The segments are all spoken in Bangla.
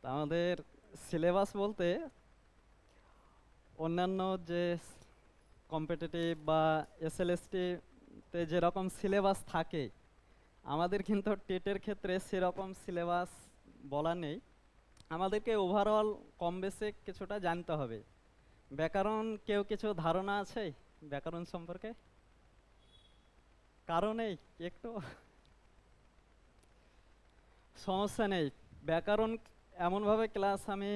তা আমাদের সিলেবাস বলতে অন্যান্য যে কম্পিটিটিভ বা এসএলএসটি তে যেরকম সিলেবাস থাকে, আমাদের কিন্তু টেটের ক্ষেত্রে সেরকম সিলেবাস বলা নেই। আমাদেরকে ওভারঅল কম বেশি কিছুটা জানতে হবে। ব্যাকরণ কেউ কিছু ধারণা আছে ব্যাকরণ সম্পর্কে? কারণেই একটু সমস্যা নেই। ব্যাকরণ এমনভাবে ক্লাস আমি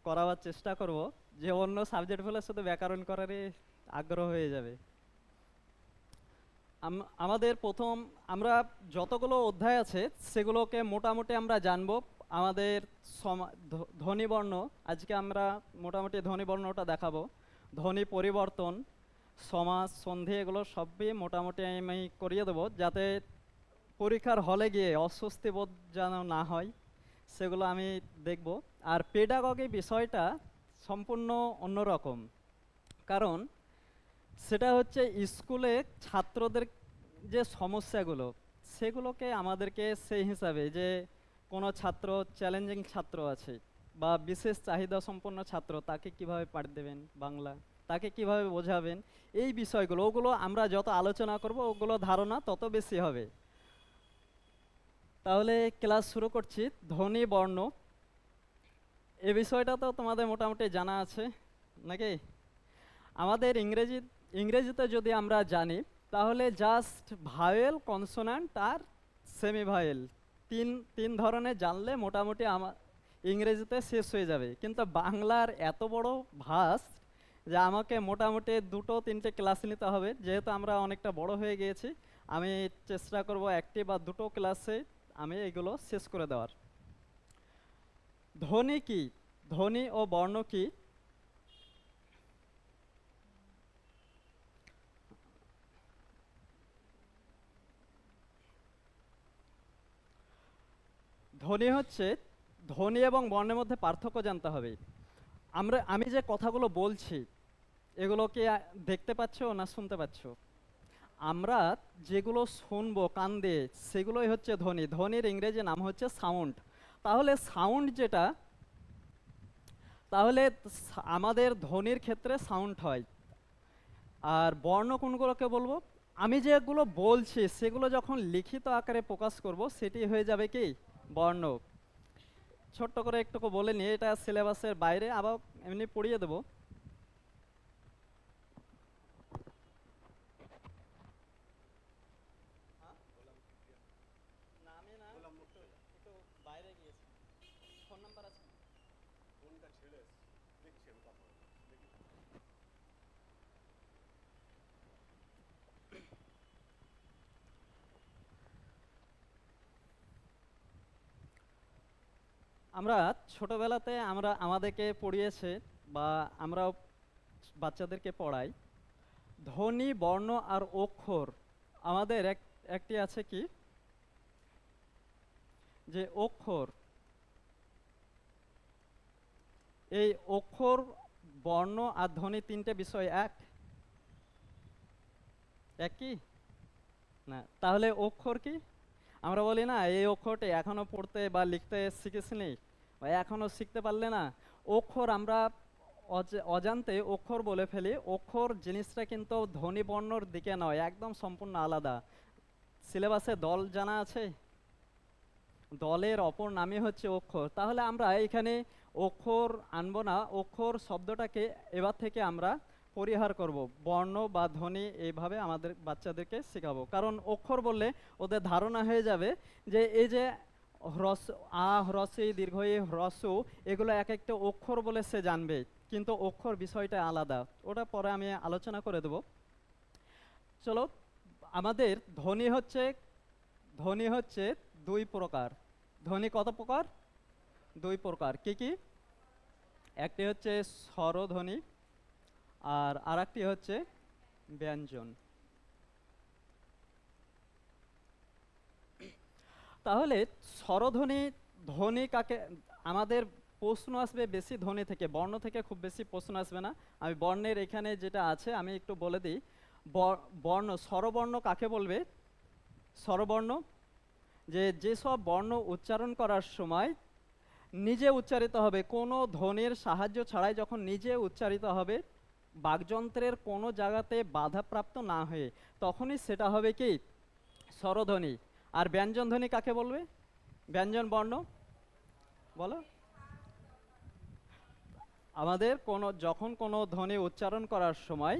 করাবার চেষ্টা করব যে অন্য সাবজেক্টগুলো শুধু ব্যাকরণ করারই আগ্রহ হয়ে যাবে। আমাদের প্রথম আমরা যতগুলো অধ্যায় আছে সেগুলোকে মোটামুটি আমরা জানব। আমাদের ধ্বনিবর্ণ, আজকে আমরা মোটামুটি ধ্বনিবর্ণটা দেখাবো। ধ্বনি পরিবর্তন, সমাস, সন্ধি, এগুলো সবই মোটামুটি আমি করিয়ে দেবো, যাতে পরীক্ষার হলে গিয়ে অস্বস্তি বোধ যেন না হয়, সেগুলো আমি দেখব। আর পেডাগগি বিষয়টা সম্পূর্ণ অন্যরকম, কারণ সেটা হচ্ছে স্কুলে ছাত্রদের যে সমস্যাগুলো, সেগুলোকে আমাদেরকে সেই হিসাবে, যে কোনো ছাত্র চ্যালেঞ্জিং ছাত্র আছে বা বিশেষ চাহিদা সম্পন্ন ছাত্র, তাকে কিভাবে পাঠ দেবেন বাংলা, তাকে কিভাবে বোঝাবেন, এই বিষয়গুলো ওগুলো আমরা যত আলোচনা করব ওগুলো ধারণা তত বেশি হবে। তাহলে ক্লাস শুরু করছি। ধ্বনি বর্ণ, এ বিষয়টা তো তোমাদের মোটামুটি জানা আছে নাকি? আমাদের ইংরেজিতে যদি আমরা জানি, তাহলে জাস্ট ভাওয়েল, কনসোনান্ট আর সেমি ভাওয়েল, তিন তিন ধরনের জানলে মোটামুটি ইংরেজিতে শেষ হয়ে যাবে। কিন্তু বাংলার এত বড় ভাস যে আমাকে মোটামুটি দুটো তিনটে ক্লাস নিতে হবে। যেহেতু আমরা অনেকটা বড় হয়ে গিয়েছি, আমি চেষ্টা করব একটি বা দুটো ক্লাসে আমি এগুলো শেষ করে দেওয়ার। ধ্বনি কি, ধ্বনি ও বর্ণ কি? ধ্বনি হচ্ছে, ধ্বনি এবং বর্ণের মধ্যে পার্থক্য জানতে হবে। আমি যে কথাগুলো বলছি, এগুলো কি দেখতে পাচ্ছ না শুনতে পাচ্ছ? আমরা যেগুলো শুনবো কান দিয়ে, সেগুলোই হচ্ছে ধ্বনি। ধ্বনির ইংরেজি নাম হচ্ছে সাউন্ড। তাহলে সাউন্ড যেটা, তাহলে আমাদের ধ্বনির ক্ষেত্রে সাউন্ড হয়। আর বর্ণ কোনগুলোকে বলবো? আমি যেগুলো বলছি সেগুলো যখন লিখিত আকারে প্রকাশ করব, সেটি হয়ে যাবে কি বর্ণ। ছোট্ট করে একটু বলে নিই, এটা সিলেবাসের বাইরে, আবার এমনি পড়িয়ে দেবো। আমরা ছোটবেলাতে আমাদেরকে পড়িয়েছে, বা আমরাও বাচ্চাদেরকে পড়াই, ধ্বনি, বর্ণ আর অক্ষর। আমাদের একটি আছে কি, যে অক্ষর, এই অক্ষর, বর্ণ আর ধ্বনি তিনটে বিষয় এক কি না? তাহলে অক্ষর কি? আমরা বলি না এই অক্ষরটি এখনো পড়তে বা লিখতে শিখেছিনি, বা এখনো শিখতে পারলে না। অক্ষর আমরা অজান্তে অক্ষর বলে ফেলি। অক্ষর জিনিসটা কিন্তু ধ্বনি বর্ণর দিকে নয়, একদম সম্পূর্ণ আলাদা। সিলেবাসে দল জানা আছে? দলের অপর নামই হচ্ছে অক্ষর। তাহলে আমরা এখানে অক্ষর আনবো না, অক্ষর শব্দটাকে এবার থেকে আমরা পরিহার করব। বর্ণ বা ধ্বনি এইভাবে আমাদের বাচ্চাদেরকে শেখাবো, কারণ অক্ষর বললে ওদের ধারণা হয়ে যাবে যে এই যে হ্রস্ব আ, হ্রস্ব ই, দীর্ঘ ই, হ্রস্ব উ, এগুলো এক একটা অক্ষর বলে সে জানবে। কিন্তু অক্ষর বিষয়টা আলাদা, ওটা পরে আমি আলোচনা করে দেব। চলো, আমাদের ধ্বনি হচ্ছে দুই প্রকার। ধ্বনি কত প্রকার? দুই প্রকার। কি কি? একটি হচ্ছে স্বরধ্বনি, আর আরেকটি হচ্ছে ব্যঞ্জন। তাহলে স্বরধ্বনি, ধ্বনি কাকে? আমাদের প্রশ্ন আসবে বেশি ধ্বনি থেকে, বর্ণ থেকে খুব বেশি প্রশ্ন আসবে না। আমি বর্ণের এখানে যেটা আছে আমি একটু বলে দিই। বর্ণ, স্বরবর্ণ কাকে বলবে? স্বরবর্ণ যেসব বর্ণ উচ্চারণ করার সময় নিজে উচ্চারিত হবে, কোনো ধ্বনির সাহায্য ছাড়াই যখন নিজে উচ্চারিত হবে, বাকযন্ত্রের কোনো জায়গাতে বাধাপ্রাপ্ত না হয়ে, তখনই সেটা হবে কি স্বরধ্বনি। আর ব্যঞ্জন ধ্বনি কাকে বলবে? ব্যঞ্জন বর্ণ বলো। আমাদের যখন কোনো ধ্বনি উচ্চারণ করার সময়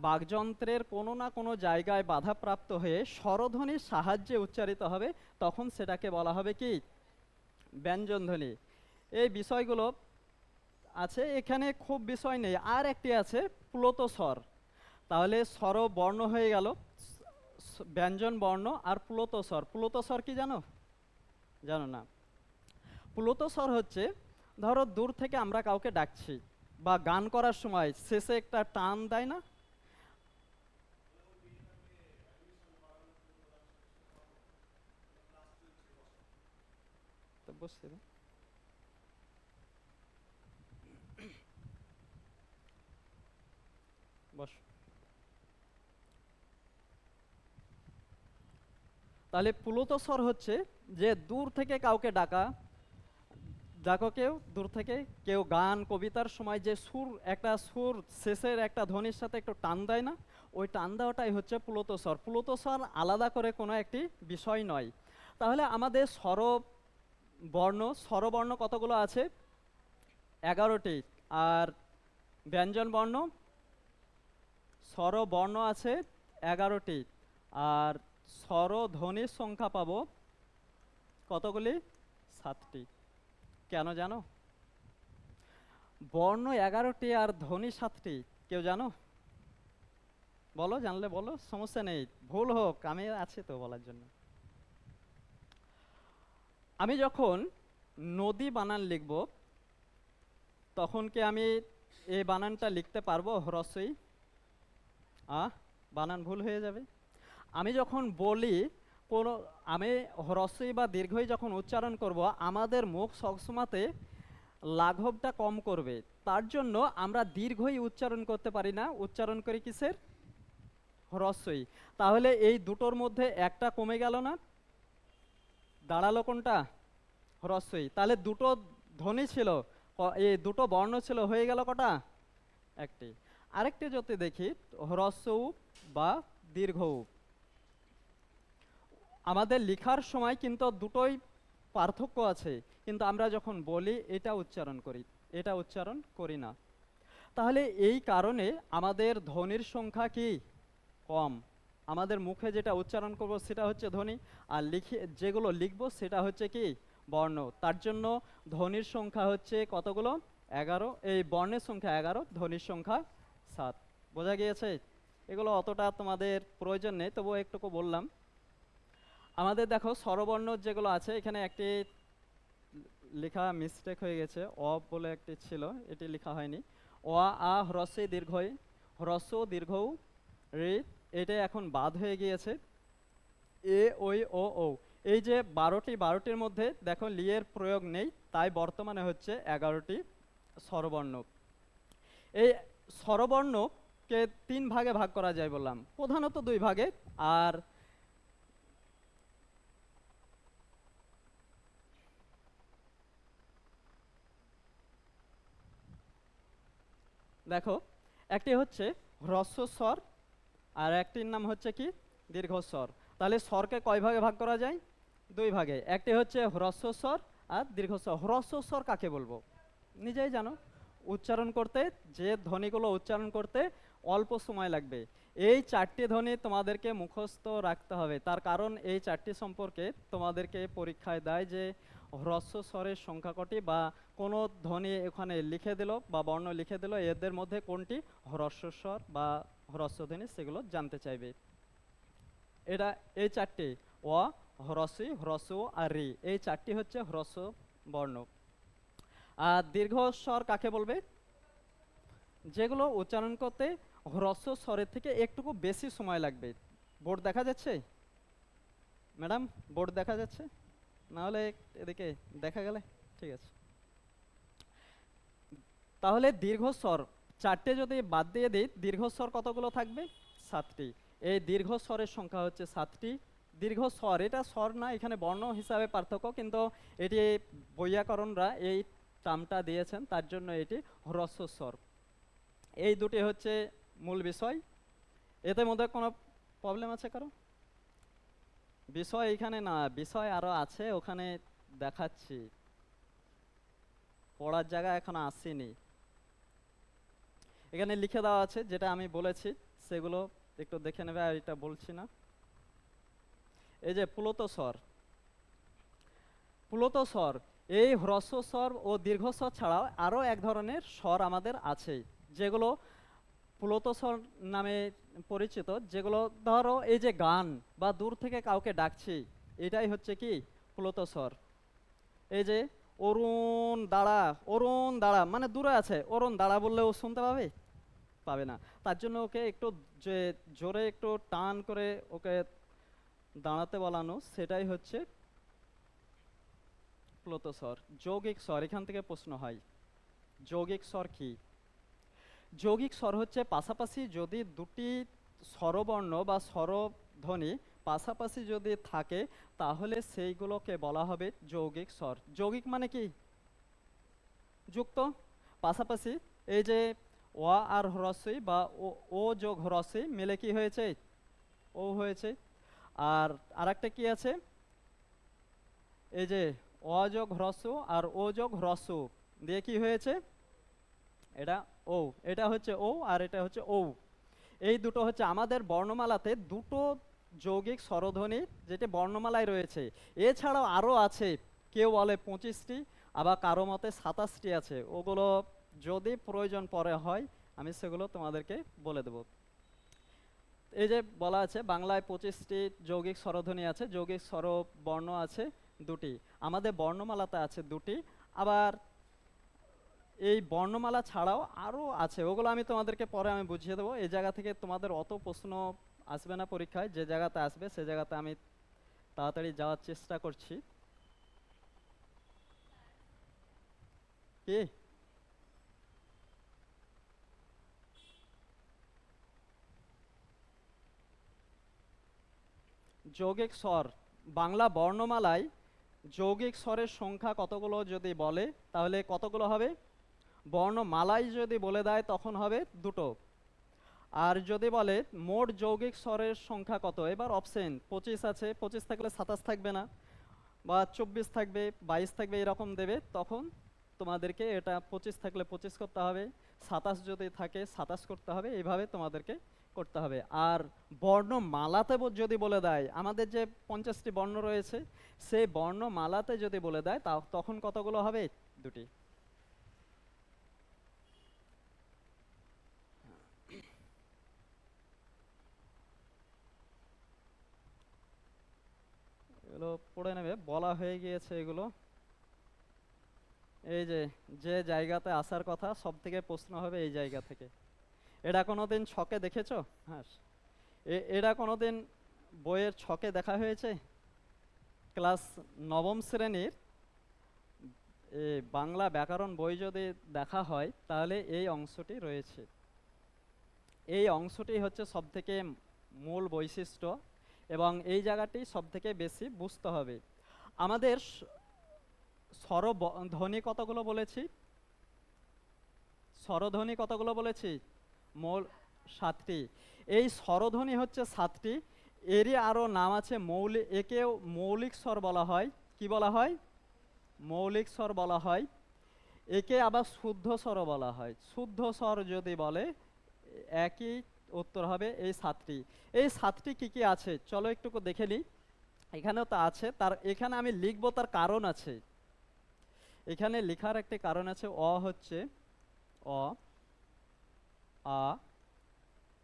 বাকযন্ত্রের কোনো না কোনো জায়গায় বাধাপ্রাপ্ত হয়ে স্বরধ্বনির সাহায্যে উচ্চারিত হবে, তখন সেটাকে বলা হবে কি ব্যঞ্জন ধ্বনি। এই বিষয়গুলো আছে, এখানে খুব বিষয় নেই। আর একটি আছে প্লুত স্বর। তাহলে স্বর বর্ণ হয়ে গেল, ব্যঞ্জন বর্ণ আর প্লুত স্বর। প্লুত স্বর কি জানো? জানো না? প্লুত স্বর হচ্ছে, ধরো দূর থেকে আমরা কাউকে ডাকছি বা গান করার সময় শেষে একটা টান দেয় না? তো বসছে না? বস। তাহলে প্লুত স্বর হচ্ছে যে দূর থেকে কাউকে ডাকা, দেখো কেউ দূর থেকে কেউ গান কবিতার সময় যে সুর, একটা সুর শেষের একটা ধ্বনির সাথে একটু টান দেয় না, ওই টান দেওয়াটাই হচ্ছে প্লুত স্বর। প্লুত স্বর আলাদা করে কোনো একটি বিষয় নয়। তাহলে আমাদের স্বরবর্ণ কতগুলো আছে? 11টি। আর ব্যঞ্জন বর্ণ, স্বরবর্ণ আছে 11টি। আর স্বরধ্বনির সংখ্যা পাবো কতগুলি? 7টি। কেন জানো? বর্ণ 11টি আর ধ্বনি 7টি। কেউ জানো? বলো, জানলে বলো, সমস্যা নেই, ভুল হোক আমি আছি তো বলার জন্য। আমি যখন নদী বানান লিখব, তখন কি আমি এই বানানটা লিখতে পারবো হ্রস্বই? বানান ভুল হয়ে যাবে। আমি যখন বলি কোনো, আমি হ্রস্বই বা দীর্ঘই যখন উচ্চারণ করব, আমাদের মুখ সবসময়তে লাঘবটা কম করবে। তার জন্য আমরা দীর্ঘই উচ্চারণ করতে পারি না, উচ্চারণ করি কিসের? হ্রস্বই। তাহলে এই দুটোর মধ্যে একটা কমে গেল না? দাঁড়ালো কোনটা? হ্রস্বই। তাহলে দুটো ধ্বনি ছিল, এই দুটো বর্ণ ছিল, হয়ে গেল কটা? একটি। আরেকটি যদি দেখি, হ্রস্ব উ বা দীর্ঘ উ, আমাদের লেখার সময় কিন্তু দুটোই পার্থক্য আছে, কিন্তু আমরা যখন বলি এটা উচ্চারণ করি, এটা উচ্চারণ করি না। তাহলে এই কারণে আমাদের ধ্বনির সংখ্যা কি কম। আমাদের মুখে যেটা উচ্চারণ করব সেটা হচ্ছে ধ্বনি, আর যেগুলো লিখব সেটা হচ্ছে কি বর্ণ। তার জন্য ধ্বনির সংখ্যা হচ্ছে কতগুলো? 11। এই বর্ণের সংখ্যা 11, ধ্বনির সংখ্যা 7। বোঝা গিয়েছে? এগুলো অতটা তোমাদের প্রয়োজন নেই, তবুও একটুকু বললাম। আমাদের দেখো স্বরবর্ণ যেগুলো আছে, এখানে একটি লেখা মিস্টেক হয়ে গেছে, বলে একটি ছিল, এটি লেখা হয়নি। হ্রস্ব দীর্ঘই, হ্রস্ব দীর্ঘ রে, এটা এখন বাদ হয়ে গিয়েছে। এ ওই ও, এই যে 12টির মধ্যে দেখো লিয়ের প্রয়োগ নেই, তাই বর্তমানে হচ্ছে 11টি স্বরবর্ণ। এই স্বরবর্ণকে 3 ভাগে ভাগ করা যায় বললাম, প্রধানত 2 ভাগে। আর দেখো, একটি হচ্ছে হ্রস্বস্বর আর একটির নাম হচ্ছে কি দীর্ঘস্বর। তাহলে স্বরকে কয় ভাগে ভাগ করা যায়? 2 ভাগে। একটি হচ্ছে হ্রস্বস্বর আর দীর্ঘস্বর। হ্রস্বস্বর কাকে বলবো? নিজেই জানো, উচ্চারণ করতে, যে ধ্বনিগুলো উচ্চারণ করতে অল্প সময় লাগবে। এই 4টি ধ্বনি তোমাদেরকে মুখস্থ রাখতে হবে, তার কারণ এই 4টি সম্পর্কে তোমাদেরকে পরীক্ষায় দেয় যে হ্রস্ব স্বরের সংখ্যা কটি, বা কোনো ধ্বনি ওখানে লিখে দিল বা বর্ণ লিখে দিল, এদের মধ্যে কোনটি হ্রস্ব স্বর বা হ্রস্ব ধ্বনি সেগুলো জানতে চাইবে। এটা এই 4টি, অ, হ্রস্বই, হ্রস্ব আর রি, এই 4টি হচ্ছে হ্রস্ব বর্ণ। আর দীর্ঘ স্বর কাকে বলবে? যেগুলো উচ্চারণ করতে হ্রস্ব স্বরের থেকে একটুকু বেশি সময় লাগবে। বোর্ড দেখা যাচ্ছে ম্যাডাম? বোর্ড দেখা যাচ্ছে? নাহলে এদিকে দেখা গেলে ঠিক আছে। তাহলে দীর্ঘস্বর 4টে যদি বাদ দিয়ে দিই, দীর্ঘস্বর কতগুলো থাকবে? 7টি। এই দীর্ঘস্বরের সংখ্যা হচ্ছে 7টি। দীর্ঘ স্বর, এটা স্বর না, এখানে বর্ণ হিসাবে পার্থক্য, কিন্তু এটি বৈয়াকরণরা এই টার্মটা দিয়েছেন, তার জন্য এটি হ্রস্ব স্বর। এই দুটি হচ্ছে মূল বিষয়। এতে মধ্যে কোনো প্রবলেম আছে কারো? বিষয় এখানে না, বিষয় আরো আছে, ওখানে দেখাচ্ছি, পড়ার জায়গা এখনো আসেনি। এখানে লিখে দেওয়া আছে যেটা আমি বলেছি, সেগুলো একটু দেখে নেবে, আর এটা বলছি না। এই যে প্লুত স্বর, প্লুত স্বর, এই হ্রস্ব স্বর ও দীর্ঘ স্বর ছাড়াও আরো এক ধরনের স্বর আমাদের আছে, যেগুলো প্লুত স্বর নামে পরিচিত। যেগুলো ধরো এই যে গান বা দূর থেকে কাউকে ডাকছি, এটাই হচ্ছে কি প্লুত স্বর। এই যে অরুণ দাঁড়া, অরুণ দাঁড়া, মানে দূরে আছে, অরুণ দাঁড়া বললেও শুনতে পাবে, পাবে না। তার জন্য ওকে একটু যে জোরে একটু টান করে ওকে দাঁড়াতে বলানো, সেটাই হচ্ছে প্লুত স্বর। যৌগিক স্বর, এখান থেকে প্রশ্ন হয়, যৌগিক স্বর কি? যৌগিক স্বর হচ্ছে পাশাপাশি যদি দুটি স্বরবর্ণ বা স্বরধ্বনি পাশাপাশি যদি থাকে, তাহলে সেইগুলোকে বলা হবে যৌগিক স্বর। যৌগিক মানে কি? যুক্ত, পাশাপাশি। এই যে অ আর হ্রস্বই বা ও যোগ হ্রস্বই মিলে কি হয়েছে? ও হয়েছে। আর আরেকটা কি আছে? এই যে অ যোগ হ্রস্ব আর ও যোগ হ্রস্ব দিয়ে কি হয়েছে? এটা ও, এটা হচ্ছে ও আর এটা হচ্ছে ও। এই দুটো হচ্ছে আমাদের বর্ণমালাতে দুটো যৌগিক স্বরধ্বনি, যেটি বর্ণমালায় রয়েছে। এছাড়াও আরও আছে, কেউ বলে 25টি, আবার কারো মতে 27টি আছে। ওগুলো যদি প্রয়োজন পরে হয়, আমি সেগুলো তোমাদেরকে বলে দেব। এই যে বলা আছে বাংলায় 25টি যৌগিক স্বরধ্বনি আছে, যৌগিক স্বরবর্ণ আছে দুটি, আমাদের বর্ণমালাতে আছে দুটি। আবার এই বর্ণমালা ছাড়াও আরও আছে, ওগুলো আমি তোমাদেরকে পরে আমি বুঝিয়ে দেবো। এই জায়গা থেকে তোমাদের অত প্রশ্ন আসবে না পরীক্ষায়, যে জায়গাতে আসবে সে জায়গাতে আমি তাড়াতাড়ি যাওয়ার চেষ্টা করছি। কি যৌগিক স্বর, বাংলা বর্ণমালায় যৌগিক স্বরের সংখ্যা কতগুলো যদি বলে, তাহলে কতগুলো হবে? বর্ণমালায় যদি বলে দেয় তখন হবে দুটো। আর যদি বলে মোট যৌগিক স্বরের সংখ্যা কত, এবার অপশন 25 আছে, 25 থাকলে 27 থাকবে না, বা 24 থাকবে, 22 থাকবে, এরকম দেবে। তখন তোমাদেরকে এটা 25 থাকলে 25 করতে হবে, 27 যদি থাকে 27 করতে হবে, এইভাবে তোমাদেরকে করতে হবে। আর বর্ণমালাতে যদি বলে দেয়, আমাদের যে 50টি বর্ণ রয়েছে, সেই বর্ণমালাতে যদি বলে দেয় তখন কতগুলো হবে? দুটি। এগুলো পড়ে নেবে, বলা হয়ে গিয়েছে এগুলো। এই যে যে জায়গাতে আসার কথা, সব থেকে প্রশ্ন হবে এই জায়গা থেকে। এটা কোনোদিন ছকে দেখেছো? হ্যাঁ, এটা কোনোদিন বইয়ের ছকে দেখা হয়েছে? ক্লাস নবম শ্রেণীর বাংলা ব্যাকরণ বই যদি দেখা হয়, তাহলে এই অংশটি রয়েছে। এই অংশটি হচ্ছে সবথেকে মূল বৈশিষ্ট্য, এবং এই জায়গাটি সবথেকে বেশি বুঝতে হবে। আমাদের স্বরধ্বনি কতগুলো বলেছি? স্বরধ্বনি কতগুলো বলেছি? মূল 7টি। এই স্বরধ্বনি হচ্ছে 7টি। এরই আরও নাম আছে মৌলিক, একেও মৌলিক স্বর বলা হয়। কি বলা হয়? মৌলিক স্বর বলা হয়। একে আবার শুদ্ধ স্বরও বলা হয়। শুদ্ধ স্বর যদি বলে, একই উত্তর হবে এই 7টি। এই 7টি কি কি আছে চলো একটু দেখে নিই। এখানেও তো আছে, তার এখানে আমি লিখবো, তার কারণ আছে। এখানে লেখার একটি কারণ আছে। অ হচ্ছে অ, আ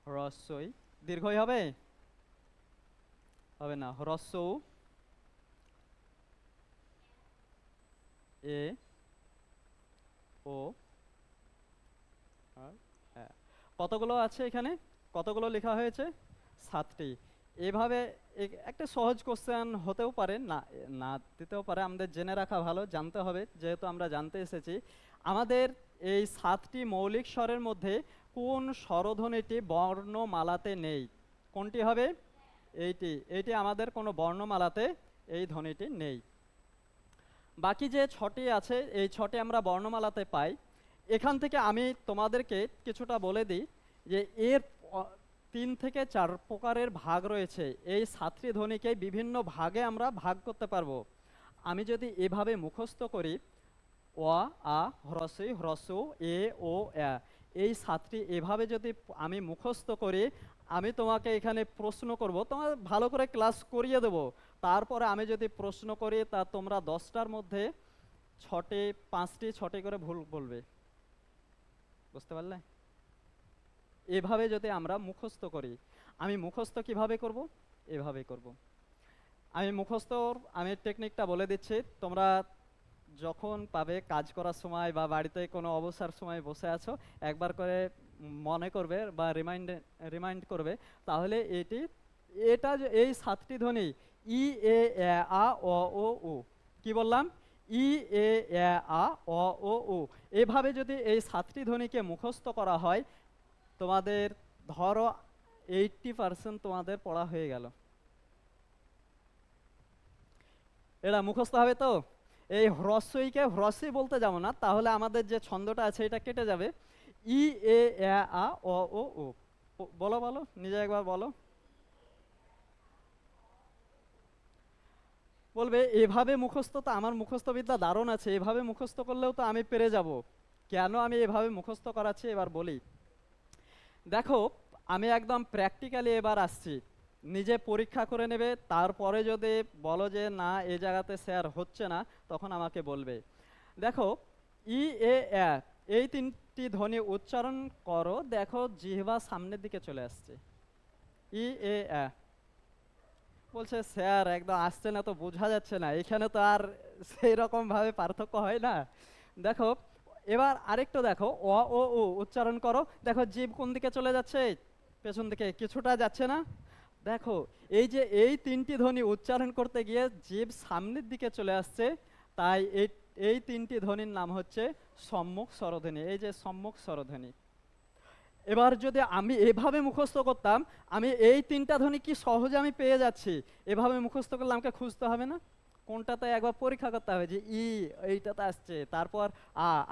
হ্রস্বই, দীর্ঘই হবে? হবে না। হ্রস্ব উ, এ, ও, আর এ। কতগুলো আছে এখানে? কতগুলো লেখা হয়েছে? 7টি। এভাবে একটা সহজ কোশ্চেন হতেও পারে, না না দিতেও পারে, আমাদের জেনে রাখা ভালো, জানতে হবে, যেহেতু আমরা জানতে এসেছি। আমাদের এই 7টি মৌলিক স্বরের মধ্যে কোন স্বরধ্বনিটি বর্ণমালাতে নেই? কোনটি হবে? এইটি এইটি আমাদের কোনো বর্ণমালাতে এই ধ্বনিটি নেই। বাকি যে ছটি আছে এই ছটি আমরা বর্ণমালাতে পাই। এখান থেকে আমি তোমাদেরকে কিছুটা বলে দিই যে এর 3 থেকে 4 প্রকারের ভাগ রয়েছে। এই সাতটি ধ্বনিকে বিভিন্ন ভাগে আমরা ভাগ করতে পারবো। আমি যদি এভাবে মুখস্থ করি, অ, আ, হ্রস্বই, হ্রস্ব, এ, ও, অ্যা, এই সাতটি এভাবে যদি আমি মুখস্থ করি, আমি তোমাকে এখানে প্রশ্ন করব, তোমার ভালো করে ক্লাস করিয়ে দেব। তারপরে আমি যদি প্রশ্ন করি তা তোমরা 10টার মধ্যে 6টি করে ভুল বলবে। বুঝতে পারলে? এভাবে যদি আমরা মুখস্থ করি, আমি মুখস্থ কিভাবে করব? এভাবে করব। আমি টেকনিকটা বলে দিচ্ছি, তোমরা যখন পাবে কাজ করার সময় বা বাড়িতে কোনো অবসর সময় বসে আছো, একবার করে মনে করবে বা রিমাইন্ড করবে, তাহলে এই 7টি ধ্বনি ই, এ, আ, অ, ও, উ। কি বললাম? ই, এ, আ, অ, ও, উ। এভাবে যদি এই 7টি ধ্বনিকে মুখস্থ করা হয়, তোমাদের ধরো 80% তোমাদের পড়া হয়ে গেল। এটা মুখস্থ হবে তো? এই হ্রস্বইকে হ্রস্বই বলতে যাবো না, তাহলে আমাদের যে ছন্দটা আছে এটা কেটে যাবে। ই, এ, আ, অ, ও, উ। বলো বলো, নিজে একবার বলো। বলবে এভাবে মুখস্থ, তো আমার মুখস্থ বিদ্যা দারুণ আছে, এভাবে মুখস্থ করলেও তো আমি পেরে যাব। কেন আমি এভাবে মুখস্থ করাচ্ছি এবার বলি। দেখো, আমি একদম প্র্যাকটিক্যালি এবার আসছি। নিজে পরীক্ষা করে নেবে, তারপরে যদি বলো যে না এই জায়গাতে স্যার হচ্ছে না, তখন আমাকে বলবে। দেখো, ই, এ, এই 3টি ধ্বনি উচ্চারণ করো, দেখো জিহ্বা সামনের দিকে চলে আসছে। ই, এ, বলছে স্যার একদম আসছে না তো, বোঝা যাচ্ছে না, এখানে তো আর সেই রকম ভাবে পার্থক্য হয় না। দেখো, এবার আরেকটু দেখো, অ, ও, উ উচ্চারণ করো, দেখো জিভ কোন দিকে চলে যাচ্ছে? পেছন দিকে কিছুটা যাচ্ছে না? দেখো, এই যে এই 3টি ধ্বনি উচ্চারণ করতে গিয়ে জিভ সামনের দিকে চলে আসছে, তাই এই 3টি ধ্বনির নাম হচ্ছে সম্মুখ স্বরধ্বনি। এই যে সম্মুখ স্বরধ্বনি। এবার যদি আমি এভাবে মুখস্থ করতাম, আমি এই 3টা ধ্বনি কি সহজে আমি পেয়ে যাচ্ছি। এভাবে মুখস্থ করলে আমাকে খুঁজতে হবে না, কোনটাতে একবার পরীক্ষা করতে হবে যে ই এইটাতে আসছে, তারপর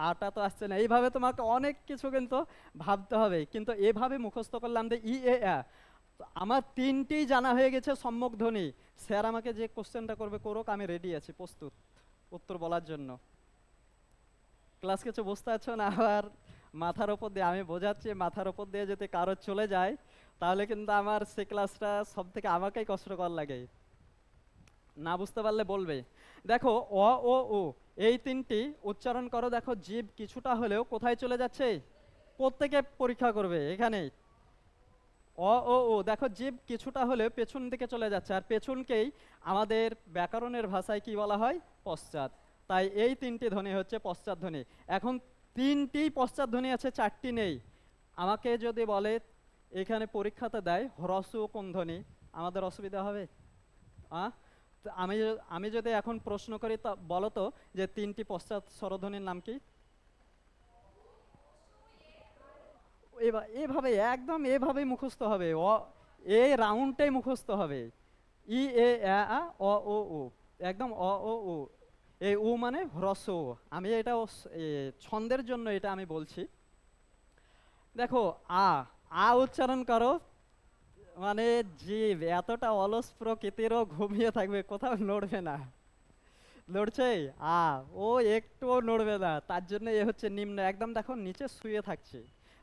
আটা তো আসছে না, এইভাবে তোমাকে অনেক কিছু কিন্তু ভাবতে হবে। কিন্তু এভাবে মুখস্থ করলাম যে ই, এ, তো আমার 3টেই জানা হয়ে গেছে সম্মুখ ধ্বনি। স্যার আমাকে যে কোশ্চেনটা করবে করুক, আমি রেডি আছি, প্রস্তুত উত্তর বলার জন্য। ক্লাস কিছু বুঝতে পারছো না? আবার মাথার ওপর দিয়ে আমি বোঝাচ্ছি, মাথার ওপর দিয়ে যদি কারো চলে যায়, তাহলে কিন্তু আমার সে ক্লাসটা সব থেকে আমাকেই কষ্টকর লাগে। না বুঝতে পারলে বলবে। দেখো, অ, ও, উ এই 3টি উচ্চারণ করো, দেখো জীব কিছুটা হলেও কোথায় চলে যাচ্ছে? প্রত্যেকে পরীক্ষা করবে এখানে। অ, ও, উ দেখো জীব কিছুটা হলেও পেছন দিকে চলে যাচ্ছে, আর পেছনকেই আমাদের ব্যাকরণের ভাষায় কি বলা হয়? পশ্চাৎ। তাই এই 3টি ধ্বনি হচ্ছে পশ্চাৎ ধ্বনি। এখন 3টি পশ্চাৎ ধ্বনি আছে, 4টি নেই। আমাকে যদি বলে এখানে পরীক্ষাতে দেয় হ্রস্ব কোন ধ্বনি, আমাদের অসুবিধা হবে? তো আমি যদি এখন প্রশ্ন করি, তা বলো তো যে 3টি পশ্চাৎ স্বরধ্বনির নাম কি? এভাবে একদম এভাবেই মুখস্থ হবে। এই রাউন্ডটাই মুখস্থ হবে। ই, এ, অ, ও, উ। একদম অ, ও, উ। এই উ মানে হ্রস্ব উ। আমি এটা ছন্দের জন্য এটা আমি বলছি। দেখো, আ আ উচ্চারণ করো, মানে জীব এতটা অলস প্রকৃতিরও ঘুমিয়ে থাকবে, কোথাও নড়বে না। নড়ছে? আ ও একটুও নড়বে না, তার জন্য এ হচ্ছে নিম্ন, একদম দেখো নিচে শুয়ে থাকছে।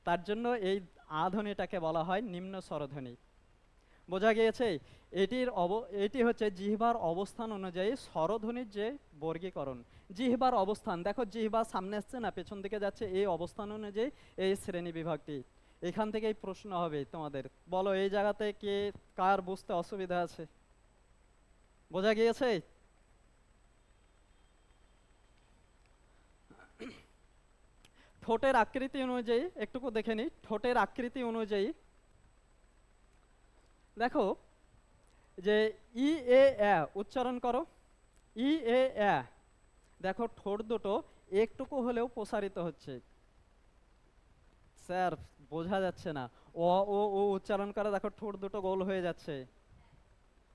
তার জন্য এই আ ধ্বনিটাকে বলা হয় নিম্ন স্বরধ্বনি। বোঝা গিয়েছে? এটি হচ্ছে জিহ্বার অবস্থান অনুযায়ী স্বরধ্বনির যে বর্গীকরণ। জিহ্বার অবস্থান দেখো, জিহ্বা সামনে আসছে না পেছন দিকে যাচ্ছে, এই অবস্থান অনুযায়ী এই শ্রেণী বিভাগটি। এখান থেকেই প্রশ্ন হবে তোমাদের। বলো এই জায়গাতে কে কার বুঝতে অসুবিধা আছে? বোঝা গিয়েছে? ঠোঁটের আকৃতি অনুযায়ী একটুকু দেখে নিই। ঠোঁটের আকৃতি অনুযায়ী দেখো যে ই, এ, উচ্চারণ করো। ই, এ, দেখো ঠোঁট দুটো একটুকু হলেও প্রসারিত হচ্ছে। স্যার বোঝা যাচ্ছে না। অ, ও, উ উচ্চারণ করে, দেখো ঠোঁট দুটো গোল হয়ে যাচ্ছে।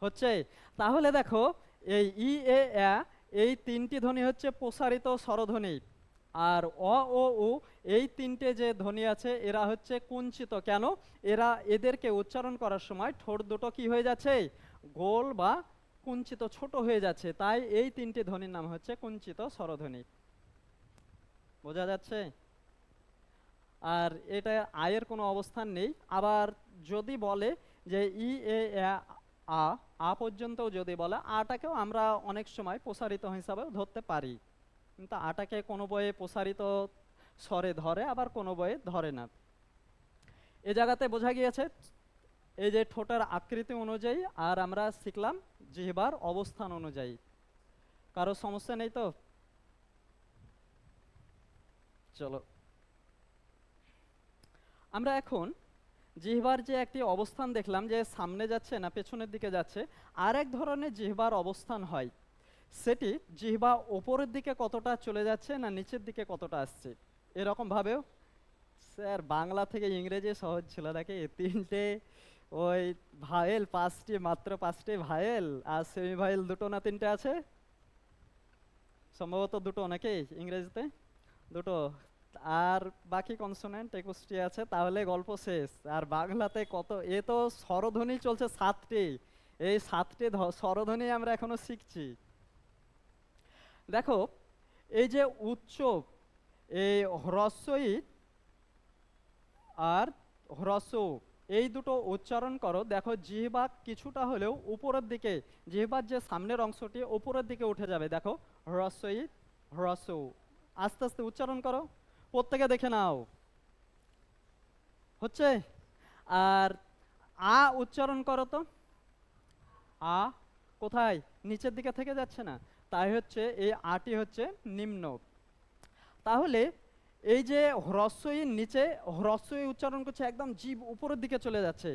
হচ্ছে। তাহলে দেখো এই ই এ আ এই তিনটি ধ্বনি হচ্ছে প্রসারিত স্বরধ্বনি, আর অ ও উ এই তিনটে যে ধ্বনি আছে এরা হচ্ছে কুঞ্চিত। কেন? এরা এদেরকে উচ্চারণ করার সময় ঠোঁট দুটো কি হয়ে যাচ্ছে, গোল বা কুঞ্চিত ছোট হয়ে যাচ্ছে, তাই এই তিনটি ধ্বনির নাম হচ্ছে কুঞ্চিত স্বরধ্বনি। বোঝা যাচ্ছে? আর এটা আয়ের কোনো অবস্থান নেই। আবার যদি বলে যে ই এ আ আ আ পর্যন্তও যদি বলে, আটাকেও আমরা অনেক সময় প্রসারিত হিসাবেও ধরতে পারি, কিন্তু আটাকে কোনো বইয়ে প্রসারিত স্বরে ধরে, আবার কোনো বইয়ে ধরে না। এ জায়গাতে বোঝা গিয়েছে এই যে ঠোঁটের আকৃতি অনুযায়ী, আর আমরা শিখলাম জিহ্বার অবস্থান অনুযায়ী। কারো সমস্যা নেই তো? চলো আমরা এখন জিহ্বার যে একটি অবস্থান দেখলাম যে সামনে যাচ্ছে না পেছনের দিকে যাচ্ছে, আর এক ধরনের জিহ্বার অবস্থান হয়, সেটি জিহ্বা ওপরের দিকে কতটা চলে যাচ্ছে না নিচের দিকে কতটা আসছে। এরকম ভাবেও স্যার বাংলা থেকে ইংরেজি সহজ ছিল নাকি? তিনটে ওই ভায়েল, পাঁচটি, মাত্র পাঁচটি ভায়েল, আর সেমি ভায়েল দুটো না তিনটে আছে, সম্ভবত দুটো নাকি ইংরেজিতে, দুটো, আর বাকি কনসোনেন্ট 21টি আছে, তাহলে গল্প শেষ। আর বাংলাতে কত, এ তো স্বরধ্বনি চলছে 7টি, এই 7টি স্বরধ্বনি আমরা এখনো শিখছি। দেখো এই যে উচ্চ, এই হ্রস্ব ই আর হ্রস্ব উ, এই দুটো উচ্চারণ করো, দেখো জিহ্বা কিছুটা হলেও উপরের দিকে, জিহ্বার যে সামনের অংশটি উপরের দিকে উঠে যাবে। দেখো হ্রস্ব ই, হ্রস্ব উ, আস্তে আস্তে উচ্চারণ করো, প্রত্যেকে দেখে নাও। হচ্ছে? আর আ উচ্চারণ করো তো। আ কোথায়? নিচের দিকে থেকে যাচ্ছে না, তাই হচ্ছে এই আটি হচ্ছে নিম্ন। তাহলে এই যে হ্রস্ব ইর নিচে হ্রস্ব ই উচ্চারণ করছে, একদম জিভ উপরের দিকে চলে যাচ্ছে।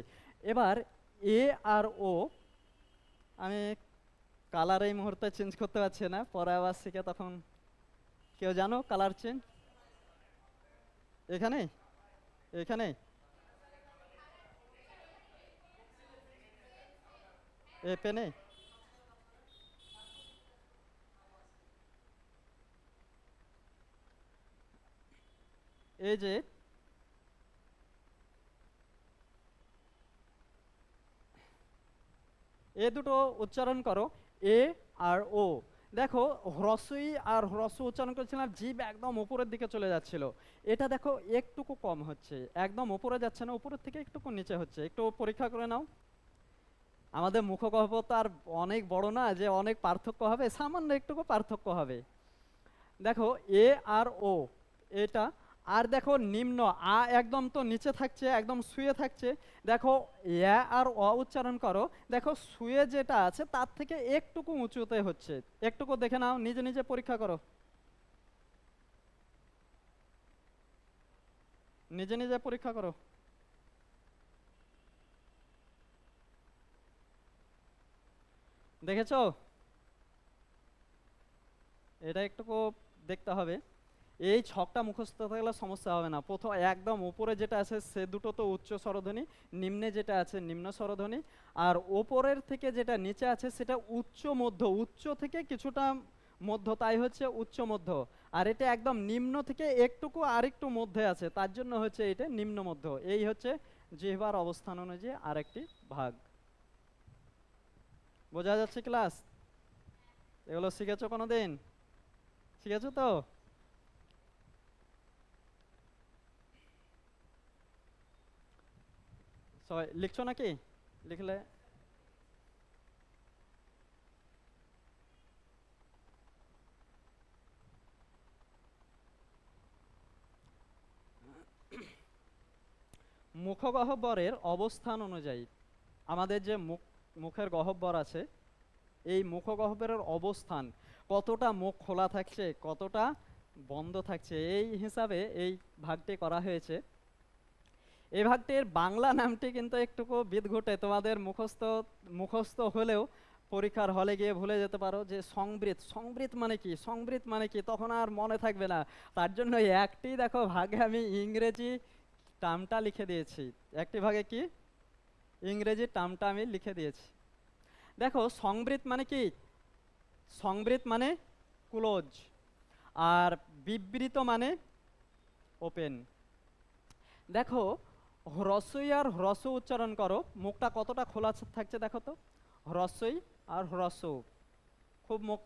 এবার এ আর ও, আমি কালার এই মুহূর্তে চেঞ্জ করতে পারছি না, পরে আবার শিখে তখন। কেউ জানো কালার চেঞ্জ? এখানে, এখানে, এ পেনে, এই যে এ দুটো উচ্চারণ করো, এ আর ও। দেখো হ্রস্বই আর হ্রস্ব উচ্চারণ করছিলাম, জিভ একদম উপরের দিকে চলে যাচ্ছিল, এটা দেখো একটুকু কম হচ্ছে, একদম উপরে যাচ্ছে না, উপরের থেকে একটুকু নিচে হচ্ছে। একটু পরীক্ষা করে নাও। আমাদের মুখগহ্বর তো আর অনেক বড় না যে অনেক পার্থক্য হবে, সামান্য একটুকু পার্থক্য হবে। দেখো এ আর ও, এটা। আর দেখো নিম্ন আ একদম তো নিচে থাকছে, একদম শুয়ে থাকছে। দেখো এ আর অ উচ্চারণ করো, দেখো শুয়ে যেটা আছে তার থেকে একটুকু উঁচুতে হচ্ছে। একটুকু দেখে নাও, নিজে নিজে পরীক্ষা করো, নিজে নিজে পরীক্ষা করো। দেখেছো? এটা একটুকু দেখতে হবে। এই ছকটা মুখস্থ থাকলে সমস্যা হবে না। প্রথম একদম উপরে যেটা আছে সে দুটো তো উচ্চ স্বরধ্বনি, নিম্নে যেটা আছে নিম্ন স্বরধ্বনি, আর ওপরের থেকে যেটা নিচে আছে সেটা উচ্চ মধ্য, উচ্চ থেকে কিছুটা মধ্য, তাই হচ্ছে উচ্চ মধ্য। আর এটা একদম নিম্ন থেকে একটুকু আরেকটু মধ্যে আছে, তার জন্য হচ্ছে এটা নিম্ন মধ্য। এই হচ্ছে জিহ্বার অবস্থান অনুযায়ী আরেকটি ভাগ। বোঝা যাচ্ছে ক্লাস? এগুলো শিখেছো কোনোদিন? শিখেছো তো? সবাই লিখছো নাকি? লিখলে মুখগহ্বরের অবস্থান অনুযায়ী আমাদের যে মুখের গহ্বর আছে, এই মুখগহ্বরের অবস্থান, কতটা মুখ খোলা থাকছে কতটা বন্ধ থাকছে, এই হিসাবে এই ভাগটি করা হয়েছে। এই ভাগটির বাংলা নামটি কিন্তু একটুকু বিদঘুটে, তোমাদের মুখস্থ মুখস্থ হলেও পরীক্ষার হলে গিয়ে ভুলে যেতে পারো যে সংবৃত, সংবৃত মানে কি, সংবৃত মানে কি, তখন আর মনে থাকবে না। তার জন্য একটি দেখো ভাগে আমি ইংরেজি টার্মটা লিখে দিয়েছি, একটি ভাগে কি ইংরেজি টার্মটা আমি লিখে দিয়েছি। দেখো সংবৃত মানে কি? সংবৃত মানে ক্লোজ, আর বিবৃত মানে ওপেন। দেখো হ্রস্বই আর হ্রস্ব উচ্চারণ করো, মুখটা কতটা খোলা থাকছে দেখো তো। হ্রস্বই আর হ্রস্ব, খুব মুখ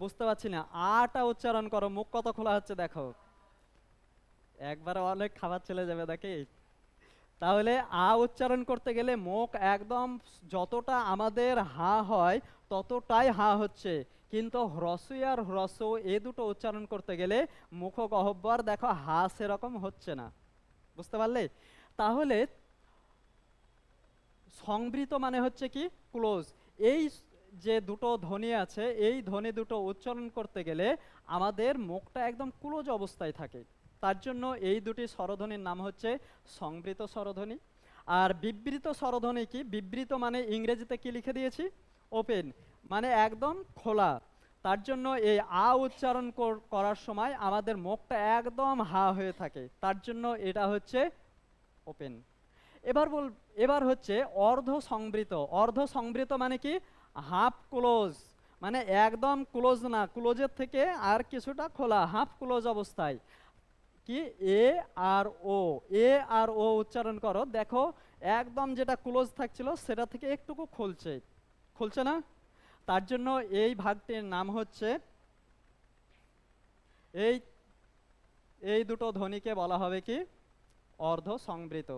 বুঝতে পারছি না। আটা উচ্চারণ করো, মুখ কত খোলা হচ্ছে দেখো, একবারে অনেক খাবার চলে যাবে নাকি। তাহলে আ উচ্চারণ করতে গেলে মুখ একদম যতটা আমাদের হা হয় ততটাই হা হচ্ছে, কিন্তু হ্রস্বই আর হ্রস্ব এ দুটো উচ্চারণ করতে গেলে মুখ গহ্বর দেখো হা সেরকম হচ্ছে না। বুঝতে পারলে? তাহলে সংবৃত মানে হচ্ছে কি? ক্লোজ। এই যে দুটো ধ্বনি আছে, এই ধ্বনি দুটো উচ্চারণ করতে গেলে আমাদের মুখটা একদম ক্লোজ অবস্থায় থাকে। তার জন্য এই দুটি স্বরধ্বনির নাম হচ্ছে সংবৃত স্বরধ্বনি। আর বিবৃত স্বরধ্বনি কি? বিবৃত মানে ইংরেজিতে কি লিখে দিয়েছি? ওপেন, মানে একদম খোলা। তার জন্য এই আ উচ্চারণ করার সময় আমাদের মুখটা একদম হা হয়ে থাকে, তার জন্য এটা হচ্ছে ওপেন। এবার এবার হচ্ছে অর্ধ সংবৃত। অর্ধ সংবৃত মানে কি? হাফ ক্লোজ, মানে একদম ক্লোজ না, ক্লোজের থেকে আর কিছুটা খোলা, হাফ ক্লোজ অবস্থায়। কি? এ আর ও, এ আর ও উচ্চারণ করো, দেখো একদম যেটা ক্লোজ থাকছিল সেটা থেকে একটুকু খুলছে, খুলছে না? তার জন্য এই ভাগটির নাম হচ্ছে, এই এই দুটো ধ্বনিকে বলা হবে কি? অর্ধ সংবৃত।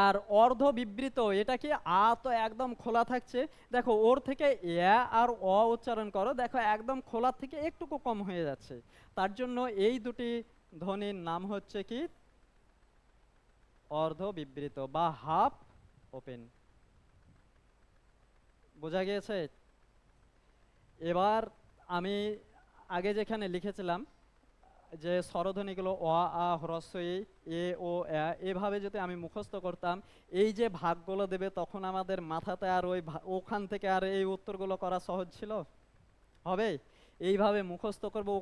আর অর্ধ বিবৃত, এটা কি? আ তো একদম খোলা থাকছে, দেখো ওর থেকে এ আর অ উচ্চারণ করো, দেখো একদম খোলা থেকে একটুকু কম হয়ে যাচ্ছে। তার জন্য এই দুটি ধ্বনির নাম হচ্ছে কি? অর্ধ বিবৃত বা হাফ ওপেন। বোঝা গিয়েছে? এবার আমি আগে যেখানে লিখেছিলাম যে স্বরধ্বনিগুলো অ আ হ্রস্ব ই, এ ও এ, এভাবে যদি আমি মুখস্থ করতাম, এই যে ভাগগুলো দেবে তখন আমাদের মাথাতে আর ওই ওখান থেকে আর এই উত্তরগুলো করা সহজ ছিল? হবে? এইভাবে মুখস্থ করবো,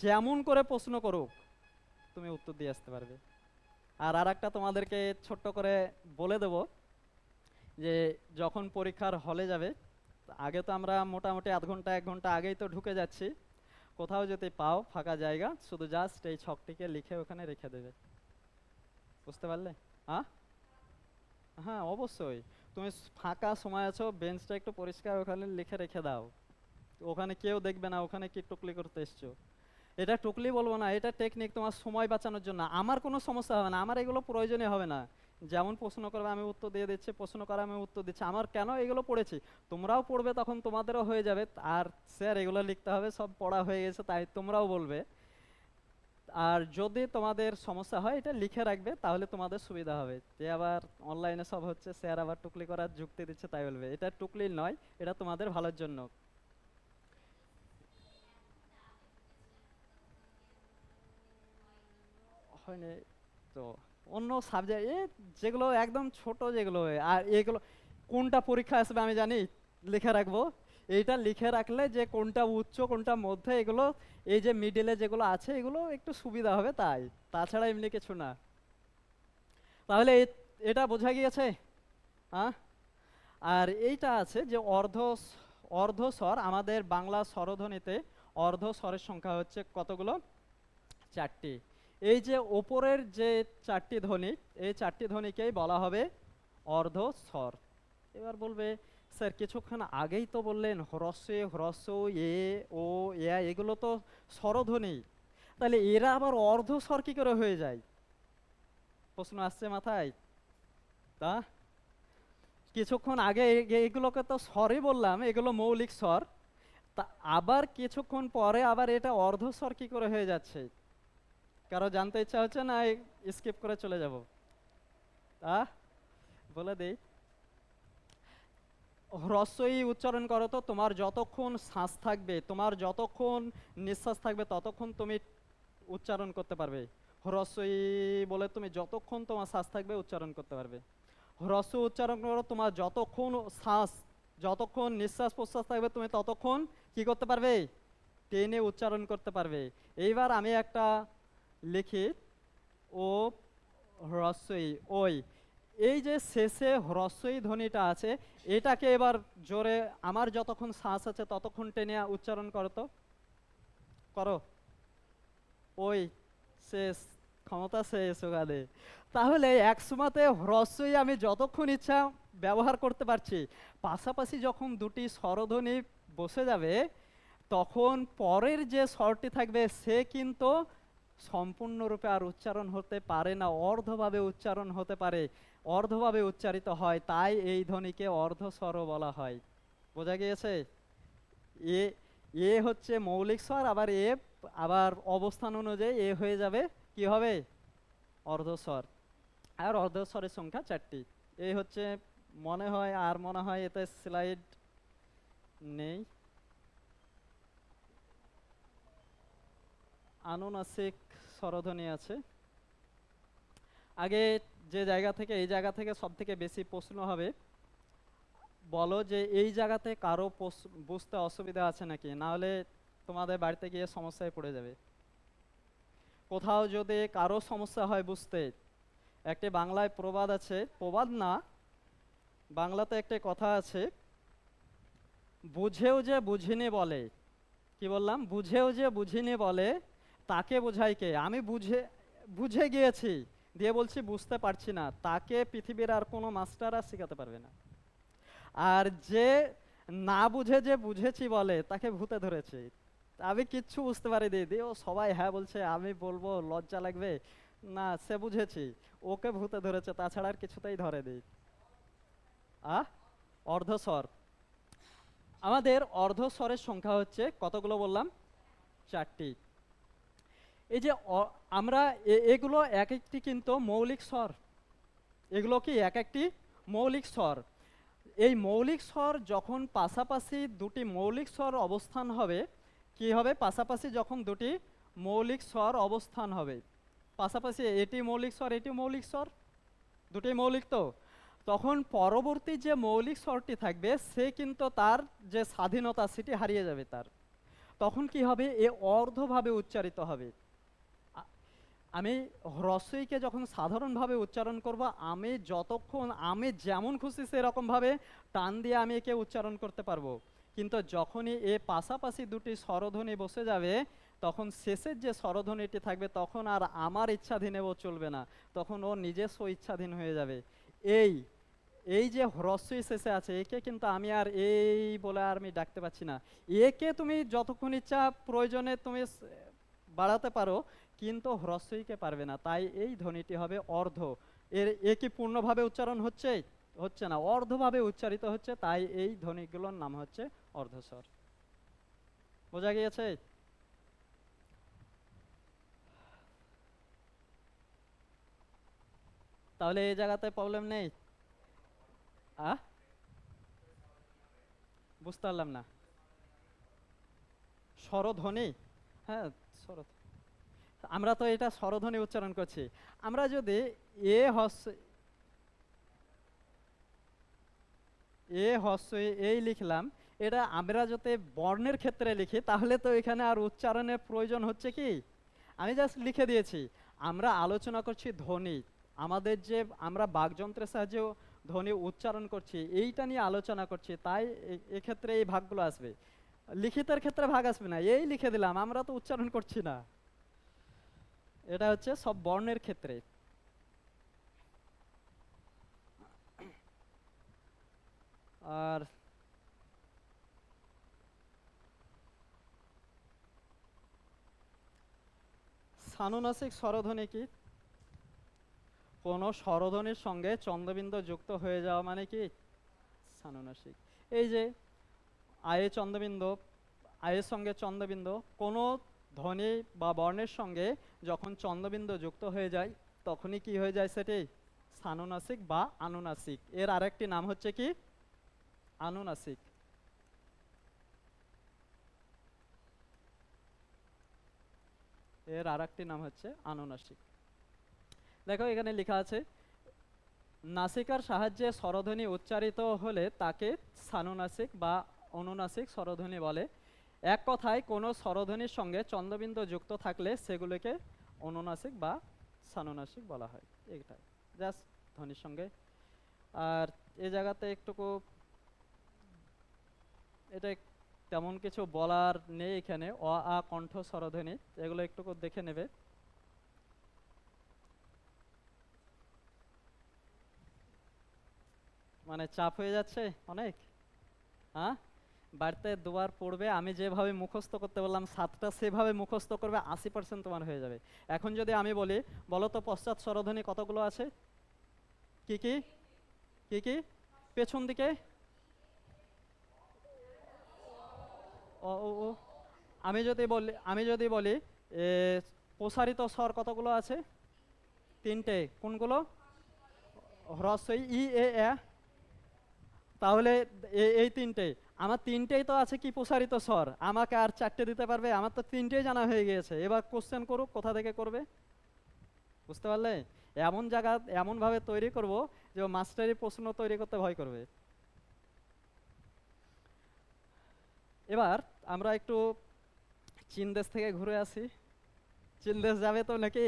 যেমন করে প্রশ্ন করুক তুমি উত্তর দিয়ে আসতে পারবে। আর আরেকটা তোমাদেরকে ছোট্ট করে বলে দেব, যে যখন পরীক্ষার হলে যাবে, আগে তো আমরা মোটামুটি আধ ঘন্টা 1 ঘন্টা আগেই তো ঢুকে যাচ্ছি, কোথাও যদি পাও ফাঁকা জায়গা, শুধু জাস্ট এই ছকটিকে লিখে ওখানে রেখে দেবে। বুঝতে পারলে? হ্যাঁ, হ্যাঁ অবশ্যই। তুমি ফাঁকা সময় আছো, বেঞ্চটা একটু পরিষ্কার ওখানে লিখে রেখে দাও, ওখানে কেউ দেখবে না ওখানে কি টুকলি করতে এসছো। এটা টুকলি বলবো না, এটা টেকনিক তোমার সময় বাঁচানোর জন্য। আমার কোনো সমস্যা হবে না, আমার এগুলো প্রয়োজনই হবে না। যেমন প্রশ্ন করবে আমি উত্তর দিয়ে দিচ্ছি, প্রশ্ন করা আমি উত্তর দিচ্ছি, আমার কেন? এগুলো পড়েছি, তোমরাও পড়বে, তখন তোমাদেরও হয়ে যাবে। আর স্যার এগুলো লিখতে হবে, সব পড়া হয়ে গেছে, তাই তোমরাও বলবে। আর যদি তোমাদের সমস্যা হয় এটা লিখে রাখবে, তাহলে তোমাদের সুবিধা হবে। যে আবার অনলাইনে সব হচ্ছে, স্যার আবার টুকলি করার যুক্তি দিচ্ছে, তাই বলবে। এটা টুকলি নয়, এটা তোমাদের ভালোর জন্য। হয়নি তো অন্য সাবজেক্ট যেগুলো একদম ছোট যেগুলো, আর এগুলো কোনটা পরীক্ষা আসবে আমি জানি, লিখে রাখবো। এইটা লিখে রাখলে যে কোনটা উচ্চ কোনটা মধ্যে, এগুলো এই যে মিডিলে যেগুলো আছে এগুলো একটু সুবিধা হবে, তাই, তাছাড়া এমনি কিছু না। তাহলে এটা বোঝা গিয়েছে? হ্যাঁ। আর এইটা আছে যে অর্ধ স্বর, আমাদের বাংলা স্বরধ্বনিতে অর্ধ স্বরের সংখ্যা হচ্ছে কতগুলো? 4টি। এই যে ওপরের যে 4টি ধ্বনি, এই 4টি ধ্বনিকেই বলা হবে অর্ধ স্বর। এবার বলবে স্যার কিছুক্ষণ আগেই তো বললেন হ্রস্বে হ্রস্ব, এ ও এ, এগুলো তো স্বরধ্বনি, তাহলে এরা আবার অর্ধ স্বর কি করে হয়ে যায়? প্রশ্ন আসছে মাথায়? তা কিছুক্ষণ আগে এগুলোকে তো স্বরই বললাম, এগুলো মৌলিক স্বর, তা আবার কিছুক্ষণ পরে আবার এটা অর্ধস্বর কি করে হয়ে যাচ্ছে? কারো জানতে ইচ্ছা হচ্ছে না স্কিপ করে চলে যাব? আহ বলে দেই, হ্রস্বই উচ্চারণ করো তো, তোমার যতক্ষণ শ্বাস থাকবে, তোমার যতক্ষণ নিঃশ্বাস থাকবে ততক্ষণ তুমি উচ্চারণ করতে পারবে। হ্রস্বই বলে তুমি যতক্ষণ তোমার শ্বাস থাকবে উচ্চারণ করতে পারবে। হ্রস্ব উচ্চারণ করো, তোমার যতক্ষণ শ্বাস, যতক্ষণ নিঃশ্বাস প্রশ্বাস থাকবে তুমি ততক্ষণ কি করতে পারবে? টেনে উচ্চারণ করতে পারবে। এইবার আমি একটা লিখি, ও হ্রস্বই ওই, এই যে শেষে হ্রস্বই ধ্বনিটা আছে, এটাকে এবার জোরে, আমার যতক্ষণ শ্বাস আছে ততক্ষণ টেনে উচ্চারণ করো তো, করো। ওই শেষ, ক্ষমতা শেষ ওখানে। তাহলে এক সময়তে হ্রস্বই আমি যতক্ষণ ইচ্ছা ব্যবহার করতে পারছি, পাশাপাশি যখন দুটি স্বরধ্বনি বসে যাবে, তখন পরের যে স্বরটি থাকবে সে কিন্তু সম্পূর্ণরূপে আর উচ্চারণ হতে পারে না, অর্ধভাবে উচ্চারণ হতে পারে, অর্ধভাবে উচ্চারিত হয়, তাই এই ধ্বনিকে অর্ধস্বর বলা হয়। বোঝা গিয়েছে? এ এ হচ্ছে মৌলিক স্বর, আবার এ আবার অবস্থান অনুযায়ী এ হয়ে যাবে কি হবে, অর্ধস্বর। আর অর্ধস্বরের সংখ্যা 4টি। এই হচ্ছে, মনে হয়, আর মনে হয় এতে স্লাইড নেই। আনুনাসিক স্বরধ্বনি আছে। আগে যে জায়গা থেকে, এই জায়গা থেকে সব থেকে বেশি প্রশ্ন হবে, বলো যে এই জায়গাতে কারো বুঝতে অসুবিধা আছে নাকি, না হলে তোমাদের বাড়িতে গিয়ে সমস্যায় পড়ে যাবে। কোথাও যদি কারো সমস্যা হয় বুঝতে, একটি বাংলায় প্রবাদ আছে, প্রবাদ না, বাংলাতে একটা কথা আছে, বুঝেও যে বুঝিনি বলে, কি বললাম, বুঝেও যে বুঝিনি বলে তাকে বোঝাই কে। আমি বুঝে বুঝে গিয়েছি দিয়ে বলছি বুঝতে পারছি না, তাকে পৃথিবীর আর কোনো মাস্টার আর শেখাতে পারবে না। আর যে না বুঝে যে বুঝেছি বলে তাকে ভূতে ধরেছে, আমি কিচ্ছু বুঝতে পারি দিদি, ও সবাই হ্যাঁ বলছে, আমি বলবো লজ্জা লাগবে, না সে বুঝেছি, ওকে ভূতে ধরেছে, তাছাড়া আর কিছুতেই ধরে দিই। আহ অর্ধস্বর, আমাদের অর্ধস্বরের সংখ্যা হচ্ছে কতগুলো বললাম, 4টি। এই যে আমরা এগুলো এক একটি কিন্তু মৌলিক স্বর, এগুলো কি এক একটি মৌলিক স্বর। এই মৌলিক স্বর যখন পাশাপাশি দুটি মৌলিক স্বর অবস্থান হবে, কি হবে, পাশাপাশি যখন দুটি মৌলিক স্বর অবস্থান হবে, পাশাপাশি এটি মৌলিক স্বর এটি মৌলিক স্বর, দুটি মৌলিক, তো তখন পরবর্তী যে মৌলিক স্বরটি থাকবে সে কিন্তু তার যে স্বাধীনতা সেটি হারিয়ে যাবে তার, তখন কি হবে, এ অর্ধভাবে উচ্চারিত হবে। আমি হ্রস্বইকে যখন সাধারণভাবে উচ্চারণ করব, আমি যতক্ষণ আমি যেমন খুশি সেরকমভাবে টান দিয়ে আমি একে উচ্চারণ করতে পারবো, কিন্তু যখনই এ পাশাপাশি দুটি স্বরধ্বনি বসে যাবে, তখন শেষের যে স্বরধ্বনিটি থাকবে তখন আর আমার ইচ্ছাধীনে ও চলবে না, তখন ও নিজস্ব ইচ্ছাধীন হয়ে যাবে। এই এই যে হ্রস্বই শেষে আছে, একে কিন্তু আমি আর এই বলে আর আমি ডাকতে পারছি না। একে তুমি যতক্ষণ ইচ্ছা প্রয়োজনে তুমি বাড়াতে পারো, কিন্তু হ্রস্বইকে পারবে না, তাই এই ধ্বনিটি হবে অর্ধ। এ কি পূর্ণভাবে উচ্চারণ হচ্ছে, হচ্ছে না, অর্ধভাবে উচ্চারিত হচ্ছে, তাই এই ধ্বনিগুলোর নাম হচ্ছে অর্ধস্বর। বোঝা গিয়েছে? তাহলে এই জায়গাতে প্রবলেম নেই। আহ বুঝতে পারলাম না। স্বরধ্বনি, হ্যাঁ, স্বর, আমরা তো এটা স্বরধ্বনি উচ্চারণ করছি। আমরা যদি এ হস্য এই লিখলাম, এটা আমরা যাতে বর্ণের ক্ষেত্রে লিখি তাহলে তো এখানে আর উচ্চারণের প্রয়োজন হচ্ছে কি, আমি জাস্ট লিখে দিয়েছি। আমরা আলোচনা করছি ধ্বনি, আমাদের যে আমরা বাকযন্ত্রের সাহায্যে ধ্বনি উচ্চারণ করছি এইটা নিয়ে আলোচনা করছি, তাই এক্ষেত্রে এই ভাগগুলো আসবে, লিখিতের ক্ষেত্রে ভাগ আসবে না। এই লিখে দিলাম, আমরা তো উচ্চারণ করছি না, এটা হচ্ছে সব বর্ণের ক্ষেত্রে। আর সানুনাসিক স্বরধ্বনি কি, কোনো স্বরধ্বনির সঙ্গে চন্দ্রবিন্দু যুক্ত হয়ে যাওয়া মানে কি সানুনাসিক। এই যে আয়ে চন্দ্রবিন্দু, আয়ের সঙ্গে চন্দ্রবিন্দু, কোনো ধ্বনি বা বর্ণের সঙ্গে যখন চন্দ্রবিন্দু যুক্ত হয়ে যায় তখনই কি হয়ে যায়, সেটি সানুনাসিক বা আনুনাসিক। এর আরেকটি নাম হচ্ছে কি, আনুনাসিক। এর আরেকটি নাম হচ্ছে আনুনাসিক। দেখো এখানে লেখা আছে, নাসিকার সাহায্যে স্বরধ্বনি উচ্চারিত হলে তাকে সানুনাসিক বা অনুনাসিক স্বরধ্বনি বলে। এক কথায় কোনো স্বরধ্বনির সঙ্গে চন্দ্রবিন্দু যুক্ত থাকলে সেগুলোকে অনুনাসিক বা সানুনাসিক বলা হয়। এটাই জাস্ট ধ্বনির সঙ্গে আর এই জায়গাতে একটুকু এটা তেমন কিছু বলার নেই এখানে, অ আ কণ্ঠ স্বরধ্বনি এগুলো একটুকু দেখে নেবে। মানে চাপ হয়ে যাচ্ছে অনেক, হ্যাঁ? বাড়িতে দুবার পড়বে, আমি যেভাবে মুখস্থ করতে বললাম 7টা সেভাবে মুখস্থ করবে, 80% তোমার হয়ে যাবে। এখন যদি আমি বলি, বলো তো পশ্চাৎ স্বরধ্বনি কতগুলো আছে? কি কি কি কি? পেছন দিকে ও ও ও। আমি যদি বলি এ, প্রসারিত স্বর কতগুলো আছে? 3টে। কোনগুলো? হ্রস্ব ই এ এ। তাহলে এই 3টে, আমার 3টেই তো আছে কি প্রসারিত স্বর, আমাকে আর 4টে দিতে পারবে? আমার তো 3টেই জানা হয়ে গিয়েছে, এবার কোশ্চেন করুক কোথা থেকে করবে। বুঝতে পারলে? এমন জায়গা এমন ভাবে তৈরি করব যে ও মাস্টারি প্রশ্ন তৈরি করতে ভয় করবে। এবার আমরা একটু চীন দেশ থেকে ঘুরে আসি। চীন দেশ যাবে তো নাকি?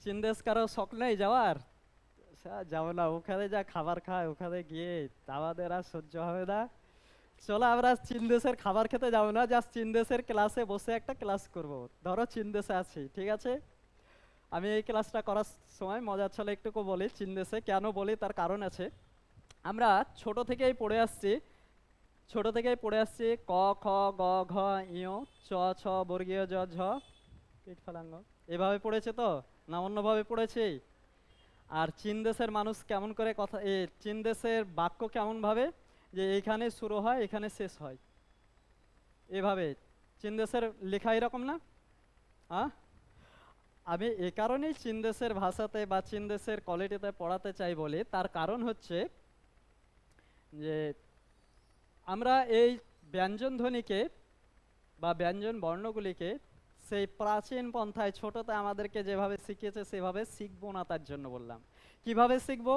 চীন দেশ কারো শখ নেই যাওয়ার? যাবো না, ওখানে যা খাবার খায় ওখানে গিয়ে আমাদের আর সহ্য হবে না। চলো আমরা চীন দেশের খাবার খেতে যাবো না, জাস্ট চীন দেশের ক্লাসে বসে একটা ক্লাস করব। ধরো চীন দেশে আছি, ঠিক আছে? আমি এই ক্লাসটা করার সময় মজার ছলে একটুকু বলি চীন দেশে কেন বলি তার কারণ আছে। আমরা ছোট থেকেই পড়ে আসছি, ক খ গ ঘ ইয় চ ছ বর্গীয় জ ঝ পিঠ ফলাঙ্গ, এভাবে পড়েছে তো, না অন্যভাবে পড়েছি? আর চীন দেশের মানুষ কেমন করে কথা, চীন দেশের বাক্য কেমন ভাবে, যে এইখানে শুরু হয় এখানে শেষ হয়, এভাবে। চীন দেশের লেখা এরকম না? হ্যাঁ। আমি এ কারণেই চীন দেশের ভাষাতে বা চীন দেশের কোয়ালিটিতে পড়াতে চাই বলি, তার কারণ হচ্ছে যে আমরা এই ব্যঞ্জন ধ্বনিকে বা ব্যঞ্জন বর্ণগুলিকে সেই প্রাচীন পন্থায় ছোটতে আমাদেরকে যেভাবে শিখিয়েছে সেভাবে শিখবো না, তার জন্য বললাম। কিভাবে শিখবো?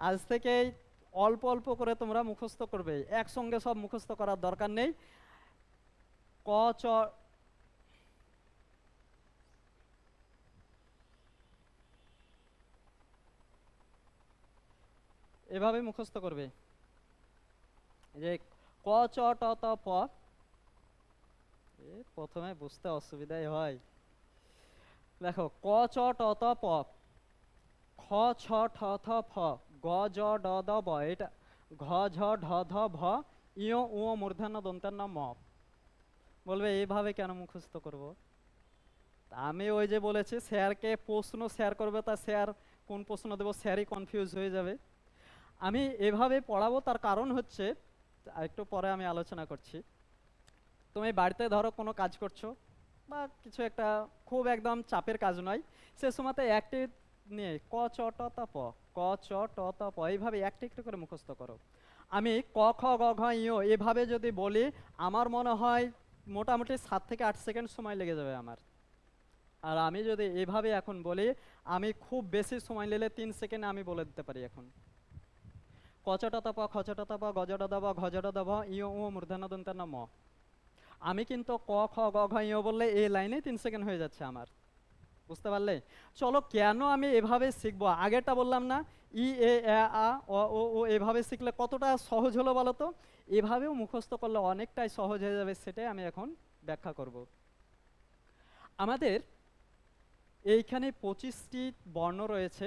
আজ থেকেই অল্প অল্প করে তোমরা মুখস্থ করবে, একসঙ্গে সব মুখস্থ করার দরকার নেই। ক চ এভাবে মুখস্থ করবে, যে ক চ ট ত প। প্রথমে বুঝতে অসুবিধাই হয়। দেখো ক চ ট ত প, খ ছ ঠ থ ফ, গ জ ড দ ব, এটা ঘ ঝ ঢ ধ ভ, ইয় উ মূর্ধন্য দন্তান্ন ম। বলবে এইভাবে কেন মুখস্থ করব? তা আমি ওই যে বলেছি স্যারকে প্রশ্ন শেয়ার করবে, তা স্যার কোন প্রশ্ন দেবো স্যারই কনফিউজ হয়ে যাবে। আমি এভাবে পড়াবো তার কারণ হচ্ছে, একটু পরে আমি আলোচনা করছি। তুমি বাড়িতে ধরো কোনো কাজ করছো বা কিছু একটা খুব একদম চাপের কাজ নয়, সে সময়তে একটি নিয়ে ক চ ট ত প, ক চ ট ত প এইভাবে একটি একটু করে মুখস্থ করো। আমি ক খ গ ঘ ইয় এভাবে যদি বলি, আমার মনে হয় মোটামুটি 7 থেকে 8 সেকেন্ড সময় লেগে যাবে আমার। আর আমি যদি এভাবে এখন বলি, আমি খুব বেশি সময় নিলে 3 সেকেন্ডে আমি বলে দিতে পারি এখন। ক চ ট ত প, খ চ ট ত প, গ জ ড দ ব, ঘ জ ড দ ভ, ইয় উ মূর্ধন্য দন্তান্ন ম। আমি কিন্তু ক খ গ ঘ ইয় বললে এই লাইনে 3 সেকেন্ড হয়ে যাচ্ছে আমার। বুঝতে পারলে? চলো কেন আমি এভাবে শিখবো, আগেরটা বললাম না ই এ এ আ অ ও ও এভাবে শিখলে কতটা সহজ হলো বলো তো। এভাবেও মুখস্থ করলে অনেকটাই সহজ হয়ে যাবে, সেটাই আমি এখন ব্যাখ্যা করব। আমাদের এইখানে 25টি বর্ণ রয়েছে।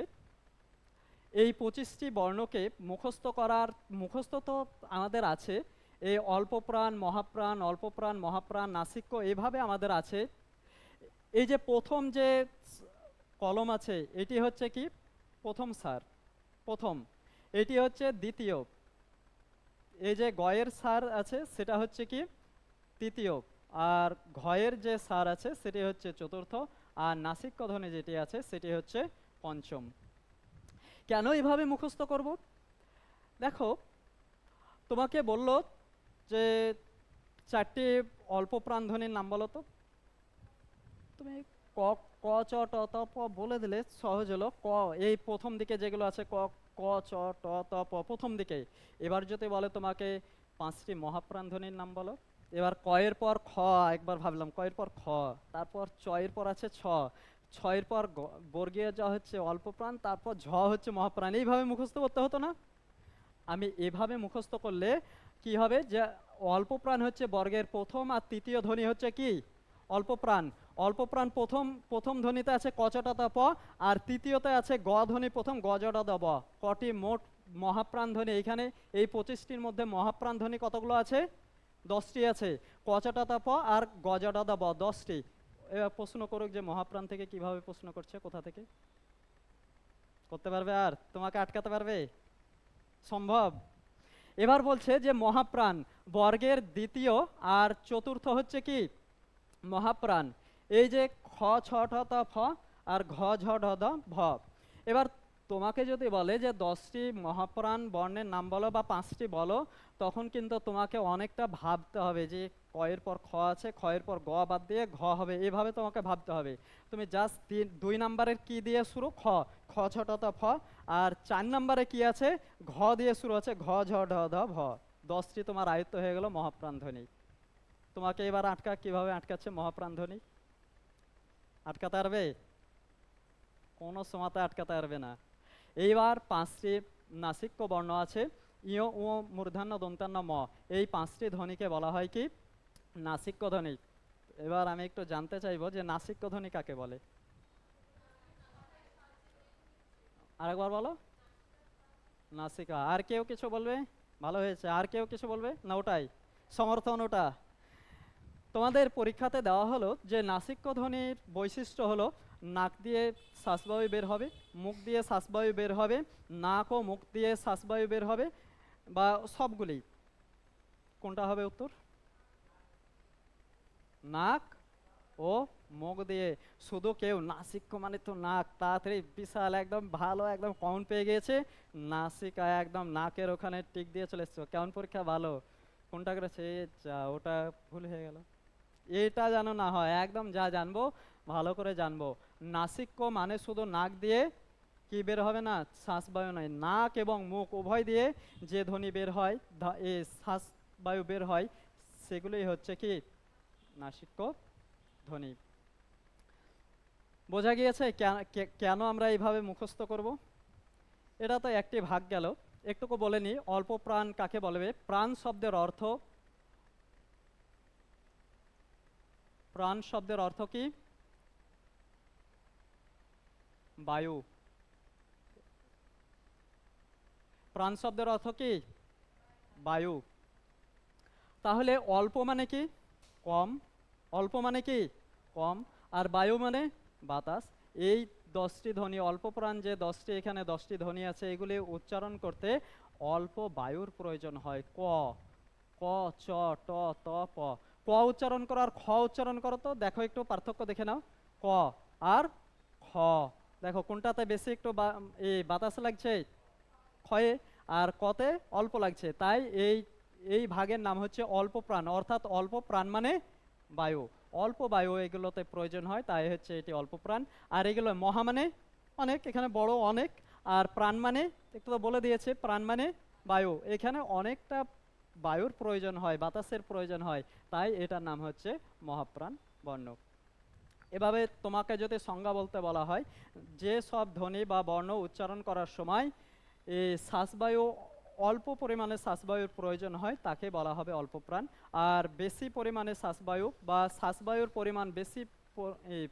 এই 25টি বর্ণকে মুখস্থ তো আমাদের আছে, এই অল্প প্রাণ মহাপ্রাণ, অল্প প্রাণ মহাপ্রাণ, নাসিক্য এভাবে আমাদের আছে। এই যে প্রথম যে কলম আছে এটি হচ্ছে কি প্রথম সার, প্রথম। এটি হচ্ছে দ্বিতীয়। এই যে গয়ের সার আছে সেটা হচ্ছে কি তৃতীয়। আর ঘয়ের যে সার আছে সেটি হচ্ছে চতুর্থ। আর নাসিক্য ধ্বনি যেটি আছে সেটি হচ্ছে পঞ্চম। কেন এভাবে মুখস্থ করব? দেখো, তোমাকে বললো যে 4টি অল্প প্রাণ ধ্বনির নাম বলো তো। তুমি ক ক চ ট ত প বলে দিলে সহজ হলো। ক এই প্রথম দিকে যেগুলো আছে ক ক চ ট ত প প্রথম দিকে। এবার যদি বলে তোমাকে 5টি মহাপ্রাণ ধ্বনির নাম বলো। এবার ক এর পর খ, একবার ভাবলাম ক এর পর খ, তারপর চ এর পর আছে ছ, ছয়ের পর বর্গীয় জ হচ্ছে অল্প প্রাণ, তারপর ঝ হচ্ছে মহাপ্রাণ। এইভাবে মুখস্থ করতে হতো না? আমি এভাবে মুখস্থ করলে কি হবে, যে অল্প প্রাণ হচ্ছে বর্গের প্রথম আর তৃতীয় ধ্বনি হচ্ছে কি অল্প প্রাণ। অল্প প্রাণ প্রথম প্রথম ধ্বনিতে আছে কচটা প, আর তৃতীয়তে আছে গ ধ্বনি প্রথম গজটা দ ব। কটি মোট মহাপ্রাণ ধ্বনি এইখানে? এই 25টির মধ্যে মহাপ্রাণ ধ্বনি কতগুলো আছে? 10টি আছে। কচটা প আর গজটা দ ব 10টি। এবার প্রশ্ন করুক যে মহাপ্রাণ থেকে কিভাবে প্রশ্ন করছে, কোথা থেকে করতে পারবে? আর তোমাকে আটকাতে পারবে? সম্ভব? এবার বলছে যে মহাপ্রাণ বর্গের দ্বিতীয় আর চতুর্থ হচ্ছে কি মহাপ্রাণ। এই যে খ ছ ঠ ত ফ আর ঘ ঝ ঢ দ ভ। এবার তোমাকে যদি বলে যে 10টি মহাপ্রাণ বর্ণের নাম বলো বা 5টি বলো, তখন কিন্তু তোমাকে অনেকটা ভাবতে হবে যে কয়ের পর খ আছে, খয়ের পর গ বাদ দিয়ে ঘ হবে, এভাবে তোমাকে ভাবতে হবে। তুমি জাস্ট 2 নাম্বারের কি দিয়ে শুরু? খ, খ ছ ট ত ফ। আর 4 নাম্বারে কি আছে? ঘ দিয়ে শুরু আছে, ঘ ঝ ঢ দ ভ। 10টি তোমার আয়ত্ত হয়ে গেল মহাপ্রাণ ধ্বনি। তোমাকে এবার কিভাবে আটকাচ্ছে মহাপ্রাণ ধ্বনি? আটকাতে পারবে? কোনো সময়তে আটকাতে পারবে না। এইবার 5টি নাসিক্য বর্ণ আছে, ইয় ও মূর্ধন্য দন্তান্ন ম। এই 5টি ধ্বনিকে বলা হয় কি নাসিক্য ধ্বনি। এবার আমি একটু জানতে চাইবো যে নাসিক্য ধ্বনি কাকে বলে? আরেকবার বলো। নাসিকা। আর কেউ কিছু বলবে? ভালো হয়েছে। আর কেউ কিছু বলবে না? ওটাই সমর্থন। ওটা তোমাদের পরীক্ষাতে দেওয়া হলো যে নাসিক্য ধ্বনির বৈশিষ্ট্য হলো নাক দিয়ে শ্বাসবায়ু বের হবে, মুখ দিয়ে শ্বাসবায়ু বের হবে, নাক ও মুখ দিয়ে শ্বাসবায়ু বের হবে, বা সবগুলি। কোনটা হবে উত্তর? নাক ও মুখ দিয়ে। শুধু কেউ নাসিক্য মানে তো নাক, তাড়াতাড়ি বিশাল একদম ভালো একদম কমন পেয়ে গিয়েছে, নাসিকা একদম নাকের ওখানে টিক দিয়ে চলে এসছো। কেমন পরীক্ষা? ভালো। কোনটা করেছে? যা, ওটা ভুল হয়ে গেল। এটা যেন না হয়, একদম যা জানবো ভালো করে জানবো। নাসিক্য মানে শুধু নাক দিয়ে কি বের হবে না, শ্বাসবায়ু নয়, নাক এবং মুখ উভয় দিয়ে যে ধ্বনি বের হয়, এই শ্বাসবায়ু বের হয়, সেগুলোই হচ্ছে কি নাসিক্য ধ্বনি। বোঝা গিয়েছে কেন আমরা এইভাবে মুখস্থ করব? এটা তো একটি ভাগ গেল। একটুকু বলে নি, অল্প প্রাণ কাকে বলবে? প্রাণ শব্দের অর্থ, প্রাণ শব্দের অর্থ কি? বায়ু। প্রাণ শব্দের অর্থ কি? বায়ু। তাহলে অল্প মানে কি? কম। অল্প মানে কি? কম। আর বায়ু মানে বাতাস। এই 10টি ধ্বনি, অল্প প্রাণ যে 10টি, এখানে 10টি ধ্বনি আছে, এগুলি উচ্চারণ করতে অল্প বায়ুর প্রয়োজন হয়। ক, ক, চ, ট, ত, প। ক উচ্চারণ করো আর খ উচ্চারণ করো তো, দেখো একটু পার্থক্য দেখে নাও। ক আর খ, দেখো কোনটাতে বেশি একটু এই বাতাস লাগছে? ক্ষয়ে। আর কতে অল্প লাগছে। তাই এই এই ভাগের নাম হচ্ছে অল্প প্রাণ, অর্থাৎ অল্প প্রাণ মানে বায়ু। অল্প বায়ু এগুলোতে প্রয়োজন হয়, তাই হচ্ছে এটি অল্প প্রাণ। আর এগুলো মহা মানে অনেক, এখানে বড় অনেক। আর প্রাণ মানে একটু তো বলে দিয়েছে, প্রাণ মানে বায়ু, এখানে অনেকটা বায়ুর প্রয়োজন হয়, বাতাসের প্রয়োজন হয়, তাই এটার নাম হচ্ছে মহাপ্রাণ বর্ণ। এভাবে তোমাকে যদি সংজ্ঞা বলতে বলা হয়, যে সব ধ্বনি বা বর্ণ উচ্চারণ করার সময় এই শ্বাসবায়ু, অল্প পরিমাণে শ্বাসবায়ুর প্রয়োজন হয়, তাকে বলা হবে অল্প প্রাণ। আর বেশি পরিমাণে শ্বাসবায়ু বা শ্বাসবায়ুর পরিমাণ বেশি, এই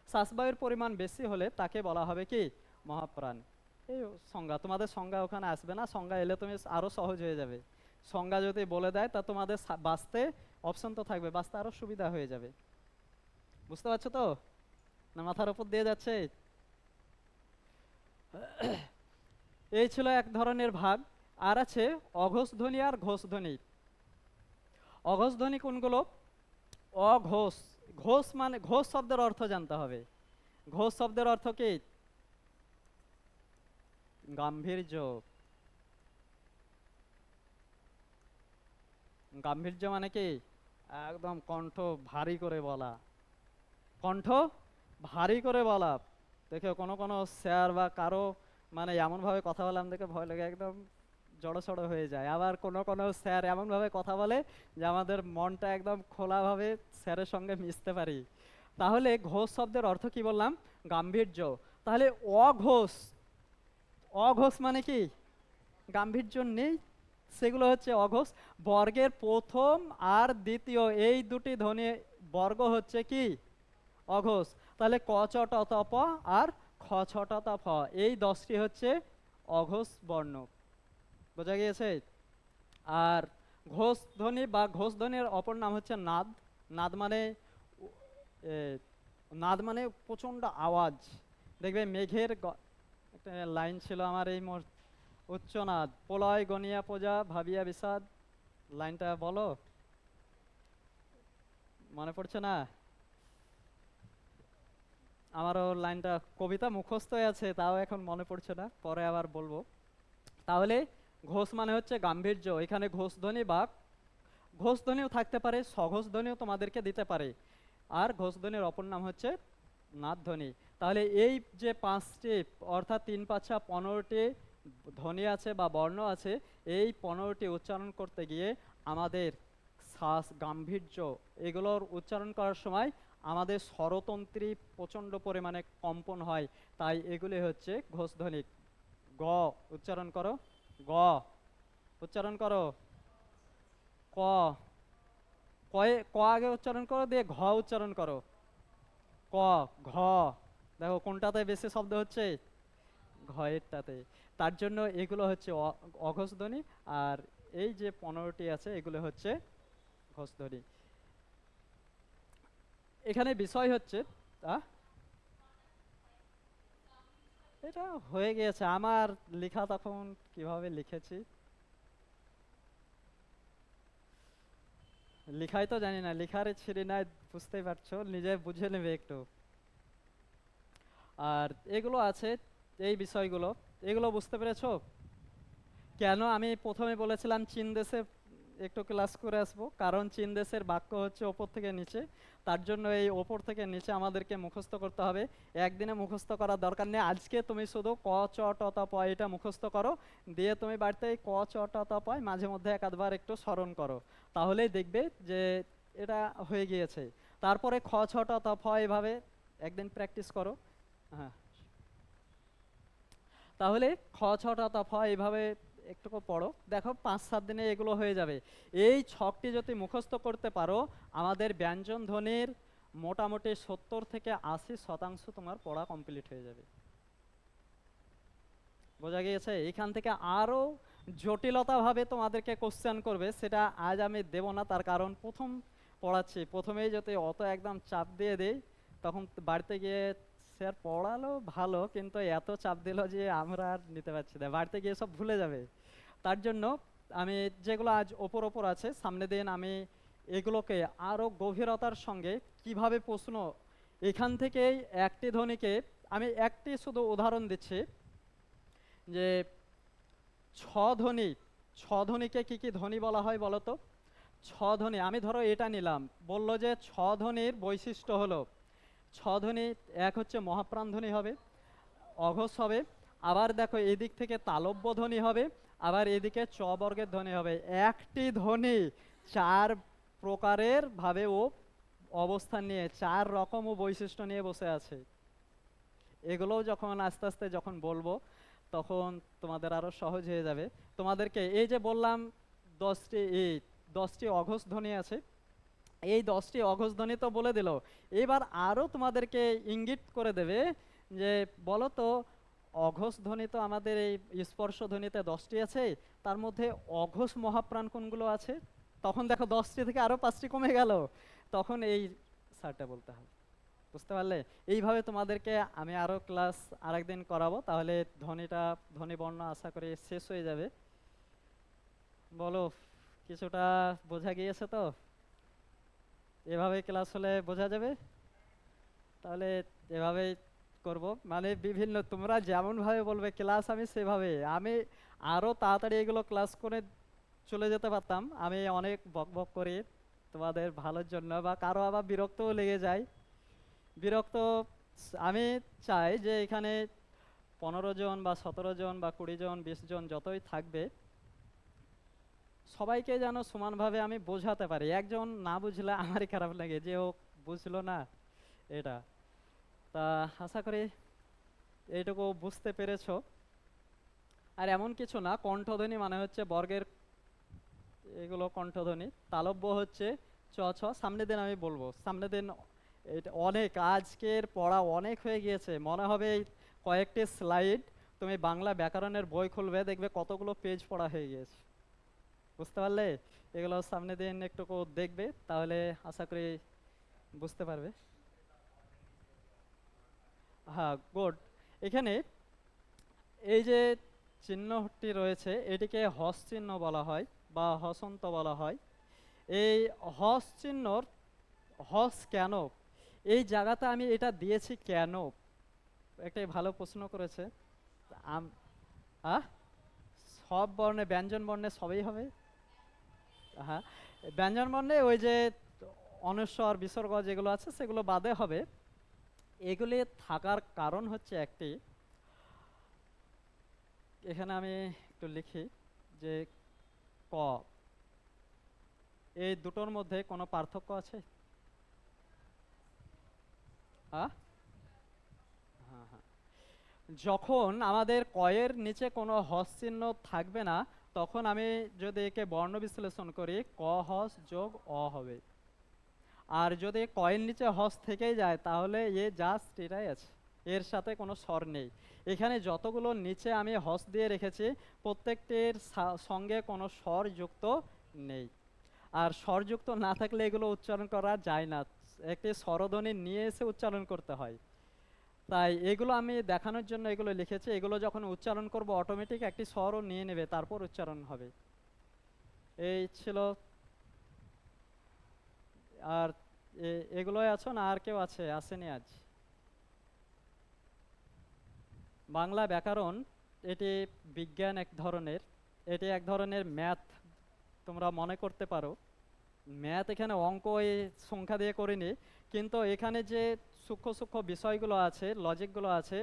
শ্বাসবায়ুর পরিমাণ বেশি হলে তাকে বলা হবে কি মহাপ্রাণ। এই সংজ্ঞা, তোমাদের সংজ্ঞা ওখানে আসবে না, সংজ্ঞা এলে তুমি আরো সহজ হয়ে যাবে। সংজ্ঞা যদি বলে দেয় তা তোমাদের বাঁচতে অপশন তো থাকবে, বাঁচতে আরো সুবিধা হয়ে যাবে। বুঝতে পারছো তো? না মাথার উপর দিয়ে যাচ্ছে? এই ছিল এক ধরনের ভাগ। আর আছে অঘোষ ধ্বনি আর ঘোষ ধ্বনি। অঘোষ ধ্বনি কোনগুলো? অঘোষ। ঘোষ মানে, ঘোষ শব্দের অর্থ জানতে হবে। ঘোষ শব্দের অর্থ কি? গাম্ভীর্য। গাম্ভীর্য মানে কি? একদম কণ্ঠ ভারী করে বলা। কণ্ঠ ভারী করে বলা। দেখো কোনো কোনো স্যার বা কারো মানে এমন ভাবে কথা বললাম দেখে ভয় লাগে, একদম জড়সড় হয়ে যায়। আবার কোনো কোনো স্যার এমন ভাবে কথা বলে যে আমাদের মনটা একদম খোলাভাবে স্যারের সঙ্গে মিশতে পারি। তাহলে ঘোষ শব্দের অর্থ কি বললাম? গাম্ভীর্য। তাহলে অঘোষ, অঘোষ মানে কি? গাম্ভীর্য নেই, সেগুলো হচ্ছে অঘোষ। বর্গের প্রথম আর দ্বিতীয় এই দুটি ধ্বনি বর্গ হচ্ছে কি? অঘোষ। তাহলে ক চ ট ত প আর খ ছ ট ত ফ, এই 10টি হচ্ছে অঘোষ বর্ণ। বোঝা গিয়েছে? আর ঘোষ ধ্বনি বা ঘোষ ধ্বনির অপর নাম হচ্ছে নাদ। নাদ মানে এ, নাদ মানে প্রচণ্ড আওয়াজ। দেখবে মেঘের একটা লাইন ছিল আমার এই উচ্চনাদ প্রলয় গনিয়া পূজা ভাবিয়া বিষাদ, লাইনটা বলো, মনে পড়ছে না? আমারও লাইনটা কবিতা মুখস্থ আছে, তাও এখন মনে পড়ছে না, পরে আবার বলবো। তাহলে ঘোষ মানে হচ্ছে গাম্ভীর্য। এখানে ঘোষ ধ্বনি বা ঘোষ ধ্বনিও থাকতে পারে, সঘোষ ধ্বনিও তোমাদেরকে দিতে পারে। আর ঘোষ ধ্বনির অপর নাম হচ্ছে নাদ ধ্বনি। তাহলে এই যে 5টি অর্থাৎ 3 5 15টি ধ্বনি আছে বা বর্ণ আছে, এই 15টি উচ্চারণ করতে গিয়ে আমাদের শ্বাস, গাম্ভীর্য, এগুলোর উচ্চারণ করার সময় আমাদের স্বরতন্ত্রী প্রচণ্ড পরিমাণে কম্পন হয়। তাই এগুলি হচ্ছে ঘোষ ধ্বনি। গ উচ্চারণ করো, গ উচ্চারণ করো, ক, কয়ে ক আগে উচ্চারণ করো, দিয়ে ঘ উচ্চারণ করো, ক, ঘ। দেখো কোনটাতে বেশি শব্দ হচ্ছে? ঘয়েরটাতে। তার জন্য এগুলো হচ্ছে অঘোষ ধ্বনি। আর এই যে 15টি আছে এগুলো হচ্ছে ঘোষ ধ্বনি। এখানে বিষয় হচ্ছে আহ, এটা হয়ে গিয়েছে আমার লেখা, তখন কিভাবে লিখেছি লিখাই তো জানি না, লেখার ছিঁড়ি নাই, বুঝতেই পারছো, নিজে বুঝে নেবে একটু। আর এগুলো আছে, এই বিষয়গুলো, এগুলো বুঝতে পেরেছো? কেন আমি প্রথমে বলেছিলাম চীন দেশে একটু ক্লাস করে আসবো, কারণ চীন দেশের বাক্য হচ্ছে ওপর থেকে নিচে। তার জন্য এই ওপর থেকে নিচে আমাদেরকে মুখস্থ করতে হবে। একদিনে মুখস্থ করার দরকার নেই, আজকে তুমি শুধু ক চ ট ত প এটা মুখস্থ করো, দিয়ে তুমি বাড়িতে এই ক চ ট ত প মাঝে মধ্যে এক আধবার একটু স্মরণ করো, তাহলেই দেখবে যে এটা হয়ে গিয়েছে। তারপরে খ ছ ট ত ফ এভাবে একদিন প্র্যাকটিস করো। হ্যাঁ, তাহলে খ ছটা ত ফ এইভাবে একটু করে পড়ো, দেখো 5 7 দিনে এগুলো হয়ে যাবে। এই ছকটি যদি মুখস্থ করতে পারো, আমাদের ব্যঞ্জন ধ্বনির মোটামুটি 70 থেকে 80% তোমার পড়া কমপ্লিট হয়ে যাবে। বোঝা গিয়েছে? এখান থেকে আরও জটিলতাভাবে তোমাদেরকে কোশ্চেন করবে, সেটা আজ আমি দেব না, তার কারণ প্রথম পড়াচ্ছি, প্রথমেই যদি অত একদম চাপ দিয়ে দেই, তখন বাড়িতে গিয়ে স্যার পড়ালো ভালো, কিন্তু এত চাপ দিল যে আমরা আর নিতে পারছি না, বাড়িতে গিয়ে সব ভুলে যাবে। তার জন্য আমি যেগুলো আজ ওপর ওপর আছে, সামনে দিন আমি এগুলোকে আরও গভীরতার সঙ্গে কিভাবে প্রশ্ন, এখান থেকেই একটি ধ্বনিকে আমি একটি শুধু উদাহরণ দিচ্ছি, যে ছ ধ্বনি, ছ ধ্বনিকে কি কি ধ্বনি বলা হয় বলো তো? ছ ধ্বনি, আমি ধরো এটা নিলাম, বললো যে ছ ধ্বনির বৈশিষ্ট্য হলো, ছ ধ্বনি এক হচ্ছে মহাপ্রাণ ধ্বনি হবে, অঘোষ হবে, আবার দেখো এদিক থেকে তালব্য ধ্বনি হবে, আবার এদিকে চ বর্গের ধ্বনি হবে। একটি ধ্বনি 4 প্রকারের ভাবে ও অবস্থান নিয়ে 4 রকম ও বৈশিষ্ট্য নিয়ে বসে আছে। এগুলোও যখন আস্তে আস্তে যখন বলবো, তখন তোমাদের আরো সহজ হয়ে যাবে। তোমাদেরকে এই যে বললাম 10টি, এই 10টি অঘোষ ধ্বনি আছে, এই 10টি অঘোষ ধ্বনি তো বলে দিল, এবার আরো তোমাদেরকে ইঙ্গিত করে দেবে যে বলো তো, অঘোষ ধ্বনি তো আমাদের এই স্পর্শ ধ্বনিতে 10টি আছে, তার মধ্যে অঘোষ মহাপ্রাণ কোনগুলো আছে? তখন দেখো 10টি থেকে আরো 5টি কমে গেল, তখন এই স্যারটা বলতে হবে। বুঝতে পারলে? এইভাবে তোমাদেরকে আমি আরো ক্লাস আরেকদিন করাবো, তাহলে ধ্বনি বর্ণ আশা করি শেষ হয়ে যাবে। বলো, কিছুটা বোঝা গিয়েছে তো? এভাবে ক্লাস হলে বোঝা যাবে। তাহলে এভাবেই করব, মানে বিভিন্ন তোমরা যেমন ভাবে বলবে ক্লাস, আমি সেভাবে, আমি আরো তাড়াতাড়ি এগুলো ক্লাস করে চলে যেতে পারতাম, আমি অনেক বক বক করি তোমাদের ভালোর জন্য, বা কারো আবার বিরক্তও লেগে যায়। বিরক্ত, আমি চাই যে এখানে 15 জন বা 17 জন বা 20 জন 20 জন যতই থাকবে, সবাইকে যেন সমানভাবে আমি বোঝাতে পারি। একজন না বুঝলে আমারই খারাপ লাগে যে ও বুঝলো না, এটা। তা আশা করি এইটুকু বুঝতে পেরেছো। আর এমন কিছু না, কণ্ঠধ্বনি মানে হচ্ছে বর্গের, এগুলো কণ্ঠধ্বনি। তালব্য হচ্ছে চ ছ। সামনে দিন আমি বলবো, সামনে দিন। এটা অনেক, আজকের পড়া অনেক হয়ে গিয়েছে মনে হবে। এই কয়েকটি স্লাইড, তুমি বাংলা ব্যাকরণের বই খুলবে, দেখবে কতগুলো পেজ পড়া হয়ে গিয়েছে। বুঝতে পারলে? এগুলো সামনে দিন একটু দেখবে, তাহলে আশা করি বুঝতে পারবে। হ্যাঁ, গুড। এখানে এই যে চিহ্নটি রয়েছে, এটিকে হস চিহ্ন বলা হয় বা হসন্ত বলা হয়। এই হস চিহ্নর, হস কেন এই জায়গাতে আমি এটা দিয়েছি কেন, একটাই ভালো প্রশ্ন করেছে। আম আহ সব বর্ণে, ব্যঞ্জন বর্ণে সবই হবে। হ্যাঁ, ব্যঞ্জন বর্ণে ওই যে অনস্বর বিসর্গ যেগুলো আছে সেগুলো বাদে হবে। এগুলি থাকার কারণ হচ্ছে একটি, এখানে আমি একটু লিখি যে ক, এই দুটোর মধ্যে কোনো পার্থক্য আছে? হ্যাঁ, হ্যাঁ, হ্যাঁ। যখন আমাদের কয়ের নিচে কোনো হস চিহ্ন থাকবে না, তখন আমি যদি একে বর্ণ বিশ্লেষণ করি, ক হস যোগ অ হবে। আর যদি কয়ের নিচে হস থেকেই যায়, তাহলে এ জাস্ট এটাই আছে, এর সাথে কোনো স্বর নেই। এখানে যতগুলো নিচে আমি হস দিয়ে রেখেছি, প্রত্যেকটির সঙ্গে কোনো স্বর যুক্ত নেই। আর স্বরযুক্ত না থাকলে এগুলো উচ্চারণ করা যায় না, একটি স্বরধ্বনি নিয়ে এসে উচ্চারণ করতে হয়। তাই এগুলো আমি দেখানোর জন্য এগুলো লিখেছি। এগুলো যখন উচ্চারণ করব, অটোমেটিক একটি স্বরও নিয়ে নেবে, তারপর উচ্চারণ হবে। এই ছিল। আর এগুলোই আছো না, আর কেউ আছে? আসেনি আজ? বাংলা ব্যাকরণ, এটি বিজ্ঞান এক ধরনের, এটি এক ধরনের ম্যাথ, তোমরা মনে করতে পারো। ম্যাথ এখানে অঙ্ক এই সংখ্যা দিয়ে করিনি, কিন্তু এখানে যে সূক্ষ্ম সূক্ষ্ম বিষয়গুলো আছে, লজিকগুলো আছে,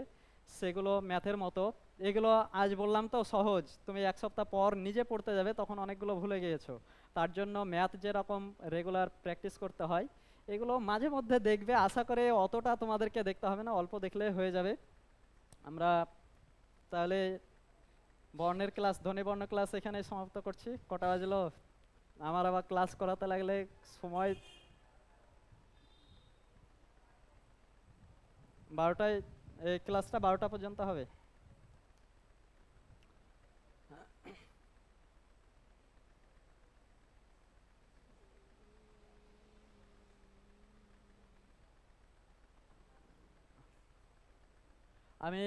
সেগুলো ম্যাথের মতো। এগুলো আজ বললাম তো সহজ, তুমি এক সপ্তাহ পর নিজে পড়তে যাবে, তখন অনেকগুলো ভুলে গিয়েছো। তার জন্য ম্যাথ যেরকম রেগুলার প্র্যাকটিস করতে হয়, এগুলো মাঝে মধ্যে দেখবে। আশা করে অতটা তোমাদেরকে দেখতে হবে না, অল্প দেখলে হয়ে যাবে। আমরা তাহলে বর্ণের ক্লাস, ধ্বনি বর্ণ ক্লাস এখানে সমাপ্ত করছি। কটা বাজলো? আমার আবার ক্লাস করাতে লাগলে সময় 12টায়, এই ক্লাসটা 12টা পর্যন্ত হবে। আমি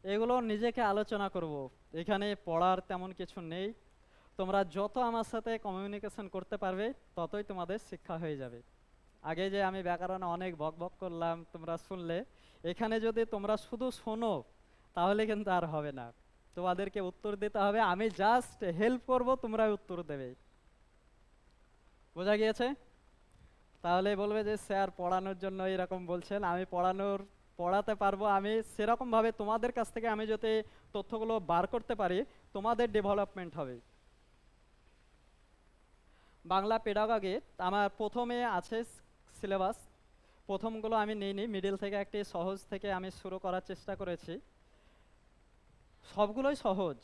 এগুলো নিজেকে আলোচনা করব, এখানে পড়ার তেমন কিছু নেই। তোমরা যত আমার সাথে কমিউনিকেশন করতে পারবে, ততই তোমাদের শিক্ষা হয়ে যাবে। আগে যে আমি ব্যাকরণে অনেক বক বক করলাম, তোমরা শুনলে। এখানে যদি তোমরা শুধু শোনো, তাহলে কিন্তু আর হবে না, তোমাদেরকে উত্তর দিতে হবে। আমি জাস্ট হেল্প করব, তোমরা উত্তর দেবে। বোঝা গিয়েছে? তাহলে বলবে যে স্যার পড়ানোর জন্য এরকম বলছেন। আমি পড়াতে পারবো, আমি সেরকম ভাবে তোমাদের কাছ থেকে আমি যদি তথ্যগুলো বার করতে পারি, তোমাদের ডেভেলপমেন্ট হবে। বাংলা পেডাগজি আমার প্রথমে আছে সিলেবাস। প্রথমগুলো আমি নিইনি, মিডিল থেকে একটি সহজ থেকে আমি শুরু করার চেষ্টা করেছি। সবগুলোই সহজ,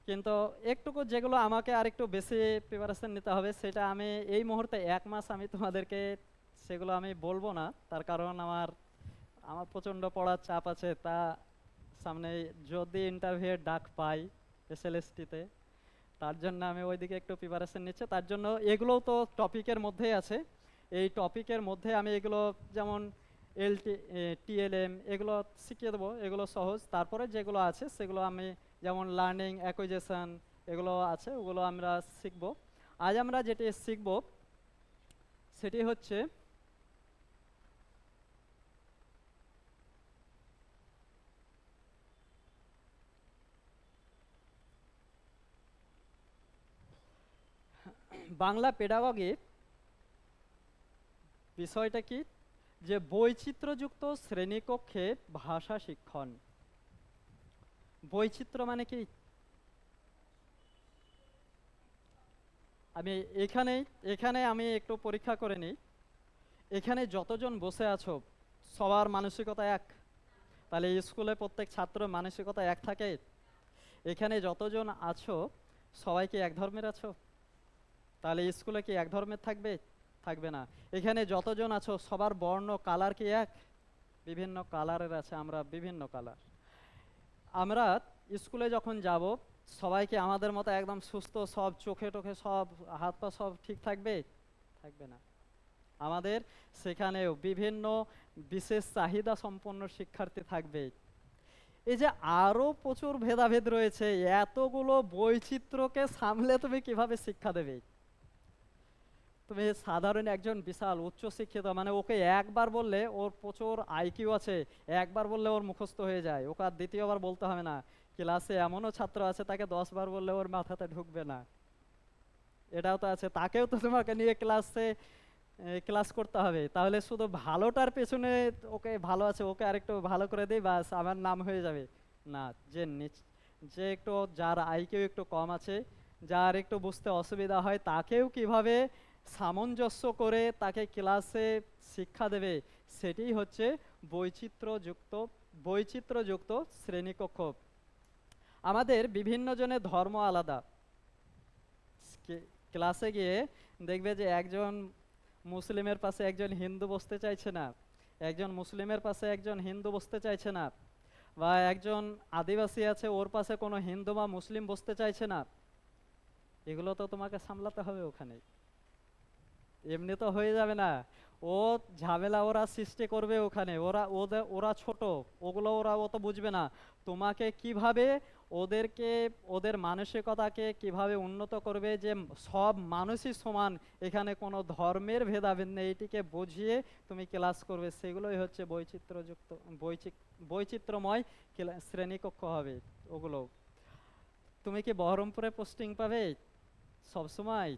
কিন্তু একটুকু যেগুলো আমাকে আর একটু বেশি প্রিপারেশন নিতে হবে, সেটা আমি এই মুহূর্তে 1 মাস আমি তোমাদেরকে সেগুলো আমি বলবো না। তার কারণ আমার আমার প্রচণ্ড পড়ার চাপ আছে। তা সামনে যদি ইন্টারভিউয়ের ডাক পাই এসএলএসটিতে, তার জন্য আমি ওইদিকে একটু প্রিপারেশন নিচ্ছি। তার জন্য এগুলোও তো টপিকের মধ্যেই আছে। এই টপিকের মধ্যে আমি এগুলো, যেমন এলটি, টিএলএম, এগুলো শিখিয়ে দেবো, এগুলো সহজ। তারপরে যেগুলো আছে সেগুলো আমি, যেমন লার্নিং অ্যাকুইজিশন, এগুলো আছে, ওগুলো আমরা শিখব। আজ আমরা যেটি শিখব সেটি হচ্ছে বাংলা পেডাগজি বিষয়টা কি, যে বৈচিত্র্যযুক্ত শ্রেণীকক্ষে ভাষা শিক্ষণ। বৈচিত্র্য মানে কি, আমি এখানে এখানে আমি একটু পরীক্ষা করে নিই। এখানে যতজন বসে আছো সবার মানসিকতা এক? তাহলে স্কুলে প্রত্যেক ছাত্রের মানসিকতা এক থাকে? এখানে যতজন আছো সবাই কি এক ধর্মের আছো? তাহলে স্কুলে কি এক ধর্মের থাকবে? থাকবে না। এখানে যতজন আছো সবার বর্ণ কালার কি এক? বিভিন্ন কালারের আছে, আমরা বিভিন্ন কালার। আমরা স্কুলে যখন যাব সবাইকে আমাদের মতো একদম সুস্থ, সব চোখে টোখে সব হাত পা সব ঠিক থাকবে? থাকবে না। আমাদের সেখানেও বিভিন্ন বিশেষ চাহিদা সম্পন্ন শিক্ষার্থী থাকবে। এই যে আরো প্রচুর ভেদাভেদ রয়েছে, এতগুলো বৈচিত্র্যকে সামলে তুমি কিভাবে শিক্ষা দেবে? তুমি সাধারণ একজন বিশাল উচ্চ শিক্ষিত, মানে ওকে একবার বললে ওর প্রচুর আইকিউ আছে, একবার বললে ওর মুখস্থ হয়ে যায়, ওকে আর দ্বিতীয়বার বলতে হবে না। ক্লাসে এমনও ছাত্র আছে তাকে 10 বার বললে ওর মাথাতে ঢুকবে না। এটাও তো আছে, তাকেও তো তোমাকে নিয়ে ক্লাস করতে হবে। তাহলে শুধু ভালোটার পেছনে ওকে ভালো আছে ওকে আরেকটু ভালো করে দিই বাস আমার নাম হয়ে যাবে না। যে একটু যার আইকিউ একটু কম আছে, যার একটু বুঝতে অসুবিধা হয়, তাকেও কিভাবে সামঞ্জস্য করে তাকে ক্লাসে শিক্ষা দেবে, সেটাই হচ্ছে বৈচিত্র্যযুক্ত বৈচিত্র্যযুক্ত শ্রেণীকক্ষ। আমাদের বিভিন্ন জনের ধর্ম আলাদা। ক্লাসে গিয়ে দেখবে যে একজন মুসলিমের পাশে একজন হিন্দু বসতে চাইছে না, একজন মুসলিমের পাশে একজন হিন্দু বসতে চাইছে না, বা একজন আদিবাসী আছে ওর পাশে কোনো হিন্দু বা মুসলিম বসতে চাইছে না। এগুলো তো তোমাকে সামলাতে হবে ওখানে, এমনি তো হয়ে যাবে না। ও ঝামেলা ওরা সৃষ্টি করবে ওখানে, ওরা ছোট, ওগুলো ওরা অত বুঝবে না। তোমাকে কিভাবে ওদেরকে ওদের মানসিকতাকে কিভাবে উন্নত করবে, যে সব মানুষই সমান, এখানে কোনো ধর্মের ভেদাভেদ নেই, এটিকে বুঝিয়ে তুমি ক্লাস করবে, সেগুলোই হচ্ছে বৈচিত্র্যযুক্ত বৈচিত্র্যময় শ্রেণীকক্ষ হবে ওগুলো। তুমি কি বহরমপুরে পোস্টিং পাবে সব সময়?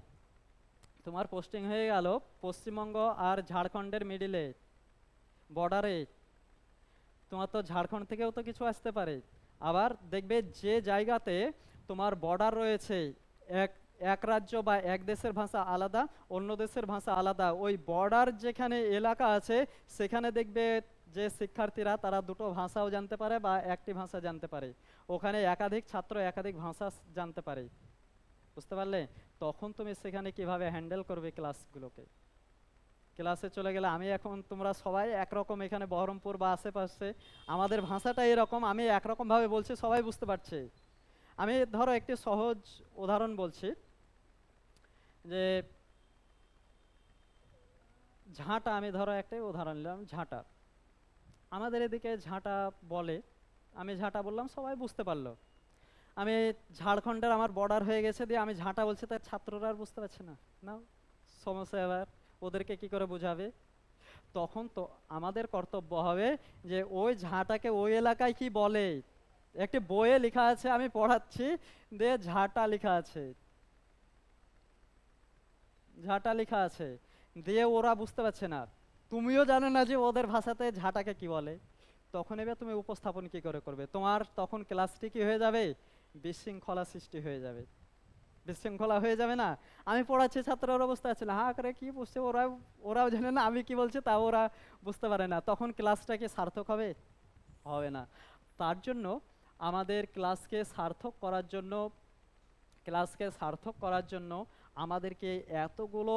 তোমার পোস্টিং হয়ে গেল পশ্চিমবঙ্গ আর ঝাড়খণ্ডের মিডিলে, বর্ডারে। তোমার তো ঝাড়খণ্ড থেকেও তো কিছু আসতে পারে। আবার দেখবে যে জায়গাতে তোমার বর্ডার রয়েছে, এক এক রাজ্য বা এক দেশের ভাষা আলাদা, অন্য দেশের ভাষা আলাদা, ওই বর্ডার যেখানে এলাকা আছে সেখানে দেখবে যে শিক্ষার্থীরা তারা দুটো ভাষাও জানতে পারে বা একটি ভাষা জানতে পারে। ওখানে একাধিক ছাত্র একাধিক ভাষা জানতে পারে। বুঝতে পারলে? তখন তুমি সেখানে কিভাবে হ্যান্ডেল করবে ক্লাসগুলোকে। ক্লাসে চলে গেলে আমি এখন তোমরা সবাই একরকম, এখানে বহরমপুর বা আশেপাশে আমাদের ভাষাটা এরকম, আমি একরকম ভাবে বলছি সবাই বুঝতে পারছে। আমি ধরো একটি সহজ উদাহরণ বলছি, যে ঝাঁটা, আমি ধরো একটা উদাহরণ নিলাম, ঝাঁটা। আমাদের এদিকে ঝাঁটা বলে, আমি ঝাঁটা বললাম সবাই বুঝতে পারলো। আমি ঝাড়খণ্ডের আমার বর্ডার হয়ে গেছে দিয়ে আমি ঝাঁটা বলছি, তার ছাত্ররা আর বুঝতে পারছে না। না, সমস্যা। এবার ওদেরকে কি করে বোঝাবে? তখন তো আমাদের কর্তব্য হবে যে ওই ঝাঁটাকে ওই এলাকায় কি বলে, একটি বইয়ে লেখা আছে, আমি পড়াচ্ছি, দিয়ে ঝাঁটা লেখা আছে, ঝাঁটা লেখা আছে, দিয়ে ওরা বুঝতে পারছে না, তুমিও জানো না যে ওদের ভাষাতে ঝাঁটাকে কি বলে। তখন এবার তুমি উপস্থাপন কি করে করবে? তোমার তখন ক্লাসটি কি হয়ে যাবে? বিশৃঙ্খলা সৃষ্টি হয়ে যাবে। বিশৃঙ্খলা হয়ে যাবে না? আমি পড়াচ্ছি, ছাত্ররা অবস্থা আছে না হা করে কি বুঝছে, ওরাও জানে না আমি কি বলছি, তা ওরা বুঝতে পারে না, তখন ক্লাসটা কি সার্থক হবে? হবে না। তার জন্য আমাদের ক্লাসকে সার্থক করার জন্য আমাদেরকে এতগুলো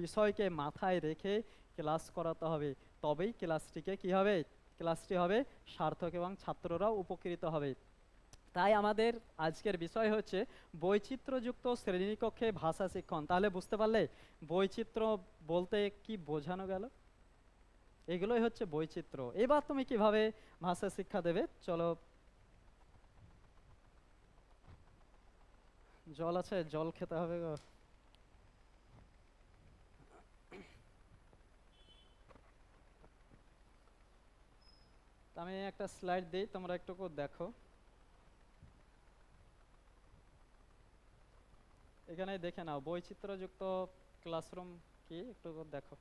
বিষয়কে মাথায় রেখে ক্লাস করাতে হবে। তবেই ক্লাসটি হবে সার্থক এবং ছাত্ররাও উপকৃত হবে। তাই আমাদের আজকের বিষয় হচ্ছে বৈচিত্র্যযুক্ত শ্রেণীকক্ষে ভাষা শিক্ষণ। তাহলে বুঝতে পারলে বৈচিত্র্য বলতে কি বোঝানো গেল? এগুলোই হচ্ছে বৈচিত্র্য। এবার তুমি কিভাবে ভাষা শিক্ষা দেবে? চলো, জল আছে, জল খেতে হবে গো। আমি একটা স্লাইড দিই, তোমরা একটু দেখো। এখানে দেখে নাও বৈচিত্র্যযুক্ত ক্লাসরুম কি, একটু দেখো।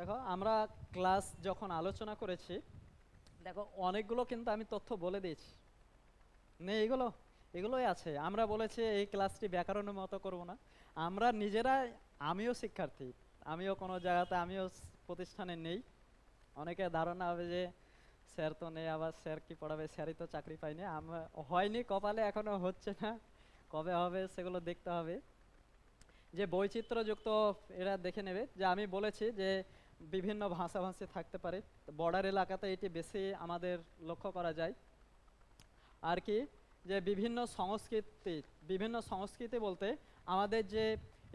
দেখো আমরা ক্লাস যখন আলোচনা করেছি, দেখো অনেকগুলো কিন্তু আমি তথ্য বলে দিয়েছি, নেই এগুলো, এগুলোই আছে। আমরা বলেছি এই ক্লাসটি ব্যাকরণের মতো করব না, আমরা নিজেরা, আমিও শিক্ষার্থী, আমিও কোনো জায়গাতে, আমিও প্রতিষ্ঠানে নেই। অনেকে ধারণা হবে যে স্যার তো নেই, আবার স্যার কি পড়াবে, স্যারই তো চাকরি পাইনি, আমরা হয়নি, কপালে এখনো হচ্ছে না, কবে হবে সেগুলো দেখতে হবে। যে বৈচিত্র্যযুক্ত, এরা দেখে নেবে যে আমি বলেছি যে বিভিন্ন ভাষাভাষী থাকতে পারে, বর্ডার এলাকাতে এটি বেশি আমাদের লক্ষ্য করা যায়। আর কি, যে বিভিন্ন সংস্কৃতি, বিভিন্ন সংস্কৃতি বলতে আমাদের যে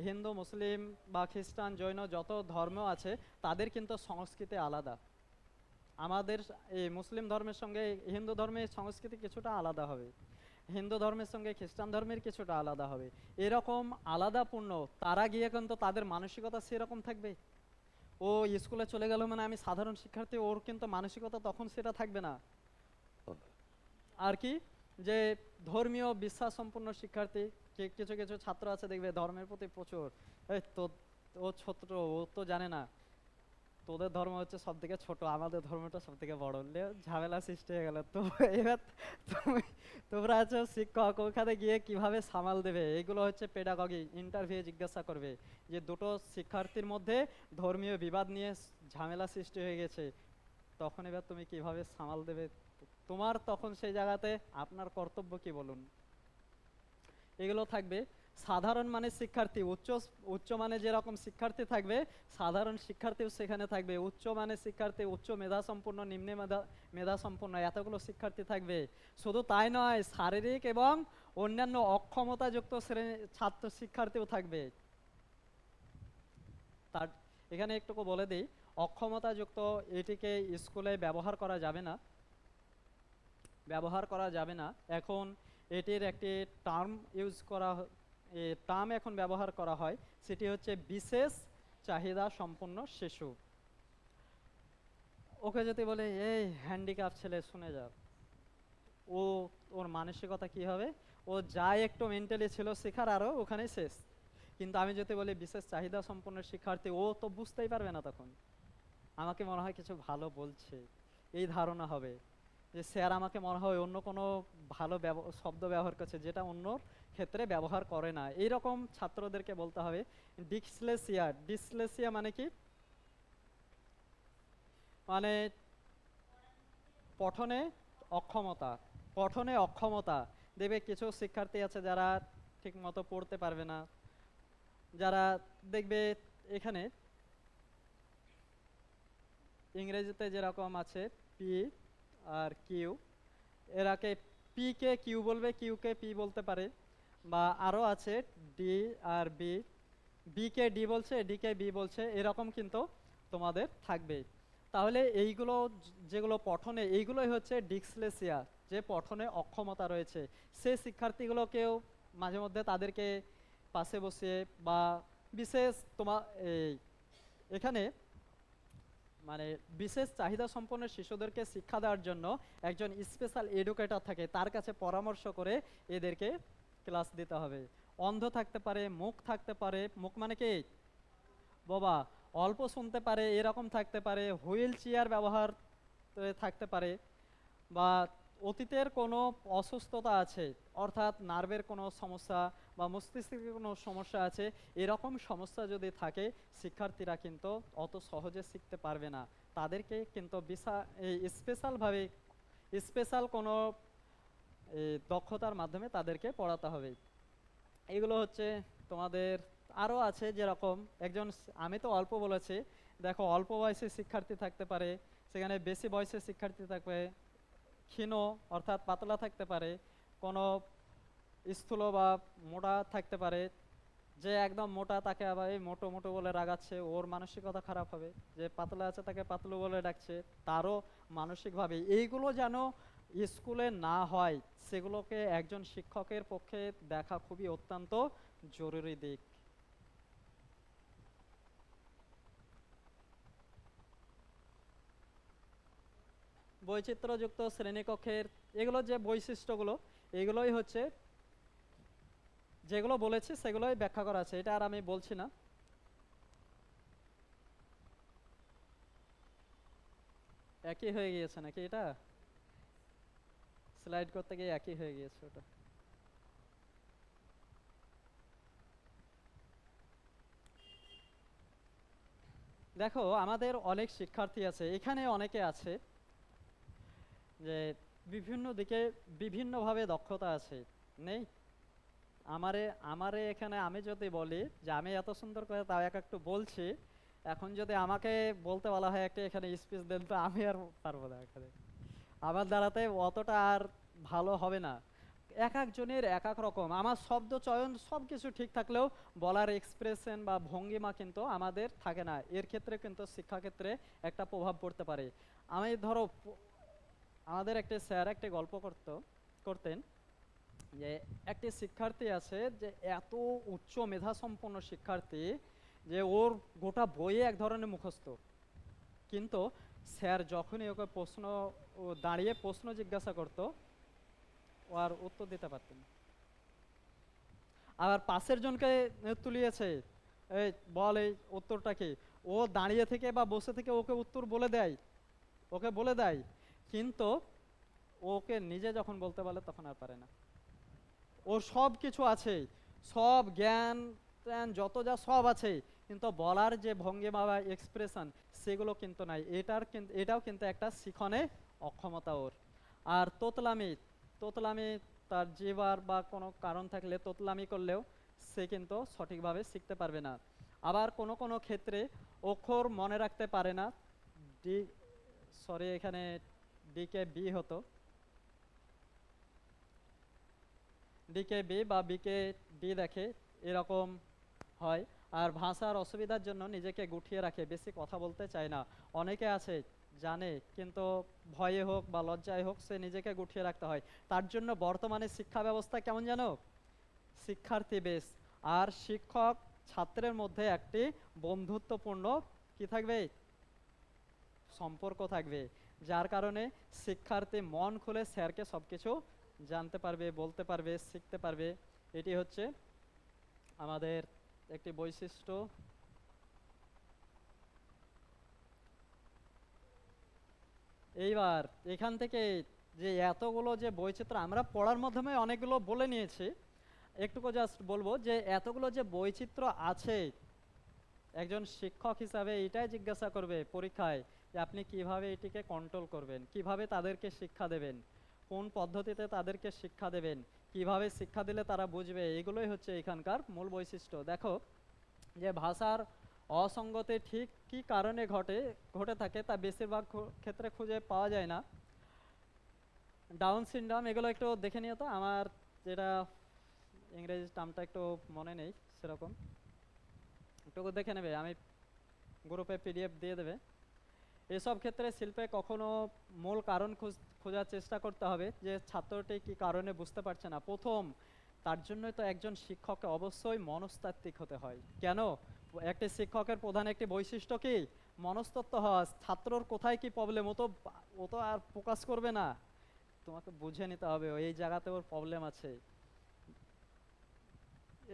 হিন্দু, মুসলিম বা খ্রিস্টান, জৈন যত ধর্ম আছে তাদের কিন্তু সংস্কৃতি আলাদা। আমাদের এই মুসলিম ধর্মের সঙ্গে হিন্দু ধর্মের সংস্কৃতি কিছুটা আলাদা হবে, হিন্দু ধর্মের সঙ্গে খ্রিস্টান ধর্মের কিছুটা আলাদা হবে। এরকম আলাদাপূর্ণ, তারা গিয়ে কিন্তু তাদের মানসিকতা সেরকম থাকবে। ও স্কুলে চলে গেল মানে আমি সাধারণ শিক্ষার্থী, ওর কিন্তু মানসিকতা তখন সেটা থাকবে না। আর কি, যে ধর্মীয় বিশ্বাস সম্পন্ন শিক্ষার্থী, কিছু কিছু ছাত্র আছে দেখবে ধর্মের প্রতি প্রচুর, এই তো ও ছোট, ও তো জানে না, তোদের ধর্ম হচ্ছে সব থেকে ছোট, আমাদের ধর্মটা সব থেকে বড়, ঝামেলা সৃষ্টি হয়ে গেল। তো এবার তোমরা আছো শিক্ষক, ওখানে গিয়ে কিভাবে সামাল দেবে, এগুলো হচ্ছে পেডাগগি। ইন্টারভিউ জিজ্ঞাসা করবে যে দুটো শিক্ষার্থীর মধ্যে ধর্মীয় বিবাদ নিয়ে ঝামেলা সৃষ্টি হয়ে গেছে, তখন এবার তুমি কিভাবে সামাল দেবে, তোমার তখন সেই জায়গাতে আপনার কর্তব্য কি বলুন, এগুলো থাকবে। সাধারণ মানের শিক্ষার্থী, উচ্চ মানে যেরকম শিক্ষার্থী থাকবে, সাধারণ শিক্ষার্থীও সেখানে থাকবে। উচ্চ মানের শিক্ষার্থী, উচ্চ মেধা সম্পন্ন, নিম্ন মেধা সম্পন্ন, এতগুলো শিক্ষার্থী থাকবে। শুধু তাই নয়, শারীরিক এবং অন্যান্য অক্ষমতাযুক্ত শ্রেণী ছাত্র শিক্ষার্থীও থাকবে। তার এখানে একটুকু বলে দিই, অক্ষমতাযুক্ত এটিকে স্কুলে ব্যবহার করা যাবে না, ব্যবহার করা যাবে না। এখন এটির একটি টার্ম ইউজ করা, টার্ম এখন ব্যবহার করা হয়, সেটি হচ্ছে বিশেষ চাহিদা সম্পন্ন শিশু। ওকে যদি বলে এই হ্যান্ডিক্যাপ ছেলে, শুনে যাও, ও, ওর মানসিকতা কি হবে, ও যা একটু মেন্টালি ছিল শেখার, আরও ওখানেই শেষ। কিন্তু আমি যদি বলি বিশেষ চাহিদা সম্পন্ন শিক্ষার্থী, ও তো বুঝতেই পারবে না, তখন আমাকে মনে হয় কিছু ভালো বলছে, এই ধারণা হবে যে স্যার আমাকে মনে হয় অন্য কোনো ভালো শব্দ ব্যবহার করছে যেটা অন্য ক্ষেত্রে ব্যবহার করে না, এইরকম ছাত্রদেরকে বলতে হবে। ডিসলেসিয়া, ডিসলেসিয়া মানে কি, মানে পঠনে অক্ষমতা, পঠনে অক্ষমতা। দেখবে কিছু শিক্ষার্থী আছে যারা ঠিক মতো পড়তে পারবে না, যারা দেখবে এখানে ইংরেজিতে যেরকম আছে P R Q, এরাকে P K Q বলবে, কিউ কে পি বলতে পারে, বা আরও আছে ডি আর বি, বি কে ডি বলছে, ডি কে বি বলছে, এরকম কিন্তু তোমাদের থাকবে। তাহলে এইগুলো যেগুলো পঠনে, এইগুলোই হচ্ছে ডিসলেসিয়া, যে পঠনে অক্ষমতা রয়েছে। সে শিক্ষার্থীগুলোকেও মাঝে মধ্যে তাদেরকে পাশে বসিয়ে বা বিশেষ এই এখানে মানে বিশেষ চাহিদা সম্পন্ন শিশুদেরকে শিক্ষা দেওয়ার জন্য একজন স্পেশাল এডুকেটর থাকে, তার কাছে পরামর্শ করে এদেরকে ক্লাস দিতে হবে। অন্ধ থাকতে পারে, মুখ থাকতে পারে, মুখ মানে কি বাবা, অল্প শুনতে পারে, এরকম থাকতে পারে, হুইল চেয়ার ব্যবহার থাকতে পারে, বা অতীতের কোনো অসুস্থতা আছে, অর্থাৎ নার্ভের কোনো সমস্যা বা মস্তিষ্কের কোনো সমস্যা আছে, এরকম সমস্যা যদি থাকে শিক্ষার্থীরা কিন্তু অত সহজে শিখতে পারবে না, তাদেরকে কিন্তু স্পেশালভাবে স্পেশাল কোনো দক্ষতার মাধ্যমে তাদেরকে পড়াতে হবে। এগুলো হচ্ছে তোমাদের। আরও আছে যেরকম একজন, আমি তো অল্প বলেছি, দেখো অল্প বয়সের শিক্ষার্থী থাকতে পারে, সেখানে বেশি বয়সের শিক্ষার্থী থাকবে, ক্ষীণ অর্থাৎ পাতলা থাকতে পারে, কোনো স্থূল বা মোটা থাকতে পারে। যে একদম মোটা তাকে আবার এই মোটো মোটো বলে রাগাচ্ছে, ওর মানসিকতা খারাপ হবে। যে পাতলা আছে তাকে পাতলু বলে ডাকছে, তারও মানসিকভাবে এইগুলো যেন স্কুলে না হয়, সেগুলোকে একজন শিক্ষকের পক্ষে দেখা খুবই অত্যন্ত জরুরি দিক। বৈচিত্র্যযুক্ত শ্রেণীকক্ষের এগুলো যে বৈশিষ্ট্যগুলো, এগুলোই হচ্ছে যেগুলো বলেছি সেগুলোই ব্যাখ্যা করা আছে, এটা আর আমি বলছি না। একই হয়ে গিয়েছে নাকি এটা? স্লাইড করতে গিয়ে একই হয়ে গিয়েছে ওটা। দেখো আমাদের অনেক শিক্ষার্থী আছে, এখানে অনেকে আছে যে বিভিন্ন দিকে বিভিন্নভাবে দক্ষতা আছে, নেই? আমারে আমারে এখানে আমি যদি বলি যে আমি এত সুন্দর করে তাও এক একটু বলছি, এখন যদি আমাকে বলতে বলা হয় একটা এখানে স্পিচ দেন, তো আমি আর পারবো না এখানে, আমার দ্বারাতে অতটা আর ভালো হবে না। এক একজনের এক এক রকম, আমার শব্দ চয়ন সব কিছু ঠিক থাকলেও বলার এক্সপ্রেশন বা ভঙ্গিমা কিন্তু আমাদের থাকে না, এর ক্ষেত্রে কিন্তু শিক্ষাক্ষেত্রে একটা প্রভাব পড়তে পারে। আমি ধরো আমাদের একটা স্যার একটা গল্প করতেন যে একটি শিক্ষার্থী আছে যে এত উচ্চ মেধা সম্পন্ন শিক্ষার্থী যে ওর গোটা বইয়ে এক ধরনের মুখস্থ, কিন্তু স্যার যখনই ওকে প্রশ্ন, ও দাঁড়িয়ে প্রশ্ন জিজ্ঞাসা করতো, ও আর উত্তর দিতে পারতেন না। আবার পাশের জনকে তুলিয়েছে, এই বল এই উত্তরটা কি, ও দাঁড়িয়ে থেকে বা বসে থেকে ওকে উত্তর বলে দেয়, ওকে বলে দেয়, কিন্তু ওকে নিজে যখন বলতে বলে তখন আর পারে না। ওর সব কিছু আছে, সব জ্ঞান ত্যান যত যা সব আছে, কিন্তু বলার যে ভঙ্গিমা বা এক্সপ্রেশন সেগুলো কিন্তু নাই। এটাও কিন্তু একটা শিখনে অক্ষমতা ওর। আর তোতলামি, তোতলামি তার জিহ্বার বা কোনো কারণ থাকলে তোতলামি করলেও সে কিন্তু সঠিকভাবে শিখতে পারবে না। আবার কোনো কোনো ক্ষেত্রে অক্ষর মনে রাখতে পারে না, ডি, সরি এখানে ডিকে বি হতো, ডিকে বি বা বিকে ডি দেখে, এরকম হয়। আর ভাষার অসুবিধার জন্য নিজেকে গুটিয়ে রাখে, বেশি কথা বলতে চায় না। অনেকে আছে জানে কিন্তু ভয়ে হোক বা লজ্জায় হোক সে নিজেকে গুটিয়ে রাখতে হয়। তার জন্য বর্তমানে শিক্ষা ব্যবস্থা কেমন জানো? শিক্ষার্থী বেশ, আর শিক্ষক ছাত্রের মধ্যে একটি বন্ধুত্বপূর্ণ কি থাকবে, সম্পর্ক থাকবে, যার কারণে শিক্ষার্থী মন খুলে স্যারকে সবকিছু জানতে পারবে, বলতে পারবে, শিখতে পারবে। এটি হচ্ছে আমাদের একটি বৈশিষ্ট্য। এইবার এখান থেকে যে এতগুলো যে বৈচিত্র্য আমরা পড়ার মাধ্যমে অনেকগুলো বলে নিয়েছি, একটুকু জাস্ট বলবো যে এতগুলো যে বৈচিত্র্য আছে, একজন শিক্ষক হিসাবে এটাই জিজ্ঞাসা করবে পরীক্ষায় যে আপনি কিভাবে এটিকে কন্ট্রোল করবেন, কিভাবে তাদেরকে শিক্ষা দেবেন, কোন পদ্ধতিতে তাদেরকে শিক্ষা দেবেন, কিভাবে শিক্ষা দিলে তারা বুঝবে, এগুলোই হচ্ছে এখানকার মূল বৈশিষ্ট্য। দেখো যে ভাষার অসঙ্গতি ঠিক কী কারণে ঘটে ঘটে থাকে তা বেশিরভাগ ক্ষেত্রে খুঁজে পাওয়া যায় না। ডাউন সিনড্রোম এগুলো একটু দেখে নিও তো, আমার যেটা ইংরেজি টার্মটা একটু মনে নেই সেরকম, একটু দেখে নেবে, আমি গ্রুপে পিডিএফ দিয়ে দেবে। এসব ক্ষেত্রে শিল্পে কখনো মূল কারণ খোঁজার চেষ্টা করতে হবে যে ছাত্রটি কি কারণে বুঝতে পারছে না। প্রথম তার জন্যই তো একজন শিক্ষককে অবশ্যই মনস্তাত্ত্বিক হতে হয়। কেন? একটি শিক্ষকের প্রধান একটি বৈশিষ্ট্য কি, মনস্তত্ত্ব হওয়া। ছাত্রর কোথায় কি প্রবলেম, ও তো আর ফোকাস করবে না, তোমাকে বুঝে নিতে হবে এই জায়গাতে ওর প্রবলেম আছে।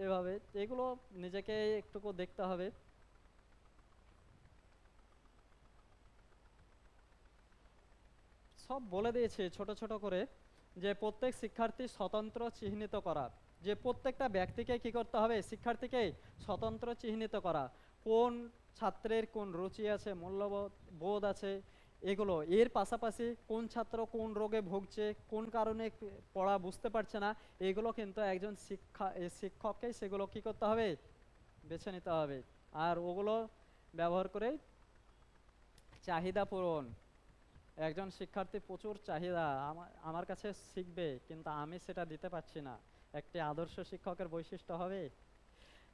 এভাবে এগুলো নিজেকে একটুকু দেখতে হবে। সব বলে দিয়েছি ছোট ছোট করে, যে প্রত্যেক শিক্ষার্থী স্বতন্ত্র চিহ্নিত করা, যে প্রত্যেকটা ব্যক্তিকে কি করতে হবে, শিক্ষার্থীকে স্বতন্ত্র চিহ্নিত করা, কোন ছাত্রের কোন রুচি আছে, মূল্যবোধ বোধ আছে, এগুলো। এর পাশাপাশি কোন ছাত্র কোন রোগে ভুগছে, কোন কারণে পড়া বুঝতে পারছে না, এগুলো কিন্তু একজন শিক্ষককে সেগুলো কি করতে হবে, বেছে নিতে হবে। আর ওগুলো ব্যবহার করে চাহিদা পূরণ। একজন শিক্ষার্থী প্রচুর চাহিদা, আমার আমার কাছে শিখবে কিন্তু আমি সেটা দিতে পারছি না, একটি আদর্শ শিক্ষকের বৈশিষ্ট্য হবে।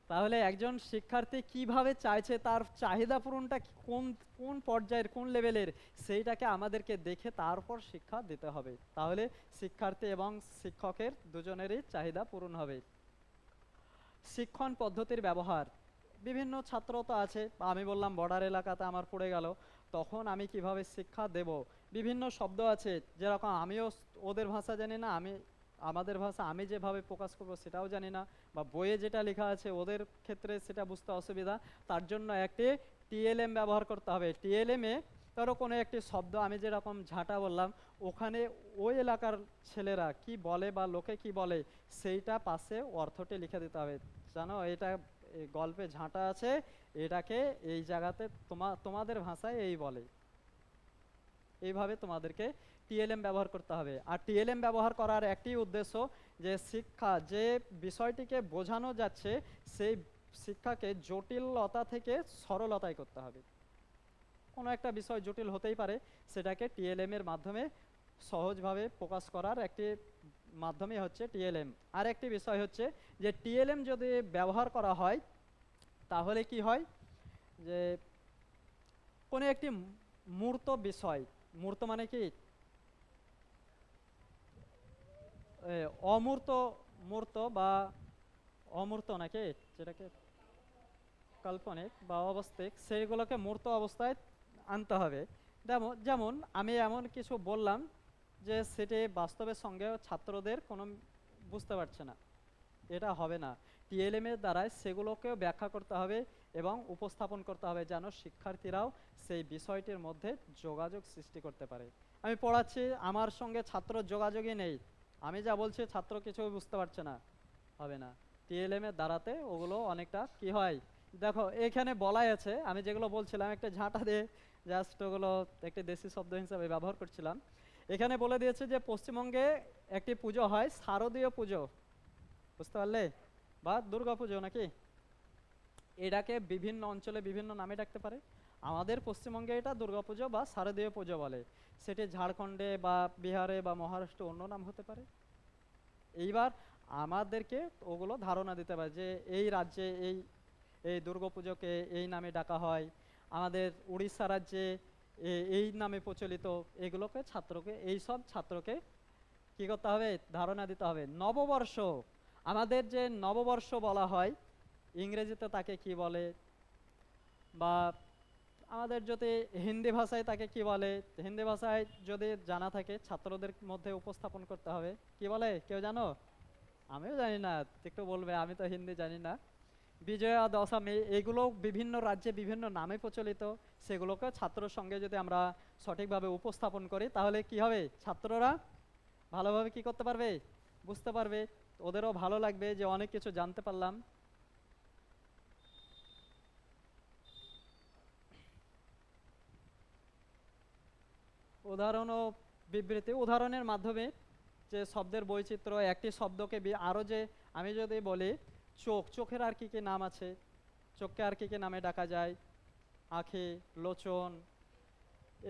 তাহলে একজন শিক্ষার্থী কিভাবে চাইছে, তার চাহিদা পূরণটা কোন কোন পর্যায়ের কোন লেভেলের, সেইটাকে আমাদেরকে দেখে তারপর শিক্ষা দিতে হবে। তাহলে শিক্ষার্থী এবং শিক্ষকের দুজনেরই চাহিদা পূরণ হবে। শিক্ষণ পদ্ধতির ব্যবহার, বিভিন্ন ছাত্র তো আছে, আমি বললাম বর্ডার এলাকাতে আমার পড়ে গেল, তখন আমি কিভাবে শিক্ষা দেব। বিভিন্ন শব্দ আছে, যেরকম আমিও ওদের ভাষা জানি না, আমি আমাদের ভাষা আমি যেভাবে প্রকাশ করব সেটাও জানি না, বা বইয়ে যেটা লেখা আছে ওদের ক্ষেত্রে সেটা বুঝতে অসুবিধা। তার জন্য একটি টিএলএম ব্যবহার করতে হবে। টিএলএম এ ধরো কোনো একটি শব্দ আমি যেরকম ঝাঁটা বললাম, ওখানে ওই এলাকার ছেলেরা কি বলে বা লোকে কি বলে সেইটা পাশে অর্থটি লিখে দিতে হবে। জানো এটা এই গল্পে ঝাঁটা আছে, এটাকে এই জায়গাতে তোমাদের ভাষায় এই বলে। এইভাবে তোমাদেরকে টিএলএম ব্যবহার করতে হবে। আর টিএলএম ব্যবহার করার একটি উদ্দেশ্য যে শিক্ষা যে বিষয়টিকে বোঝানো যাচ্ছে সেই শিক্ষাকে জটিলতা থেকে সরলতায় করতে হবে। কোনো একটা বিষয় জটিল হতেই পারে, সেটাকে টিএলএম এর মাধ্যমে সহজভাবে প্রকাশ করার একটি মাধ্যমই হচ্ছে টিএলএম। আর একটি বিষয় হচ্ছে যে টিএলএম যদি ব্যবহার করা হয় তাহলে কি হয়, যে কোনো একটি মূর্ত বিষয়, মূর্ত মানে কি এ, অমূর্ত, মূর্ত বা অমূর্ত নাকি যেটাকে কাল্পনিক বা অবস্থায়, সেইগুলোকে মূর্ত অবস্থায় আনতে হবে। যেমন যেমন আমি এমন কিছু বললাম যে সেটি বাস্তবের সঙ্গে ছাত্রদের কোনো বুঝতে পারছে না, এটা হবে না। টিএলএম এর দ্বারাই সেগুলোকেও ব্যাখ্যা করতে হবে এবং উপস্থাপন করতে হবে যেন শিক্ষার্থীরাও সেই বিষয়টির মধ্যে যোগাযোগ সৃষ্টি করতে পারে। আমি পড়াচ্ছি, আমার সঙ্গে ছাত্র যোগাযোগই নেই, আমি যা বলছি ছাত্র কিছু বুঝতে পারছে না, হবে না। টিএলএম এর দ্বারাতে ওগুলো অনেকটা কি হয়, দেখো এখানে বলাই আছে, আমি যেগুলো বলছিলাম একটা ঝাঁটা দিয়ে জাস্ট ওগুলো একটি দেশি শব্দ হিসাবে ব্যবহার করছিলাম। এখানে বলে দিয়েছে যে পশ্চিমবঙ্গে একটি পুজো হয় শারদীয় পুজো, বুঝতে পারলে, বা দুর্গা পুজো নাকি, এটাকে বিভিন্ন অঞ্চলে বিভিন্ন নামে ডাকতে পারে। আমাদের পশ্চিমবঙ্গে এটা দুর্গাপুজো বা শারদীয় পুজো বলে, সেটি ঝাড়খণ্ডে বা বিহারে বা মহারাষ্ট্রে অন্য নাম হতে পারে। এইবার আমাদেরকে ওগুলো ধারণা দিতে পারে যে এই রাজ্যে এই এই দুর্গাপুজোকে এই নামে ডাকা হয়, আমাদের উড়িষ্যা রাজ্যে এই নামে প্রচলিত। এগুলোকে ছাত্রকে, এই সব ছাত্রকে কি করতে হবে, ধারণা দিতে হবে। নববর্ষ, আমাদের যে নববর্ষ বলা হয় ইংরেজিতে তাকে কি বলে, বা আমাদের যদি হিন্দি ভাষায় তাকে কি বলে, হিন্দি ভাষায় যদি জানা থাকে ছাত্রদের মধ্যে উপস্থাপন করতে হবে। কি বলে কেউ জানো? আমিও জানি না, একটু বলবে, আমি তো হিন্দি জানি না। বিজয়া দশমী, এগুলো বিভিন্ন রাজ্যে বিভিন্ন নামে প্রচলিত, সেগুলোকে ছাত্রর সঙ্গে যদি আমরা সঠিকভাবে উপস্থাপন করি তাহলে কি হবে, ছাত্ররা ভালোভাবে কি করতে পারবে, বুঝতে পারবে, ওদেরও ভালো লাগবে যে অনেক কিছু জানতে পারলাম। উদাহরণ ও বিবৃতি, উদাহরণের মাধ্যমে যে শব্দের বৈচিত্র্য, একটি শব্দকে আরও যে, আমি যদি বলি চোখ, চোখের আর কি কি নাম আছে, চোখকে আর কি কি নামে ডাকা যায়, আঁখি, লোচন,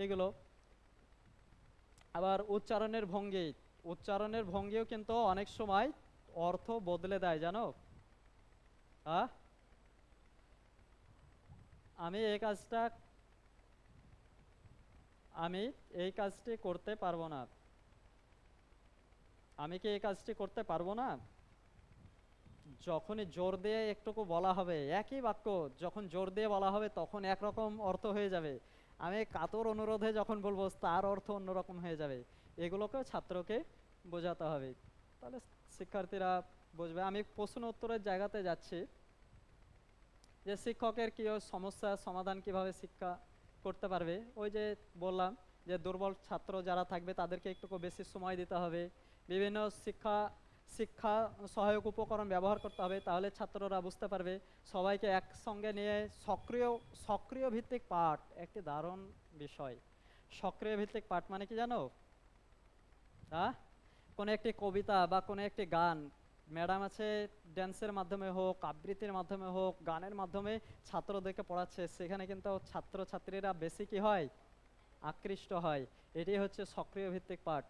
এগুলো। আবার উচ্চারণের ভঙ্গি, উচ্চারণের ভঙ্গিও কিন্তু অনেক সময় অর্থ বদলে দেয় জানো। আহ আমি এই কাজটা, আমি এই কাজটি করতে পারবো না, আমি কি এই কাজটি করতে পারবো না, যখনই জোর দিয়ে একটুকু বলা হবে একই বাক্য, যখন জোর দিয়ে বলা হবে তখন একরকম অর্থ হয়ে যাবে, আমি কাতর অনুরোধে যখন বলবো তার অর্থ অন্যরকম হয়ে যাবে। এগুলোকে ছাত্রকে বোঝাতে হবে, তাহলে শিক্ষার্থীরা বুঝবে। আমি প্রশ্ন উত্তরের জায়গাতে যাচ্ছি, যে শিক্ষকের কি সমস্যা সমাধান কিভাবে শিক্ষা করতে পারবে। ওই যে বললাম যে দুর্বল ছাত্র যারা থাকবে তাদেরকে একটু বেশি সময় দিতে হবে, বিভিন্ন শিক্ষা শিক্ষা সহায়ক উপকরণ ব্যবহার করতে হবে, তাহলে ছাত্ররা বুঝতে পারবে। সবাইকে একসঙ্গে নিয়ে সক্রিয় সক্রিয় ভিত্তিক পাঠ একটি দারুণ বিষয়। সক্রিয় ভিত্তিক পাঠ মানে কি জানো? হ্যাঁ, কোনো একটি কবিতা বা কোনো একটি গান ম্যাডাম আছে, ড্যান্সের মাধ্যমে হোক, আবৃত্তির মাধ্যমে হোক, গানের মাধ্যমে ছাত্রদেরকে পড়াচ্ছে, সেখানে কিন্তু ছাত্রছাত্রীরা বেশি কি হয়, আকৃষ্ট হয়। এটি হচ্ছে সক্রিয় ভিত্তিক পাঠ।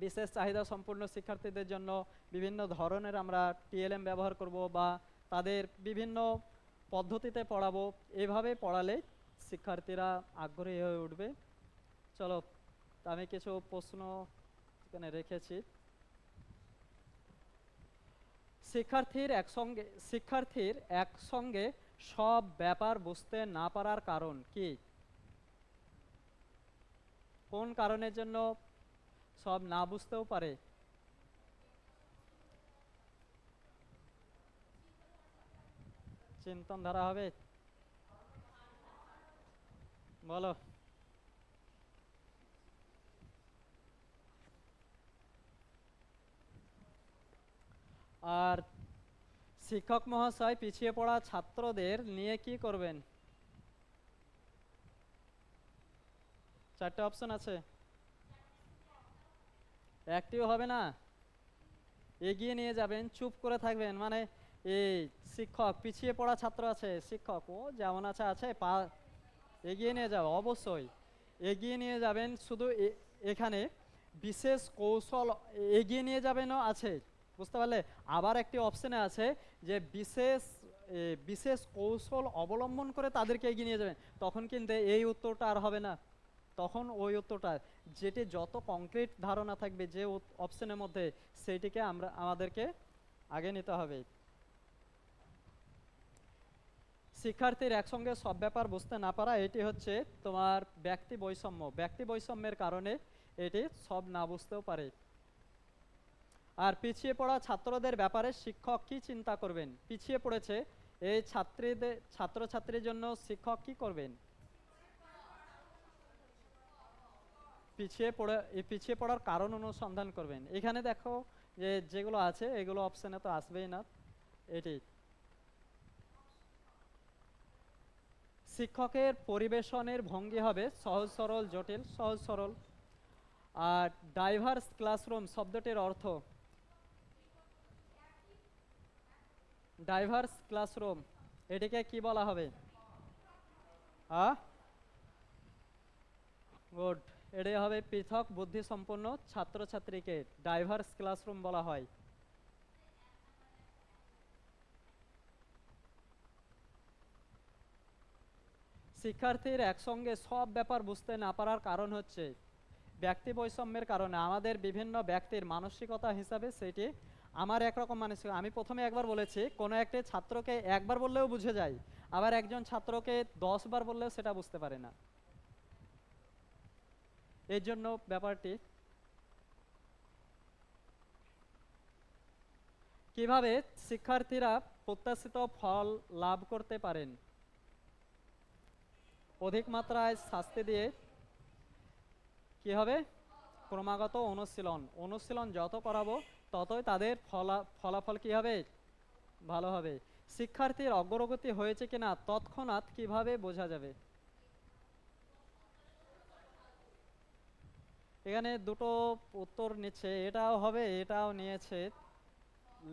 বিশেষ চাহিদা সম্পূর্ণ শিক্ষার্থীদের জন্য বিভিন্ন ধরনের আমরা টিএলএম ব্যবহার করব বা তাদের বিভিন্ন পদ্ধতিতে পড়াবো। এভাবে পড়ালে শিক্ষার্থীরা আগ্রহী হয়ে উঠবে। চলো, আমি কিছু প্রশ্ন এখানে রেখেছি। শিক্ষার্থীর একসঙ্গে সব ব্যাপার বুঝতে না পারার কারণ কি, কোন কারণের জন্য সব না বুঝতেও পারে? চিন্তন ধারা হবে, বলো। আর শিক্ষক মহাশয় পিছিয়ে পড়া ছাত্রদের নিয়ে কি করবেন? চারটে অপশন আছে। একটিও হবে না, এগিয়ে নিয়ে যাবেন, চুপ করে থাকবেন, মানে এই শিক্ষক পিছিয়ে পড়া ছাত্র আছে, শিক্ষক ও যেমন আছে আছে এগিয়ে নিয়ে যাও, অবশ্যই এগিয়ে নিয়ে যাবেন। শুধু এখানে বিশেষ কৌশল এগিয়ে নিয়ে যাবেনও আছে, বুঝতে পারলে? আবার একটি অপশনে আছে যে বিশেষ কৌশল অবলম্বন করে তাদেরকে এগিয়ে নিয়ে যাবেন। তখন কিন্তু এই উত্তরটা আর হবে না, তখন ওই উত্তরটা যেটি যত কংক্রিট ধারণা থাকবে যে অপশনের মধ্যে, সেইটিকে আমাদেরকে আগে নিতে হবে। শিক্ষার্থীর একসঙ্গে সব ব্যাপার বুঝতে না পারা, এটি হচ্ছে তোমার ব্যক্তি বৈষম্য। ব্যক্তি বৈষম্যের কারণে এটি সব না বুঝতেও পারে। আর পিছিয়ে পড়া ছাত্রদের ব্যাপারে শিক্ষক কি চিন্তা করবেন? পিছিয়ে পড়েছে এই ছাত্রছাত্রীর জন্য শিক্ষক কি করবেন? পিছিয়ে পড়ার কারণ অনুসন্ধান করবেন। এখানে দেখো যে যেগুলো আছে এগুলো অপশনে তো আসবেই না। এটি শিক্ষকের পরিবেশনের ভঙ্গি হবে সহজ সরল জটিল, সহজ সরল। আর ডাইভার্স ক্লাসরুম শব্দটির অর্থ? ডাইভার্স ক্লাসরুম এটিকে কি বলা হবে? গুড, এটাই হবে পৃথক বুদ্ধিসম্পন্ন ছাত্রছাত্রীকে ডাইভার্স ক্লাসরুম বলা হয়। শিক্ষার্থীর একসঙ্গে সব ব্যাপার বুঝতে না পারার কারণ হচ্ছে ব্যক্তি বৈষম্যের কারণে। আমাদের বিভিন্ন ব্যক্তির মানসিকতা হিসাবে সেটি আমার একরকম মানসিক, আমি প্রথমে একবার বলেছি কোনো একটি ছাত্রকে একবার বললেও বুঝে যায়, আবার একজন ছাত্রকে 10 বার বললেও সেটা বুঝতে পারে না। এই জন্য ব্যাপারটি কিভাবে শিক্ষার্থীরা প্রত্যাশিত ফল লাভ করতে পারেন? অধিক মাত্রায় শাস্তি দিয়ে। কি হবে? ক্রমাগত অনুশীলন। অনুশীলন যত করাবো ততই তাদের ফলাফল কি হবে? ভালো হবে। শিক্ষার্থীর অগ্রগতি হয়েছে কিনা তৎক্ষণাৎ কিভাবে বোঝা যাবে? এখানে দুটো উত্তর নিচ্ছে, এটাও হবে এটাও নিয়েছে,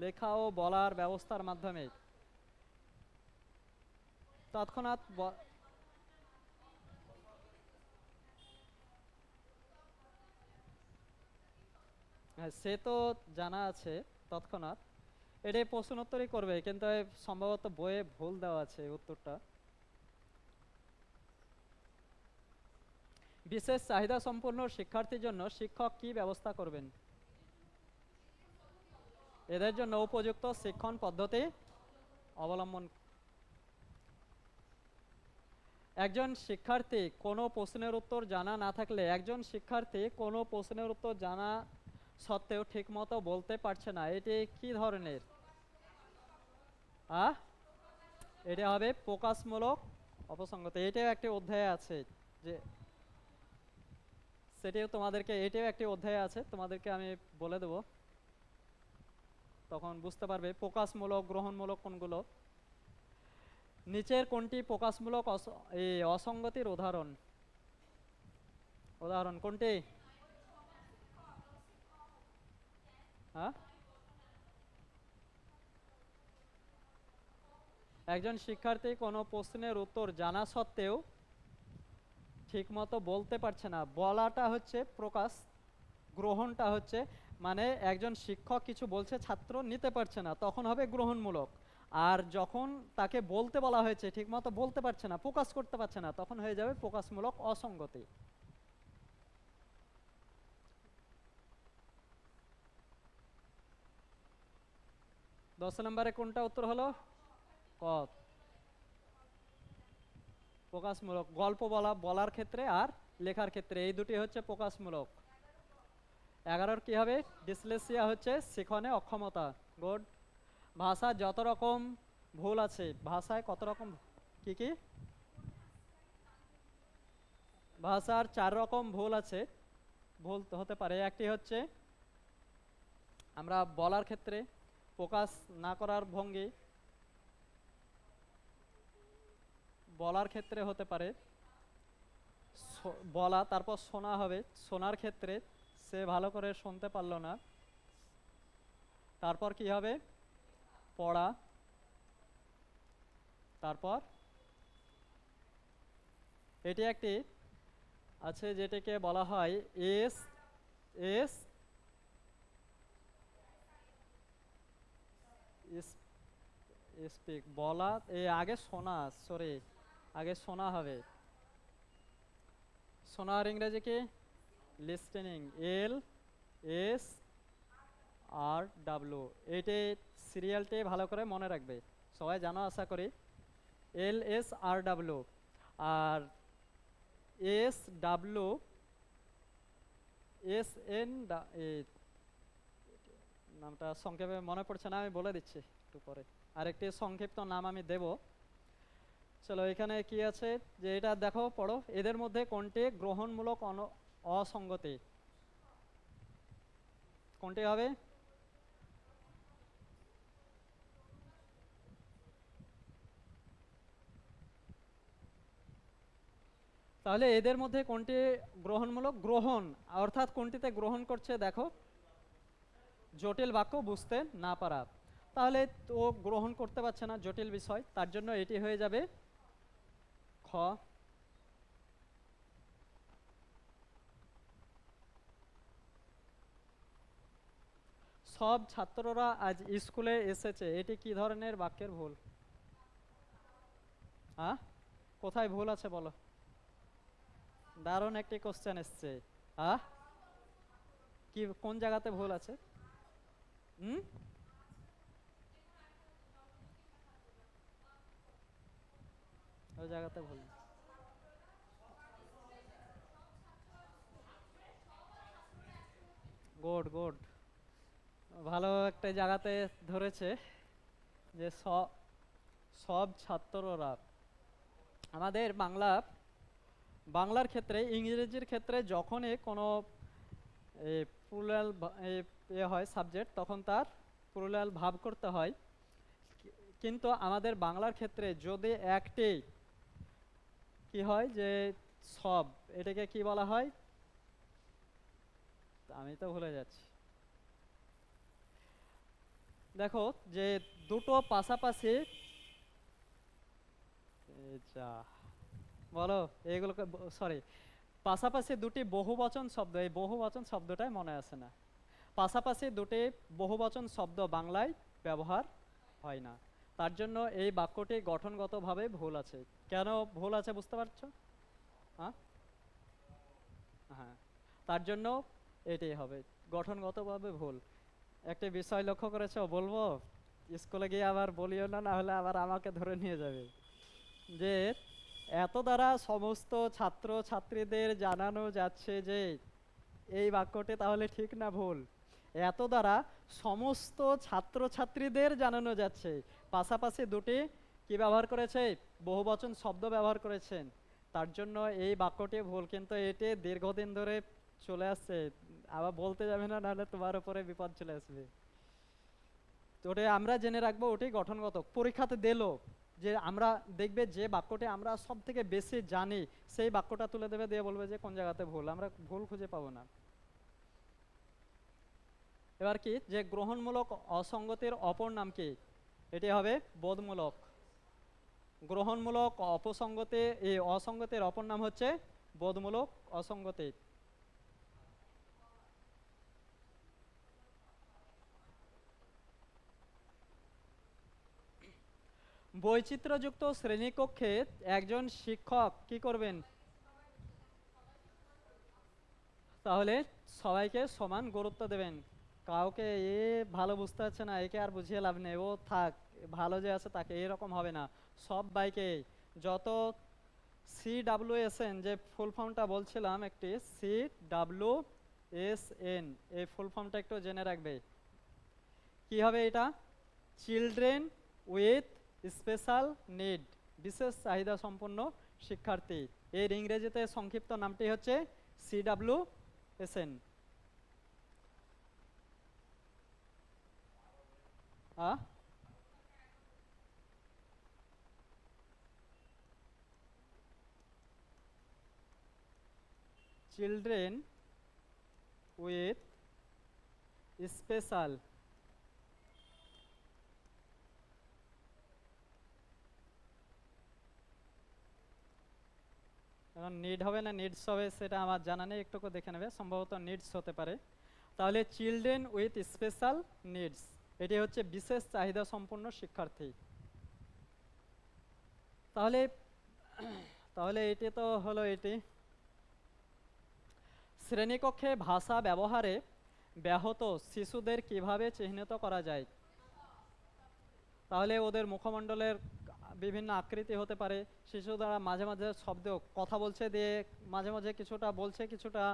লেখা ও বলার ব্যবস্থার মাধ্যমে তৎক্ষণাৎ হ্যাঁ, সে তো জানা আছে তৎক্ষণাৎ। এটাই প্রশ্নোত্তরই করবে, কিন্তু সম্ভবত বইয়ে ভুল দেওয়া আছে উত্তরটা। বিশেষ চাহিদা সম্পন্ন শিক্ষার্থীর জন্য শিক্ষক কি ব্যবস্থা করবেন? এদের জন্য উপযুক্ত শিক্ষণ পদ্ধতি অবলম্বন। একজন শিক্ষার্থী কোনো প্রশ্নের উত্তর জানা না থাকলে, একজন শিক্ষার্থী কোনো প্রশ্নের উত্তর জানা সত্ত্বেও ঠিকমতো বলতে পারছে না, এটি কি ধরনের? এটা হবে প্রকাশমূলক অপসঙ্গতি। এটাও একটি অধ্যায় আছে, যে সেটিও তোমাদেরকে, এটাও একটি অধ্যায় আছে, তোমাদেরকে আমি বলে দেব, তখন বুঝতে পারবে প্রকাশমূলক গ্রহণমূলক কোনগুলো। নিচের কোনটি প্রকাশমূলক অসঙ্গতির উদাহরণ? উদাহরণ কোনটি? একজন শিক্ষার্থী কোনো প্রশ্নের উত্তর জানা সত্ত্বেও ঠিকমতো বলতে পারছে না, বলাটা হচ্ছে প্রকাশ, গ্রহণটা হচ্ছে মানে একজন শিক্ষক কিছু বলছে ছাত্র নিতে পারছে না, তখন হবে গ্রহণমূলক। আর যখন তাকে বলতে বলা হয়েছে ঠিকমতো বলতে পারছে না, প্রকাশ করতে পারছে না, তখন হয়ে যাবে প্রকাশমূলক অসঙ্গতি। 10 নম্বরে কোনটা উত্তর হলো? ক। প্রকাশমূলক গল্প বলার ক্ষেত্রে আর লেখার ক্ষেত্রে এই দুটি হচ্ছে প্রকাশমূলক। 11 কি হবে? ডিসলেক্সিয়া হচ্ছে শিখনে অক্ষমতা। গুড। ভাষা যত রকম ভুল আছে, ভাষায় কত রকম কি কি? ভাষার 4 রকম ভুল আছে, ভুল হতে পারে। একটি হচ্ছে আমরা বলার ক্ষেত্রে, প্রকাশ না করার ভঙ্গি, বলার ক্ষেত্রে হতে পারে, বলা তারপর শোনা হবে, শোনার ক্ষেত্রে সে ভালো করে শুনতে পারলো না, তারপর কি হবে, পড়া, তারপর এটি একটি আছে যেটাকে বলা হয় এস এস স্পিক, বলা, আগে শোনা, সরি আগে শোনা হবে, শোনার ইংরেজি কি, লিসটেনিং, এল এস আর ডাব্লু। এটি সিরিয়ালটি ভালো করে মনে রাখবে, সবাই জানো আশা করি। এল এস আর ডাব্লু, আর এস ডাব্লু এস এন, নামটা সংক্ষেপে মনে পড়ছে না, আমি বলে দিচ্ছি একটু পরে, আরেকটি সংক্ষিপ্ত নাম আমি দেব। চলো এখানে কি আছে যে এটা দেখো, পড়ো, এদের মধ্যে কোনটি গ্রহণমূলক অসঙ্গতি, কোনটি হবে, তাহলে এদের মধ্যে কোনটি গ্রহণমূলক, গ্রহণ অর্থাৎ কোনটিতে গ্রহণ করছে, দেখো জটিল বাক্য বুঝতে না পারা, তাহলে তো গ্রহণ করতে পারছে না জটিল বিষয়, তার জন্য এটি হয়ে যাবে খ। সব ছাত্ররা আজ স্কুলে এসেছে, এটি কি ধরনের বাক্যের ভুল, হ্যাঁ কোথায় ভুল আছে বলো, দারুণ একটি কোশ্চেন এসছে, হ্যাঁ কি কোন জায়গাতে ভুল আছে, হুম, ওই জায়গাতে ভুল, গুড গুড, ভালো একটা জায়গাতে ধরেছে যে সব ছাত্ররা, আমাদের বাংলার ক্ষেত্রে, ইংরেজির ক্ষেত্রে যখনই কোনো প্লুরাল হয় সাবজেক্ট, তখন তার প্লুরাল ভাব করতে হয়, কিন্তু আমাদের বাংলার ক্ষেত্রে যদি একটি কি হয় যে সব, এটাকে কি বলা হয়, আমি তো ভুলে যাচ্ছি, দেখো যে দুটো পাশাপাশি, বলো এগুলোকে, সরি, পাশাপাশি দুটি বহুবচন শব্দ, এই বহুবচন শব্দটাই মনে আসে না, পাশাপাশি দুটি বহুবচন শব্দ বাংলায় ব্যবহার হয় না, তার জন্য এই বাক্যটি গঠনগতভাবে ভুল আছে। কেন ভুল আছে বুঝতে পারছো, হ্যাঁ হ্যাঁ, তার জন্য এটাই হবে গঠনগতভাবে ভুল। একটা বিষয় লক্ষ্য করেছো, বলবো, স্কুলে গিয়ে আবার বলিও না, না হলে আবার আমাকে ধরে নিয়ে যাবে, যে এত দ্বারা সমস্ত ছাত্র ছাত্রীদের জানানো যাচ্ছে যে, এই বাক্যটি তাহলে ঠিক না ভুল, এত দ্বারা সমস্ত ছাত্র ছাত্রীদের জানানো যাচ্ছে, পাশাপাশি দুটি কি ব্যবহার করেছে, বহুবচন শব্দ ব্যবহার করেছেন, তার জন্য এই বাক্যটি ভুল, কিন্তু এটি দীর্ঘদিন ধরে চলে আসছে, আবার বলতে যাবে না, নাহলে তোমার উপরে বিপদ চলে আসবে, তো ওটা আমরা জেনে রাখবো, ওটাই গঠনগত, পরীক্ষাতে দিলো যে আমরা দেখবে যে বাক্যটি আমরা সব থেকে বেশি জানি, সেই বাক্যটা তুলে দেবে, দিয়ে বলবে যে কোন জায়গাতে ভুল, আমরা ভুল খুঁজে পাবো না। এবার কি যে গ্রহণমূলক অসঙ্গতির অপর নাম কি, এটি হবে বোধমূলক, গ্রহণমূলক অপসঙ্গতি, এই অসঙ্গতির অপর নাম হচ্ছে বোধমূলক অসঙ্গতি। বৈচিত্র্যযুক্ত শ্রেণীকক্ষে একজন শিক্ষক কি করবেন, তাহলে সবাইকে সমান গুরুত্ব দেবেন, কাউকে ভালো বুঝতে পারছে না, একে আর বুঝিয়ে লাভ নেই, ও থাক, ভালো যে আছে তাকে, এরকম হবে না, সব বাইকে, যত CWSN, যে ফুল ফর্মটা বলছিলাম একটি, CWSN, এই ফুল ফর্মটা একটু জেনে রাখবে, কি হবে এটা, চিলড্রেন উইথ স্পেশাল নিড, বিশেষ চাহিদা সম্পন্ন শিক্ষার্থী, এর ইংরেজিতে সংক্ষিপ্ত নামটি হচ্ছে CWSN। A children with special, এখন নিড হবে না নিডস হবে সেটা আমার জানা নেই, একটু দেখে নেবে, সম্ভবত নিডস হতে পারে। তাহলে চিলড্রেন উইথ স্পেশাল নিডস, এটি হচ্ছে বিশেষ চাহিদা সম্পন্ন শিক্ষার্থী। তাহলে তাহলে এটি তো হলো এটি। শ্রেণীকক্ষে ভাষা ব্যবহারে ব্যাহত শিশুদের কিভাবে চিহ্নিত করা যায়? তাহলে ওদের মুখমণ্ডলের বিভিন্ন আকৃতি হতে পারে, শিশু দ্বারা মাঝে মাঝে শব্দ কথা বলছে দিয়ে মাঝে মাঝে কিছুটা বলছে কিছুটা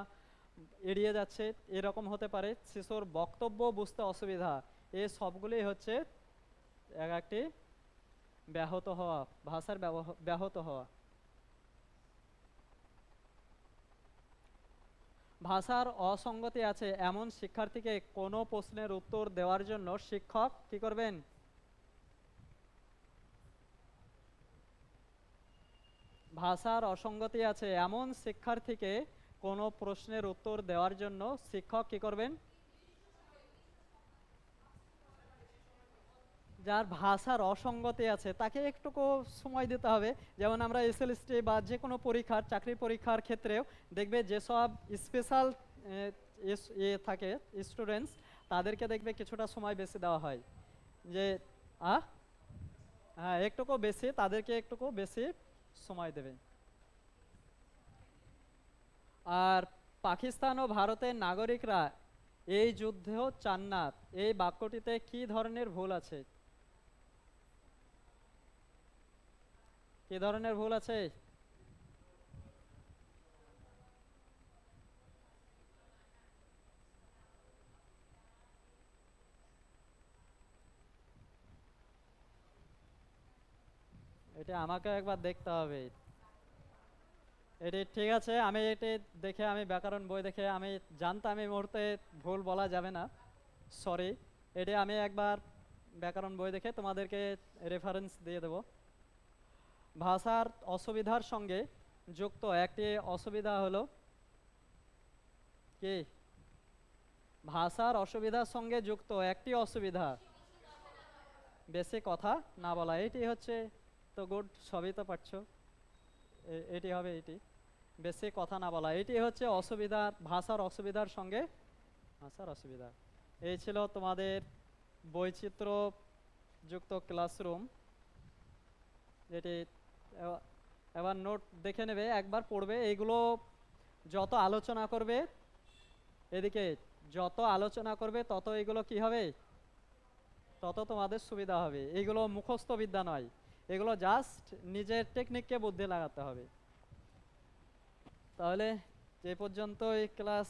এড়িয়ে যাচ্ছে, এরকম হতে পারে, শিশুর বক্তব্য বুঝতে অসুবিধা, এই সবগুলি হচ্ছে এক একটি ব্যাহত হওয়া, ভাষার ব্যাহত হওয়া। ভাষার অসঙ্গতি আছে এমন শিক্ষার্থীকে কোনো প্রশ্নের উত্তর দেওয়ার জন্য শিক্ষক কি করবেন? ভাষার অসঙ্গতি আছে এমন শিক্ষার্থীকে কোনো প্রশ্নের উত্তর দেওয়ার জন্য শিক্ষক কি করবেন? যার ভাষার অসঙ্গতি আছে তাকে একটুকু সময় দিতে হবে। যেমন আমরা এসএলএসটি বা যে কোনো পরীক্ষার চাকরি পরীক্ষার ক্ষেত্রেও দেখবে যেসব স্পেশাল থাকে স্টুডেন্টস, তাদেরকে দেখবে কিছুটা সময় বেশি দেওয়া হয়, যে আ হ্যাঁ একটুকু বেশি, তাদেরকে একটুকু বেশি সময় দেবে। আর পাকিস্তান ও ভারতের নাগরিকরা এই যুদ্ধেও চান না, এই বাক্যটিতে কি ধরনের ভুল আছে? কি ধরনের ভুল আছে? এটা আমাকে একবার দেখতে হবে। এটি ঠিক আছে, আমি এটি দেখে, আমি ব্যাকরণ বই দেখে আমি জানতাম এই মুহূর্তে ভুল বলা যাবে না, সরি। এটি আমি একবার ব্যাকরণ বই দেখে তোমাদেরকে রেফারেন্স দিয়ে দেব। ভাষার অসুবিধার সঙ্গে যুক্ত একটি অসুবিধা হলো কি? ভাষার অসুবিধার সঙ্গে যুক্ত একটি অসুবিধা বেশি কথা না বলা, এটি হচ্ছে তো গুড, সবই তো পারছো, এটি হবে এটি, বেশি কথা না বলা, এটি হচ্ছে অসুবিধা, ভাষার অসুবিধার সঙ্গে ভাষার অসুবিধা। এই ছিল তোমাদের বৈচিত্র্য যুক্ত ক্লাসরুম, যেটি এবার নোট দেখে নেবে, একবার পড়বে, এইগুলো যত আলোচনা করবে, এদিকে যত আলোচনা করবে তত এগুলো কি হবে, তত তোমাদের সুবিধা হবে। এগুলো মুখস্থ বিদ্যা নয়, এগুলো জাস্ট নিজের টেকনিককে বুদ্ধি লাগাতে হবে। তাহলে যে পর্যন্ত এই ক্লাস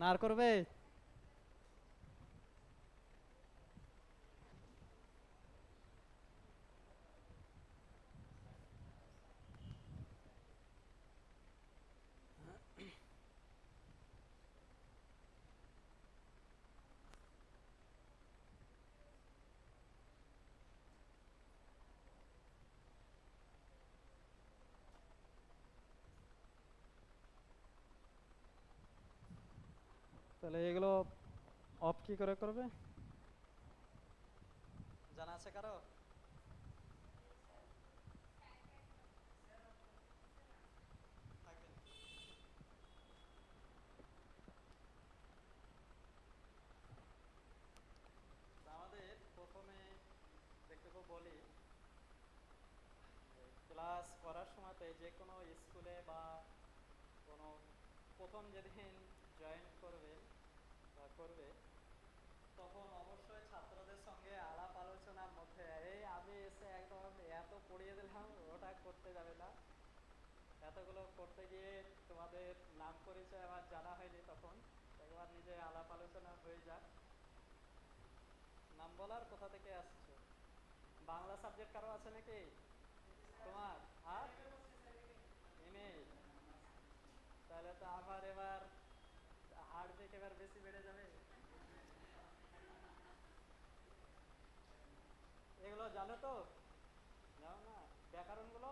নার করবে, তাহলে এগুলো অফ কি করে করবে, জানা আছে কারো? আমাদের প্রথমে দেখতে বলি, ক্লাস করার সময়তে যে কোনো স্কুলে বা কোনো প্রথম যেদিন জয়েন করবে বা করবে, তখন অবশ্যই ছাত্রদের সঙ্গে আলাপ আলোচনার মধ্যে এই আমি এসে একদম এত পড়িয়ে দিলাম ওটা করতে যাবে না, এতগুলো করতে গিয়ে তোমাদের নাম পরিচয় আমার জানা হয়নি, তখন একবার নিজে আলাপ আলোচনা হয়ে যাক। নাম বলার কোথা থেকে আসছো? বাংলা সাবজেক্ট কারো আছে নাকি তোমার? আর এমএ, তাহলে তো আমার এবার হার্ট বিট এবার বেশি বেড়ে যাবে। জানো তো? জানো না? ব্যাকরণগুলো,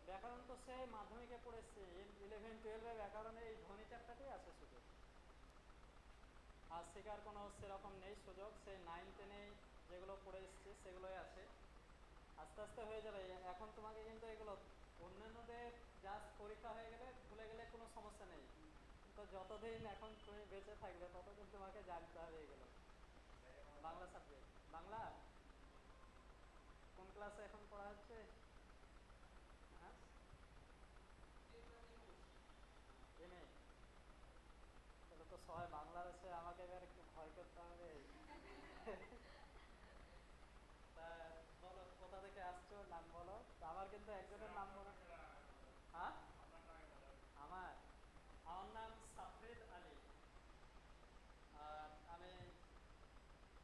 ব্যাকরণ তো সে মাধ্যমিকে পড়েছে, 11-12 ব্যাকরণে এই ধ্বনি চ্যাপ্টারটাই আছে শুধু। আর শেখার কোনো সেরকম নেই সুযোগ, সেই 9-10 যেগুলো পড়ে এসছে সেগুলোই আছে। আস্তে আস্তে হয়ে যাবে। এখন তোমাকে কিন্তু এগুলো অন্যান্যদের জাস্ট পরীক্ষা হয়ে গেলে ভুলে গেলে কোনো সমস্যা নেই, তো যতদিন এখন তুমি বেঁচে থাকবে ততদিন তোমাকে জানতে হবে এগুলো। বাংলা সাবজেক্ট, বাংলা কোন ক্লাসে এখন পড়া হচ্ছে? হ্যাঁ, এমএ। তাহলে তো সবাই বাংলাদেশে, আমাকে এবার একটু ভয় করতে হবে। তা বলো কোথা থেকে আসছো, নাম বলো। তো আমার কিন্তু একজনের নাম বলো। হ্যাঁ, আমার আমার নাম সাফরিদ আলী। আর আমি,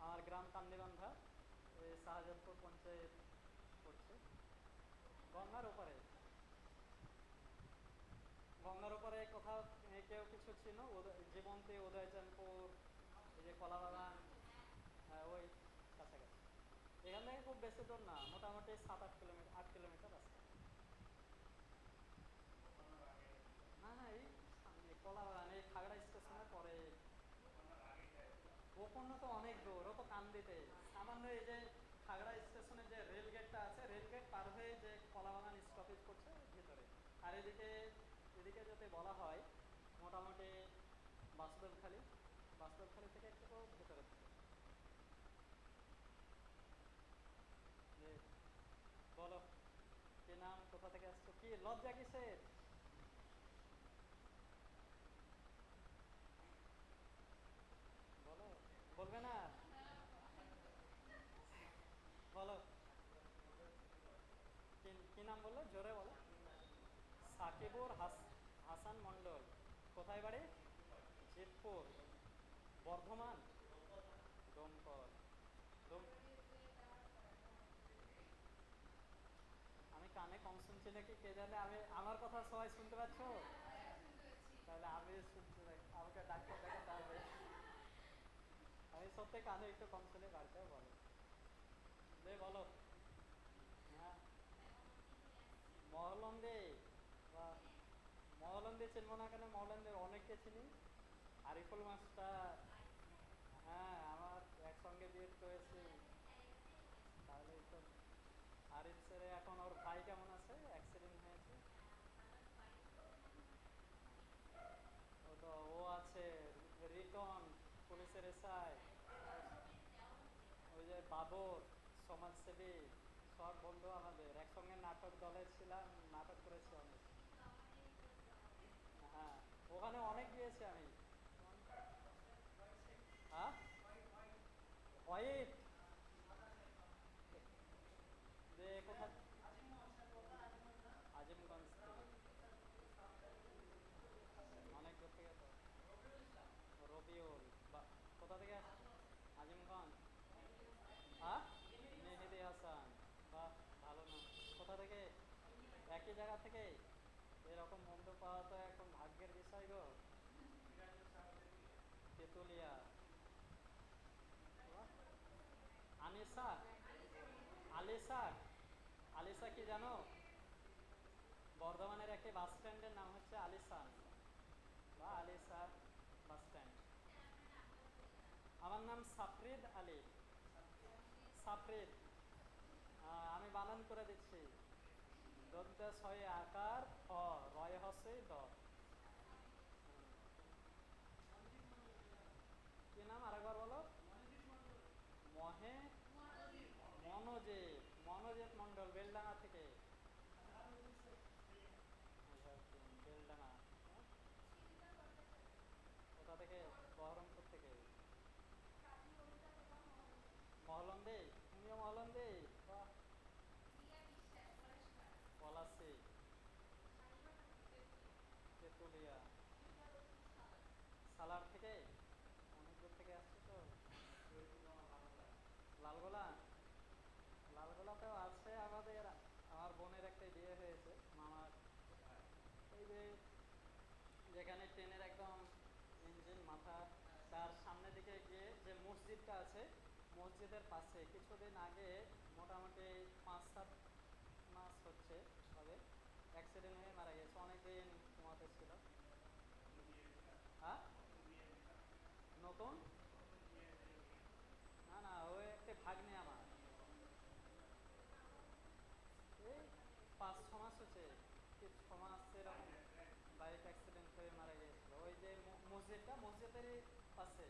আমার গ্রাম কান্দিবান্ধা, এই শাহজাদপুর পঞ্চায়েত পড়ছে, গঙ্গার ওপারে। গঙ্গার ওপারে কোথাও কেউ কিছু ছিল, জীবন্তী, উদয়চাঁদপুর, এই যে কলাবাগান, হ্যাঁ ওই কাছাকাছি। এখান থেকে খুব বেশি দূর না, মোটামুটি 7-8 কিলোমিটার, 8 কিলোমিটার রাস্তা। না না, এই সামনে কলাবাগান, এই খাগড়া স্টেশনের পরে। গোকর্ণ তো অনেক দূর, ও তো কান্দিতে। সামান্য এই যে খাগড়া স্টেশনের যে রেল গেটটা আছে, রেল গেট পার হয়ে যে কলাবাগান স্টপেজ করছে ভিতরে। আর এদিকে, এদিকে যদি বলা হয় মোটামুটি বাসুদেবখালী, বাসুদেবখালী থেকে একটু ভেতরে থাকে। যে বলো, কি নাম, কোথা থেকে আসছো, কি লজ্জা কিসের? বলো, বলবে না? বলো, কি কি নাম বললো, জোরে বলো। সাকিবুর হাসান মণ্ডল। কোথায় বাড়ি? জিতপুর, বর্ধমান, দমকল। দম, আমি কানে কম শুনছি নাকি কে জানে, আমি আমার কথা সবাই শুনতে পাচ্ছ? তাহলে আমি শুনছি না, আমাকে ডাক্তার দেখাতে হবে। আমি সত্যি কানে একটু কম শুনে, বাড়িতেও বলো। দে বলো। হ্যাঁ, মহলন্দে, বা মহলন্দে চিনবো না কেন, মহলন্দের অনেককে চিনি। আরিফুল মাস্টার, হ্যাঁ আমার একসঙ্গে বিয়ে করেছি। তাহলে তো আরিফ স্যারে, এখন ওর ভাই কেমন আছে, অ্যাক্সিডেন্ট হয়েছে। ও তো, ও আছে রিটন, পুলিশের এসআই। ওই যে বাবর, সমাজসেবী, সব বন্ধু আমাদের, একসঙ্গে নাটক দলে ছিলাম, নাটক করেছি অনেক। হ্যাঁ, ওখানে অনেক গিয়েছি আমি। হ্যাঁ, হোয়াইট, যে কোথা, আজিমগঞ্জ থেকে, অনেক দূর থেকে তো। রবিউল, বা কোথা থেকে আসছে? আজিমগঞ্জ। হ্যাঁ, মেহেদি হাসান, বাহ, ভালো নাম। কোথা থেকে? একই জায়গা থেকে। এরকম বন্ধু পাওয়া তো এখন ভাগ্যের বিষয় গো। তেতুলিয়া, বাহ। আনিসা, আলিসা, আলিসা কি জানো? বর্ধমানের একটি বাস স্ট্যান্ডের নাম হচ্ছে আলিসান বা আলিসা বাস স্ট্যান্ড। আমার নাম সাফরিদ আলী। সাফরিদ, আমি বানান করে দিচ্ছি। দন্তে ছয় আকার ফ, রয় হসে দ। কি নাম আরেকবার বলো? মহে, মনোজিৎ, মনোজিৎ মন্ডল, বেলডাঙা থেকে। বেলডাঙা, হ্যাঁ? কোথা থেকে? বহরমপুর থেকে। মহলন্দে, তুমিও মহলন্দে, বাহ। পলাশি, তেতুলিয়া, সালার থেকে, অনেক দূর থেকে আসছো তো। লালগোলা, লালগোলাতেও আছে আমাদের, আমার বোনের একটা বিয়ে হয়েছে মামার। এই যে যেখানে ট্রেনের একদম ইঞ্জিন মাথা, তার সামনের দিকে গিয়ে যে মসজিদটা আছে, মসজিদের পাশে কিছুদিন আগে মোটামুটি 5-7 মাস হচ্ছে হবে অ্যাক্সিডেন্ট হয়ে মারা গেছে, অনেকদিন ঘুমাতে ছিল। হ্যাঁ, নতুন? না না, ওই একটা ভাগ্নে আমার, এই 5-6 মাস হচ্ছে, কি 6 মাস এরকম বাইক অ্যাক্সিডেন্ট হয়ে মারা গিয়েছিল। ওই যে মসজিদটা, মসজিদেরই পাশে,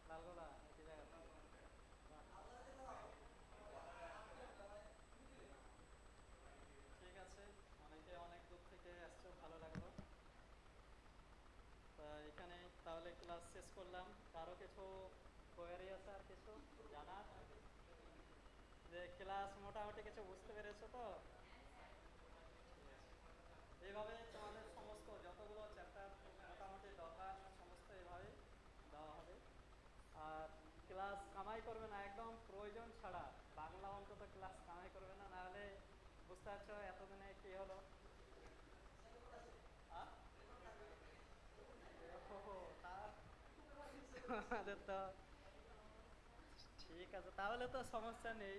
লালগোলা একই জায়গাতে। ঠিক আছে, অনেকে অনেক দূর থেকে আসছো, ভালো লাগলো। তা এখানে তাহলে ক্লাস শেষ করলাম। কারো কিছু কোয়ারি আছে আর কিছু জানার? যে ক্লাস মোটামুটি কিছু বুঝতে পেরেছো তো? এইভাবে তোমাদের সমস্ত যতগুলো চ্যাপ্টার মোটামুটি দরকার সমস্ত এভাবে দেওয়া হবে। আর ক্লাস কামাই করবে না, একদম প্রয়োজন ছাড়া। বাংলা অন্তত ক্লাস কামাই করবে না, নাহলে বুঝতে পারছো এতদিনে কী হলো। আ? ওহো, তা আমাদের তো ঠিক আছে, তাহলে তো সমস্যা নেই।